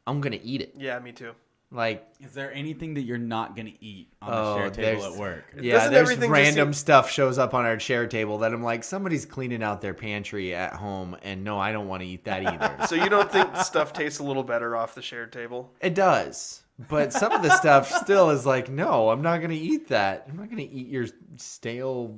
[SPEAKER 2] I'm going to eat it.
[SPEAKER 3] Yeah, me too.
[SPEAKER 2] Like,
[SPEAKER 4] Is there anything that you're not going to eat on the share table at work?
[SPEAKER 2] Yeah,
[SPEAKER 3] Doesn't
[SPEAKER 2] there's
[SPEAKER 3] everything just
[SPEAKER 2] random
[SPEAKER 3] seem-
[SPEAKER 2] stuff shows up on our share table that I'm like, somebody's cleaning out their pantry at home, and no, I don't want to eat that either.
[SPEAKER 3] So you don't think stuff tastes a little better off the shared table?
[SPEAKER 2] It does. But some of the stuff still is like, no, I'm not going to eat that. I'm not going to eat your stale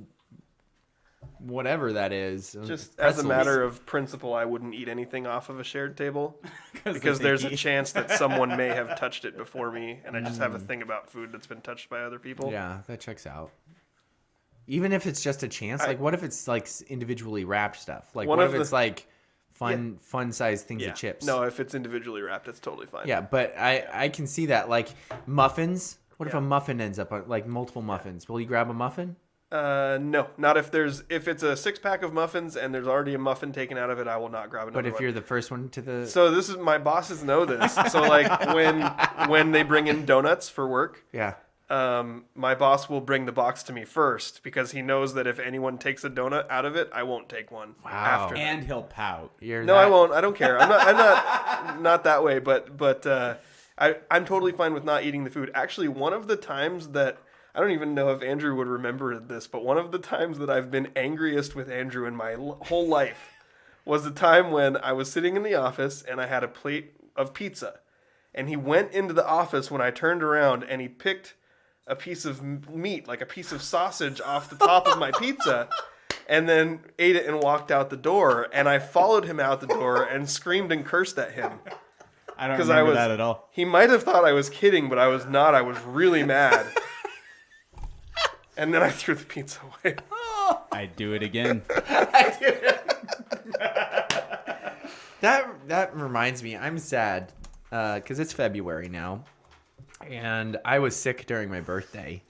[SPEAKER 2] whatever that is.
[SPEAKER 3] Just as a matter of principle, I wouldn't eat anything off of a shared table because there's a chance that someone may have touched it before me, and I just have a thing about food that's been touched by other people.
[SPEAKER 2] Yeah, that checks out. Even if it's just a chance, like what if it's like individually wrapped stuff? Like
[SPEAKER 3] One
[SPEAKER 2] what
[SPEAKER 3] of
[SPEAKER 2] if it's
[SPEAKER 3] the-
[SPEAKER 2] like fun sized things
[SPEAKER 3] Yeah.
[SPEAKER 2] of chips?
[SPEAKER 3] No, if it's individually wrapped, it's totally fine.
[SPEAKER 2] Yeah, but I can see that. Like muffins. What if
[SPEAKER 3] Yeah.
[SPEAKER 2] a muffin ends up on like multiple muffins? Will you grab a muffin?
[SPEAKER 3] No, not if it's a 6-pack of muffins and there's already a muffin taken out of it. I will not grab another
[SPEAKER 2] But if
[SPEAKER 3] one.
[SPEAKER 2] you're the first one to the
[SPEAKER 3] So this is my bosses know this. So like when they bring in donuts for work,
[SPEAKER 2] yeah.
[SPEAKER 3] my boss will bring the box to me first because he knows that if anyone takes a donut out of it, I won't take one after.
[SPEAKER 4] And he'll pout.
[SPEAKER 3] No, I won't. I don't care. I'm not that way. But I'm totally fine with not eating the food. Actually, one of the times that I don't even know if Andrew would remember this, but one of the times that I've been angriest with Andrew in my whole life was the time when I was sitting in the office and I had a plate of pizza, and he went into the office when I turned around and he picked a piece of meat, like a piece of sausage, off the top of my pizza. And then ate it and walked out the door. And I followed him out the door and screamed and cursed at him.
[SPEAKER 4] I don't
[SPEAKER 3] 'Cause
[SPEAKER 4] remember that at all.
[SPEAKER 3] He might have thought I was kidding, but I was not. I was really mad. And then I threw the pizza away.
[SPEAKER 4] I'd do it again.
[SPEAKER 2] That reminds me, I'm sad because it's February now, and I was sick during my birthday,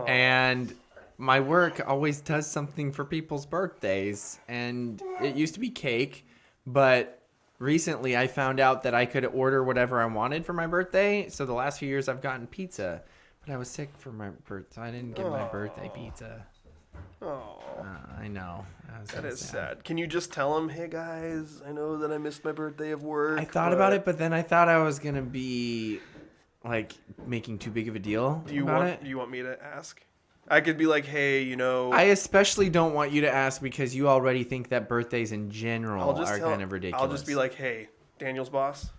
[SPEAKER 2] and my work always does something for people's birthdays, and it used to be cake, but recently I found out that I could order whatever I wanted for my birthday. So the last few years I've gotten pizza, but I was sick for my birthday, so I didn't get my birthday pizza. I know.
[SPEAKER 3] That is sad. Can you just tell him, hey guys, I know that I missed my birthday of work.
[SPEAKER 2] I thought about it, but then I thought I was going to be like making too big of a deal
[SPEAKER 3] Do you
[SPEAKER 2] about
[SPEAKER 3] want
[SPEAKER 2] it.
[SPEAKER 3] Do you want me to ask? I could be like, hey,
[SPEAKER 2] I especially don't want you to ask because you already think that birthdays in general are kind of ridiculous.
[SPEAKER 3] I'll just be like, hey, Daniel's boss.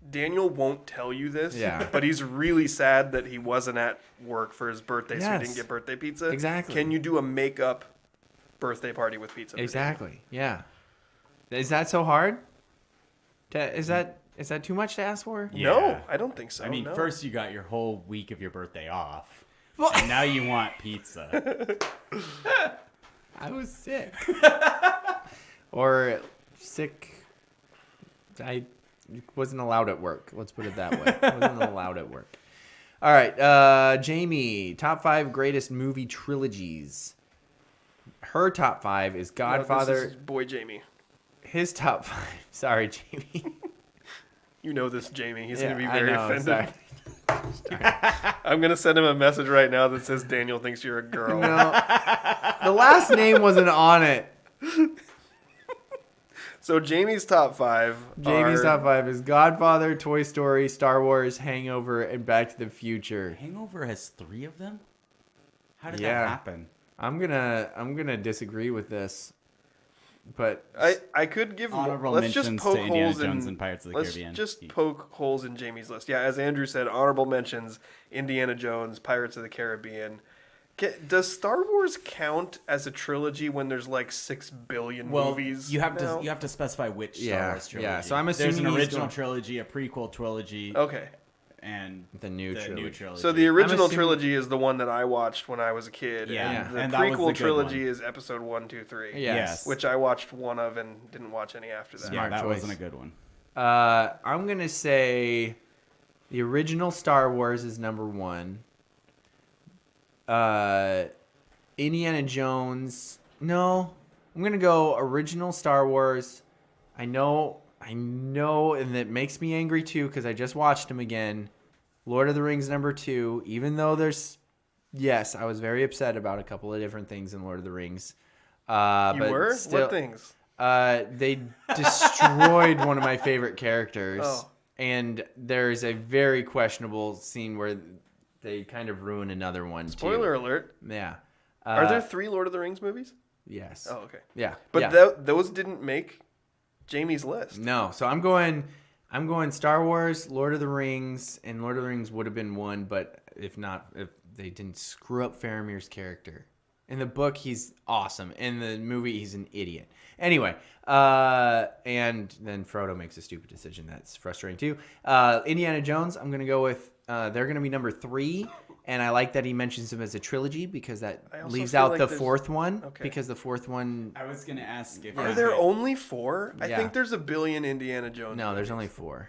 [SPEAKER 3] Daniel won't tell you this, but he's really sad that he wasn't at work for his birthday, so he didn't get birthday pizza.
[SPEAKER 2] Exactly.
[SPEAKER 3] Can you do a makeup birthday party with pizza?
[SPEAKER 2] Exactly. Yeah. Is that so hard? Is that too much to ask for?
[SPEAKER 4] Yeah.
[SPEAKER 3] No, I don't think so.
[SPEAKER 4] I mean,
[SPEAKER 3] no.
[SPEAKER 4] first you got your whole week of your birthday off,
[SPEAKER 2] Well-
[SPEAKER 4] and now you want pizza.
[SPEAKER 2] I was sick. Or sick. I wasn't allowed at work. Let's put it that way. Wasn't allowed at work. All right. Jamie, top 5 greatest movie trilogies. Her top 5 is Godfather.
[SPEAKER 3] No, this is boy Jamie.
[SPEAKER 2] His top 5. Sorry, Jamie.
[SPEAKER 3] You know this, Jamie. He's
[SPEAKER 2] Yeah,
[SPEAKER 3] going to be
[SPEAKER 2] I
[SPEAKER 3] very
[SPEAKER 2] know,
[SPEAKER 3] offended.
[SPEAKER 2] sorry.
[SPEAKER 3] I'm going to send him a message right now that says Daniel thinks you're a girl.
[SPEAKER 2] No. The last name wasn't on it.
[SPEAKER 3] So Jamie's top 5
[SPEAKER 2] Jamie's
[SPEAKER 3] are...
[SPEAKER 2] top 5 is Godfather, Toy Story, Star Wars, Hangover, and Back to the Future.
[SPEAKER 4] Hangover has 3 of them? How did
[SPEAKER 2] Yeah.
[SPEAKER 4] that happen?
[SPEAKER 2] I'm gonna disagree with this, but
[SPEAKER 3] I could give
[SPEAKER 4] Honorable
[SPEAKER 3] let's just
[SPEAKER 4] mentions
[SPEAKER 3] poke
[SPEAKER 4] to Indiana
[SPEAKER 3] holes
[SPEAKER 4] Jones
[SPEAKER 3] in
[SPEAKER 4] and Pirates of the
[SPEAKER 3] let's
[SPEAKER 4] Caribbean.
[SPEAKER 3] just poke holes in Jamie's list. Yeah, as Andrew said, honorable mentions: Indiana Jones, Pirates of the Caribbean. Does Star Wars count as a trilogy when there's like 6 billion movies?
[SPEAKER 4] You have
[SPEAKER 3] now?
[SPEAKER 4] to specify which
[SPEAKER 2] Yeah,
[SPEAKER 4] Star Wars trilogy.
[SPEAKER 2] yeah, so I'm
[SPEAKER 4] there's
[SPEAKER 2] assuming
[SPEAKER 4] an
[SPEAKER 2] he's
[SPEAKER 4] original
[SPEAKER 2] going-
[SPEAKER 4] trilogy, a prequel trilogy,
[SPEAKER 3] Okay.
[SPEAKER 4] and
[SPEAKER 2] the new trilogy.
[SPEAKER 3] So the original
[SPEAKER 2] assuming-
[SPEAKER 3] trilogy is the one that I watched when I was a kid.
[SPEAKER 4] Yeah,
[SPEAKER 3] And the
[SPEAKER 4] and that was the
[SPEAKER 3] prequel
[SPEAKER 4] good
[SPEAKER 3] trilogy
[SPEAKER 4] one.
[SPEAKER 3] is episode 1, 2, 3.
[SPEAKER 2] Yes.
[SPEAKER 3] Which I watched one of and didn't watch any after that.
[SPEAKER 4] yeah,
[SPEAKER 2] Smart
[SPEAKER 4] that
[SPEAKER 2] choice.
[SPEAKER 4] wasn't a good one.
[SPEAKER 2] I'm gonna say the original Star Wars is number 1. Indiana Jones. No, I'm gonna go original Star Wars. I know, and it makes me angry too because I just watched them again. Lord of the Rings number 2. Even though yes, I was very upset about a couple of different things in Lord of the Rings.
[SPEAKER 3] You
[SPEAKER 2] but
[SPEAKER 3] were?
[SPEAKER 2] still,
[SPEAKER 3] What things?
[SPEAKER 2] They destroyed one of my favorite characters.
[SPEAKER 3] Oh.
[SPEAKER 2] And there's a very questionable scene where they kind of ruin another one,
[SPEAKER 3] Spoiler
[SPEAKER 2] too.
[SPEAKER 3] alert.
[SPEAKER 2] Yeah.
[SPEAKER 3] Are there 3 Lord of the Rings movies?
[SPEAKER 2] Yes.
[SPEAKER 3] Oh, okay.
[SPEAKER 2] Yeah.
[SPEAKER 3] But
[SPEAKER 2] yeah.
[SPEAKER 3] those didn't make Jamie's list.
[SPEAKER 2] No. So I'm going Star Wars, Lord of the Rings, and Lord of the Rings would have been 1, but if they didn't screw up Faramir's character. In the book, he's awesome. In the movie, he's an idiot. Anyway, and then Frodo makes a stupid decision. That's frustrating too. Indiana Jones, I'm going to go with, they're going to be number 3. And I like that he mentions them as a trilogy because that leaves
[SPEAKER 3] feel
[SPEAKER 2] out
[SPEAKER 3] like
[SPEAKER 2] the
[SPEAKER 3] there's-
[SPEAKER 2] 4th one.
[SPEAKER 3] Okay.
[SPEAKER 2] Because the 4th one,
[SPEAKER 4] I was gonna ask if
[SPEAKER 3] Are there only 4? I
[SPEAKER 2] Yeah.
[SPEAKER 3] think there's a billion Indiana Jones.
[SPEAKER 2] no, there's
[SPEAKER 3] movies.
[SPEAKER 2] only 4.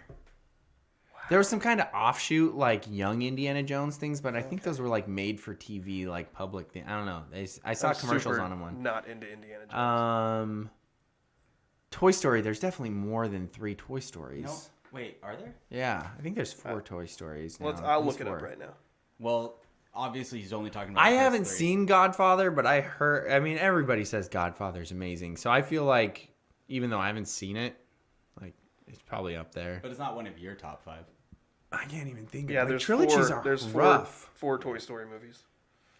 [SPEAKER 2] There was some kind of offshoot, like young Indiana Jones things, but I think those were like made for TV, like public thing. I don't know. I saw
[SPEAKER 3] I'm
[SPEAKER 2] commercials
[SPEAKER 3] super
[SPEAKER 2] on them one.
[SPEAKER 3] Not into Indiana Jones.
[SPEAKER 2] Toy Story. There's definitely more than 3 Toy Stories.
[SPEAKER 4] No, wait, are there?
[SPEAKER 2] Yeah, I think there's 4 Toy Stories. Now.
[SPEAKER 3] I'll
[SPEAKER 2] At least
[SPEAKER 3] look it up
[SPEAKER 2] 4.
[SPEAKER 3] right now.
[SPEAKER 4] Well, obviously he's only talking about.
[SPEAKER 2] I
[SPEAKER 4] the first
[SPEAKER 2] haven't
[SPEAKER 4] 3.
[SPEAKER 2] seen Godfather, but I heard. I mean, everybody says Godfather's amazing, so I feel like even though I haven't seen it, like it's probably up there.
[SPEAKER 4] but it's not one of your top 5.
[SPEAKER 2] I can't even think.
[SPEAKER 3] Yeah,
[SPEAKER 2] of
[SPEAKER 3] there's
[SPEAKER 2] trilogies
[SPEAKER 3] 4.
[SPEAKER 2] are
[SPEAKER 3] There's
[SPEAKER 2] rough
[SPEAKER 3] 4 Toy Story movies.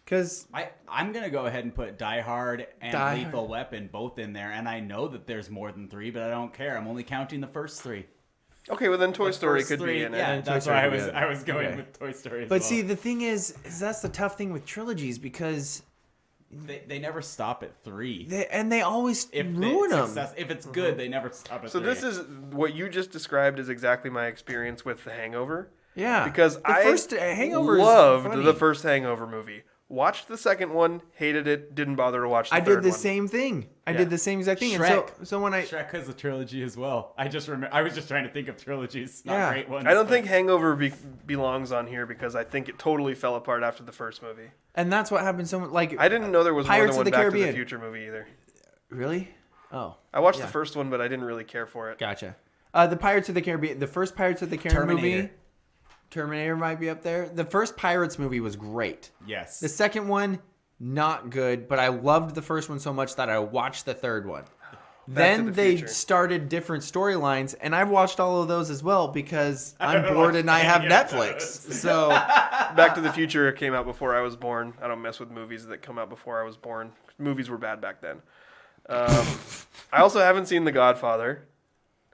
[SPEAKER 2] because
[SPEAKER 4] I'm gonna go ahead and put Die Hard and
[SPEAKER 2] Die
[SPEAKER 4] Lethal
[SPEAKER 2] Hard.
[SPEAKER 4] Weapon both in there, and I know that there's more than 3, but I don't care. I'm only counting the first 3.
[SPEAKER 3] Okay, well then Toy
[SPEAKER 4] The
[SPEAKER 3] Story
[SPEAKER 4] first
[SPEAKER 3] could
[SPEAKER 4] 3,
[SPEAKER 3] be in it.
[SPEAKER 4] Yeah,
[SPEAKER 2] And Toy
[SPEAKER 4] that's
[SPEAKER 2] Story
[SPEAKER 4] why
[SPEAKER 2] could be in it.
[SPEAKER 4] I was going
[SPEAKER 2] Okay.
[SPEAKER 4] with Toy Story. As
[SPEAKER 2] But
[SPEAKER 4] well.
[SPEAKER 2] see, the thing is that's the tough thing with trilogies because
[SPEAKER 4] they never stop at 3.
[SPEAKER 2] they always ruin them.
[SPEAKER 4] If it's good, they never stop at
[SPEAKER 3] So
[SPEAKER 4] 3.
[SPEAKER 3] this is what you just described is exactly my experience with The Hangover.
[SPEAKER 2] Yeah,
[SPEAKER 3] Because
[SPEAKER 2] the
[SPEAKER 3] I
[SPEAKER 2] first Hangover is
[SPEAKER 3] loved
[SPEAKER 2] funny.
[SPEAKER 3] the first Hangover movie. Watched the second one, hated it, didn't bother to watch the
[SPEAKER 2] I
[SPEAKER 3] third
[SPEAKER 2] did the
[SPEAKER 3] one.
[SPEAKER 2] same thing. I
[SPEAKER 3] Yeah.
[SPEAKER 2] did the same exact thing.
[SPEAKER 4] Shrek.
[SPEAKER 2] And so when I
[SPEAKER 4] Shrek has a trilogy as well. I was just trying to think of trilogies, not
[SPEAKER 2] Yeah.
[SPEAKER 4] great ones.
[SPEAKER 3] I don't
[SPEAKER 4] but-
[SPEAKER 3] think Hangover belongs on here because I think it totally fell apart after the first movie.
[SPEAKER 2] and that's what happened. So like
[SPEAKER 3] I didn't know there was
[SPEAKER 2] Pirates
[SPEAKER 3] more
[SPEAKER 2] of
[SPEAKER 3] than
[SPEAKER 2] the
[SPEAKER 3] one Back to
[SPEAKER 2] Caribbean.
[SPEAKER 3] the Future movie either.
[SPEAKER 2] Really? Oh,
[SPEAKER 3] I watched
[SPEAKER 2] Yeah.
[SPEAKER 3] the first one, but I didn't really care for it.
[SPEAKER 2] gotcha. The Pirates of the Caribbean, the first Pirates of the Caribbean movie,
[SPEAKER 4] Terminator.
[SPEAKER 2] Terminator might be up there. The first Pirates movie was great.
[SPEAKER 4] Yes.
[SPEAKER 2] The second one, not good, but I loved the first one so much that I watched the third one. Then
[SPEAKER 3] the
[SPEAKER 2] they
[SPEAKER 3] Future.
[SPEAKER 2] started different storylines, and I've watched all of those as well because I'm bored and I have Netflix. So
[SPEAKER 3] Back to the Future came out before I was born. I don't mess with movies that come out before I was born. Movies were bad back then. I also haven't seen The Godfather.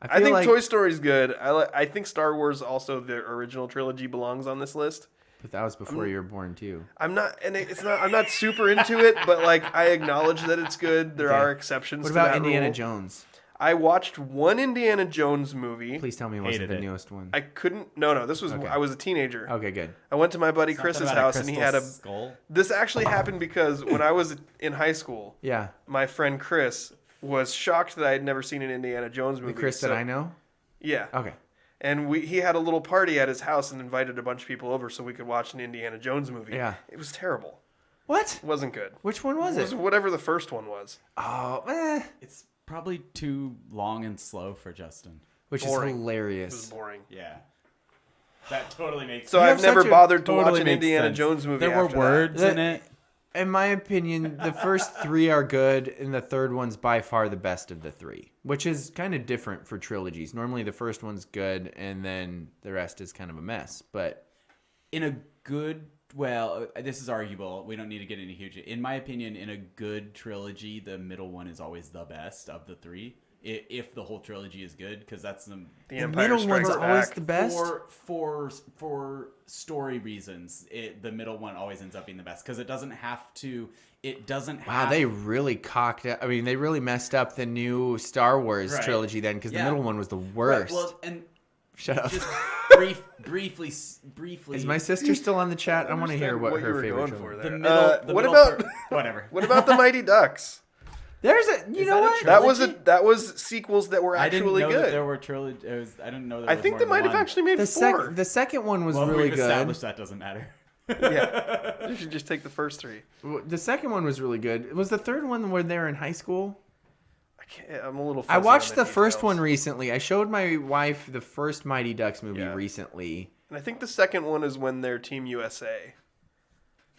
[SPEAKER 3] I think Toy Story's good. I think Star Wars, also the original trilogy, belongs on this list.
[SPEAKER 2] But that was before you were born too.
[SPEAKER 3] I'm not super into it, but like I acknowledge that it's good. There are exceptions.
[SPEAKER 2] What
[SPEAKER 3] to
[SPEAKER 2] about
[SPEAKER 3] that
[SPEAKER 2] Indiana
[SPEAKER 3] rule.
[SPEAKER 2] Jones?
[SPEAKER 3] I watched one Indiana Jones movie.
[SPEAKER 2] Please tell me it wasn't the newest one.
[SPEAKER 3] I couldn't. No. This was.
[SPEAKER 2] Okay.
[SPEAKER 3] I was a teenager.
[SPEAKER 2] Okay, good.
[SPEAKER 3] I went to my buddy Chris's house, and he had a.
[SPEAKER 4] skull.
[SPEAKER 3] This actually happened because when I was in high school,
[SPEAKER 2] Yeah.
[SPEAKER 3] my friend Chris was shocked that I had never seen an Indiana Jones movie.
[SPEAKER 2] The Chris that I know?
[SPEAKER 3] Yeah.
[SPEAKER 2] Okay.
[SPEAKER 3] And he had a little party at his house and invited a bunch of people over so we could watch an Indiana Jones movie.
[SPEAKER 2] Yeah.
[SPEAKER 3] It was terrible.
[SPEAKER 2] What?
[SPEAKER 3] It wasn't good.
[SPEAKER 2] Which one was
[SPEAKER 3] It
[SPEAKER 2] it?
[SPEAKER 3] was whatever the first one was.
[SPEAKER 2] Oh,
[SPEAKER 4] It's probably too long and slow for Justin.
[SPEAKER 2] which
[SPEAKER 3] Boring.
[SPEAKER 2] is
[SPEAKER 3] It was
[SPEAKER 2] hilarious.
[SPEAKER 3] boring.
[SPEAKER 4] Yeah. That totally makes
[SPEAKER 3] So
[SPEAKER 2] You
[SPEAKER 3] I've
[SPEAKER 2] have
[SPEAKER 3] never
[SPEAKER 2] such a-
[SPEAKER 3] bothered to watch
[SPEAKER 4] Totally
[SPEAKER 3] an
[SPEAKER 4] makes
[SPEAKER 3] Indiana
[SPEAKER 4] sense.
[SPEAKER 3] Jones movie
[SPEAKER 4] There were
[SPEAKER 3] after
[SPEAKER 4] words
[SPEAKER 2] that.
[SPEAKER 4] in it.
[SPEAKER 2] In my opinion, the first three are good, and the third one's by far the best of the three, which is kind of different for trilogies. Normally, the first one's good, and then the rest is kind of a mess. But
[SPEAKER 4] In a good, well, this is arguable. We don't need to get into huge. In my opinion, in a good trilogy, the middle one is always the best of the three. If the whole trilogy is good, because that's the
[SPEAKER 3] Empire
[SPEAKER 2] middle
[SPEAKER 3] Strikes
[SPEAKER 2] one's always
[SPEAKER 3] Back.
[SPEAKER 2] the best.
[SPEAKER 4] for story reasons. The middle one always ends up being the best because it doesn't have to. It doesn't.
[SPEAKER 2] Wow,
[SPEAKER 4] have,
[SPEAKER 2] they really cocked it. I mean, they really messed up the new Star Wars
[SPEAKER 4] Right.
[SPEAKER 2] trilogy then, because
[SPEAKER 4] Yeah.
[SPEAKER 2] the middle one was the worst.
[SPEAKER 4] Right, well, and
[SPEAKER 2] Shut up.
[SPEAKER 4] just briefly.
[SPEAKER 2] Is my sister still on the chat? I want to hear what
[SPEAKER 3] you
[SPEAKER 2] her
[SPEAKER 3] were
[SPEAKER 2] favorite
[SPEAKER 3] going
[SPEAKER 2] show
[SPEAKER 3] for
[SPEAKER 2] is.
[SPEAKER 3] there.
[SPEAKER 4] the middle.
[SPEAKER 3] What
[SPEAKER 4] middle
[SPEAKER 3] about
[SPEAKER 4] whatever?
[SPEAKER 3] what about the Mighty Ducks?
[SPEAKER 2] There's a, you
[SPEAKER 4] Is
[SPEAKER 2] know
[SPEAKER 4] that a
[SPEAKER 2] what?
[SPEAKER 3] That was sequels that were
[SPEAKER 4] I didn't
[SPEAKER 3] actually
[SPEAKER 4] know that
[SPEAKER 3] good.
[SPEAKER 4] there were trilogies. I didn't know. There
[SPEAKER 3] I
[SPEAKER 4] was
[SPEAKER 3] think
[SPEAKER 4] more
[SPEAKER 3] they
[SPEAKER 4] than
[SPEAKER 3] might have
[SPEAKER 4] one.
[SPEAKER 3] actually made
[SPEAKER 2] The
[SPEAKER 3] four.
[SPEAKER 2] the second one was
[SPEAKER 4] Well,
[SPEAKER 2] really
[SPEAKER 4] we've
[SPEAKER 2] good.
[SPEAKER 4] established that doesn't matter.
[SPEAKER 3] Yeah, you should just take the first three.
[SPEAKER 2] The second one was really good. Was the third one where they were in high school?
[SPEAKER 3] I'm a little.
[SPEAKER 2] I
[SPEAKER 3] fuzzy
[SPEAKER 2] watched
[SPEAKER 3] on
[SPEAKER 2] the first
[SPEAKER 3] details.
[SPEAKER 2] one recently. I showed my wife the first Mighty Ducks movie
[SPEAKER 3] Yeah.
[SPEAKER 2] recently.
[SPEAKER 3] And I think the second one is when they're Team USA.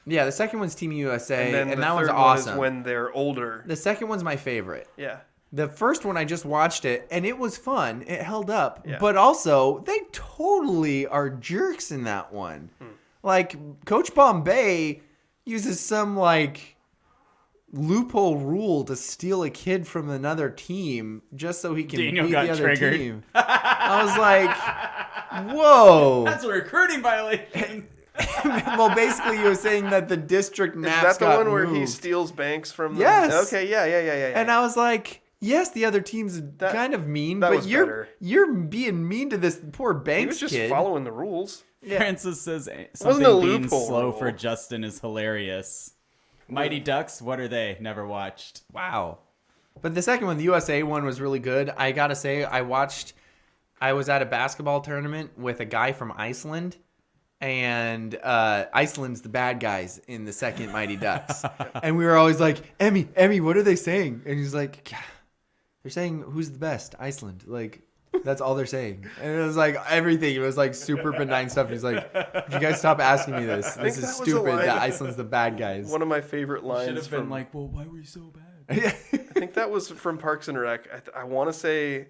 [SPEAKER 2] Yeah, the second one's Team USA,
[SPEAKER 3] And then the
[SPEAKER 2] that one's
[SPEAKER 3] third
[SPEAKER 2] awesome.
[SPEAKER 3] one is when they're older.
[SPEAKER 2] The second one's my favorite.
[SPEAKER 3] Yeah.
[SPEAKER 2] The first one, I just watched it, and it was fun. It held up.
[SPEAKER 3] Yeah.
[SPEAKER 2] But also, they totally are jerks in that one. Like, Coach Bombay uses some, like, loophole rule to steal a kid from another team just so he can
[SPEAKER 4] Daniel
[SPEAKER 2] beat
[SPEAKER 4] got
[SPEAKER 2] the other
[SPEAKER 4] triggered.
[SPEAKER 2] team. I was like, whoa.
[SPEAKER 4] That's a recruiting violation.
[SPEAKER 2] Well, basically, you were saying that the district
[SPEAKER 3] Is
[SPEAKER 2] maps
[SPEAKER 3] that the
[SPEAKER 2] got
[SPEAKER 3] one where he
[SPEAKER 2] moved.
[SPEAKER 3] steals banks from them?
[SPEAKER 2] Yes.
[SPEAKER 3] Okay, yeah.
[SPEAKER 2] And I was like, yes, the other team's kind of mean,
[SPEAKER 3] that
[SPEAKER 2] but
[SPEAKER 3] was
[SPEAKER 2] you're
[SPEAKER 3] better.
[SPEAKER 2] you're being mean to this poor Banks
[SPEAKER 3] He was just
[SPEAKER 2] kid.
[SPEAKER 3] following the rules.
[SPEAKER 4] Francis says
[SPEAKER 3] wasn't
[SPEAKER 4] something
[SPEAKER 3] a
[SPEAKER 4] being
[SPEAKER 3] loophole
[SPEAKER 4] slow
[SPEAKER 3] rule.
[SPEAKER 4] for Justin is hilarious. Mighty Ducks, what are they? Never watched.
[SPEAKER 2] Wow. But the second one, the USA one, was really good. I gotta say, I was at a basketball tournament with a guy from Iceland, and Iceland's the bad guys in the second Mighty Ducks. And we were always like, Emmy, what are they saying? And he's like, they're saying who's the best? Iceland. Like, that's all they're saying. And it was like everything. It was like super benign stuff. He's like, would you guys stop asking me this?
[SPEAKER 3] think
[SPEAKER 2] This
[SPEAKER 3] that
[SPEAKER 2] is
[SPEAKER 3] was a
[SPEAKER 2] stupid
[SPEAKER 3] line-
[SPEAKER 2] that Iceland's the bad guys.
[SPEAKER 3] One of my favorite lines.
[SPEAKER 4] Should have been
[SPEAKER 3] from,
[SPEAKER 4] like, well, why were you so bad?
[SPEAKER 3] I think that was from Parks and Rec. I want to say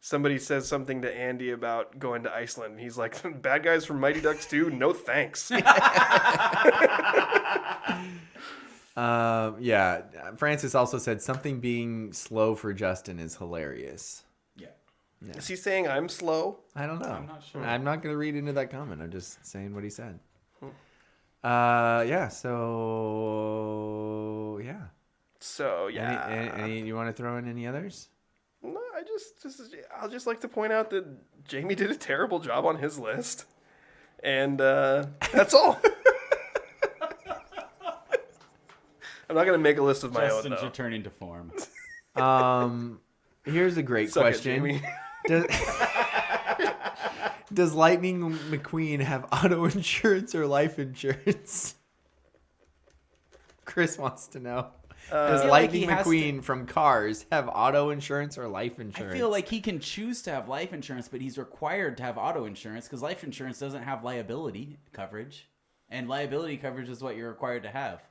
[SPEAKER 3] somebody says something to Andy about going to Iceland. And he's like, bad guys from Mighty Ducks 2? No thanks.
[SPEAKER 2] Yeah. Francis also said something being slow for Justin is hilarious.
[SPEAKER 4] Yeah.
[SPEAKER 3] Is he saying I'm slow?
[SPEAKER 2] I don't know.
[SPEAKER 4] I'm not sure.
[SPEAKER 2] I'm not going to read into that comment. I'm just saying what he said. Yeah. So yeah.
[SPEAKER 3] So, yeah.
[SPEAKER 2] Any you want to throw in any others?
[SPEAKER 3] No, I'll just like to point out that Jamie did a terrible job on his list. And that's all. I'm not going to make a list of my
[SPEAKER 4] Justin's
[SPEAKER 3] own, though.
[SPEAKER 4] returning to form.
[SPEAKER 2] Here's a great
[SPEAKER 3] Suck it,
[SPEAKER 2] question.
[SPEAKER 3] Jamie.
[SPEAKER 2] Does Lightning McQueen have auto insurance or life insurance? Chris wants to know. Does
[SPEAKER 4] feel like
[SPEAKER 2] Lightning
[SPEAKER 4] he has
[SPEAKER 2] McQueen from Cars have auto insurance or life insurance?
[SPEAKER 4] I feel like he can choose to have life insurance, but he's required to have auto insurance because life insurance doesn't have liability coverage. And liability coverage is what you're required to have.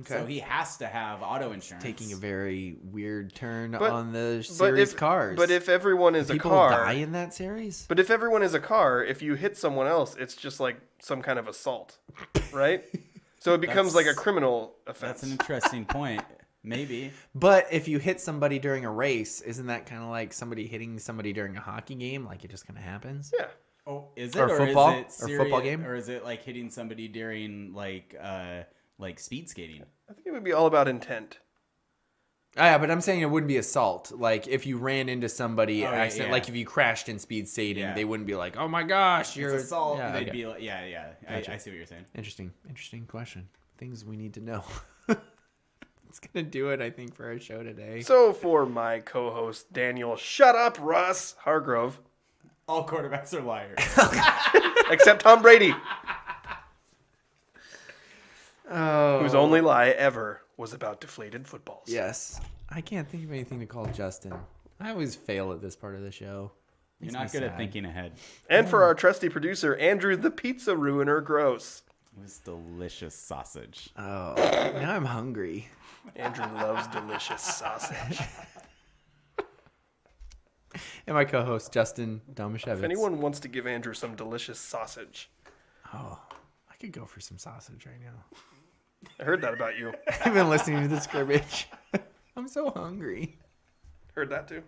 [SPEAKER 4] So he has to have auto insurance.
[SPEAKER 2] Taking a very weird turn
[SPEAKER 3] But-
[SPEAKER 2] on the series cars.
[SPEAKER 3] But if everyone is
[SPEAKER 2] people
[SPEAKER 3] a car,
[SPEAKER 2] die in that series.
[SPEAKER 3] but if everyone is a car, if you hit someone else, it's just like some kind of assault, right? So it becomes like a criminal offense.
[SPEAKER 4] That's an interesting point. Maybe.
[SPEAKER 2] But if you hit somebody during a race, isn't that kind of like somebody hitting somebody during a hockey game? Like it just kind of happens.
[SPEAKER 3] Yeah.
[SPEAKER 4] Oh, is it
[SPEAKER 2] Or football?
[SPEAKER 4] Is it
[SPEAKER 2] Or
[SPEAKER 4] serious,
[SPEAKER 2] football game?
[SPEAKER 4] or is it like hitting somebody during like speed skating?
[SPEAKER 3] I think it would be all about intent.
[SPEAKER 2] Yeah, but I'm saying it wouldn't be assault. Like if you ran into somebody,
[SPEAKER 4] Oh,
[SPEAKER 2] accident,
[SPEAKER 4] yeah.
[SPEAKER 2] like if you crashed in speed skating,
[SPEAKER 4] Yeah.
[SPEAKER 2] they wouldn't be like, "Oh my gosh, you're
[SPEAKER 4] It's assault.
[SPEAKER 2] Yeah,
[SPEAKER 4] They'd
[SPEAKER 2] okay.
[SPEAKER 4] be like, yeah.
[SPEAKER 2] Gotcha.
[SPEAKER 4] I see what you're saying.
[SPEAKER 2] Interesting question. Things we need to know. It's gonna do it, I think, for our show today.
[SPEAKER 3] So for my co-host Daniel, shut up, Russ Hargrove,
[SPEAKER 4] All quarterbacks are liars.
[SPEAKER 3] except Tom Brady,
[SPEAKER 2] Oh,
[SPEAKER 3] whose only lie ever was about deflated footballs.
[SPEAKER 2] yes. I can't think of anything to call Justin. I always fail at this part of the show.
[SPEAKER 4] You're
[SPEAKER 2] Makes
[SPEAKER 4] not
[SPEAKER 2] me
[SPEAKER 4] good at
[SPEAKER 2] sad.
[SPEAKER 4] thinking ahead.
[SPEAKER 3] And for our trusty producer Andrew, the pizza ruiner, Gross.
[SPEAKER 4] It was delicious sausage.
[SPEAKER 2] Oh, now I'm hungry.
[SPEAKER 3] Andrew loves delicious sausage.
[SPEAKER 2] And my co-host Justin Domashevitz.
[SPEAKER 3] If anyone wants to give Andrew some delicious sausage,
[SPEAKER 2] Oh, I could go for some sausage right now.
[SPEAKER 3] I heard that about you.
[SPEAKER 2] I've been listening to the scrimmage. I'm so hungry.
[SPEAKER 3] Heard that too.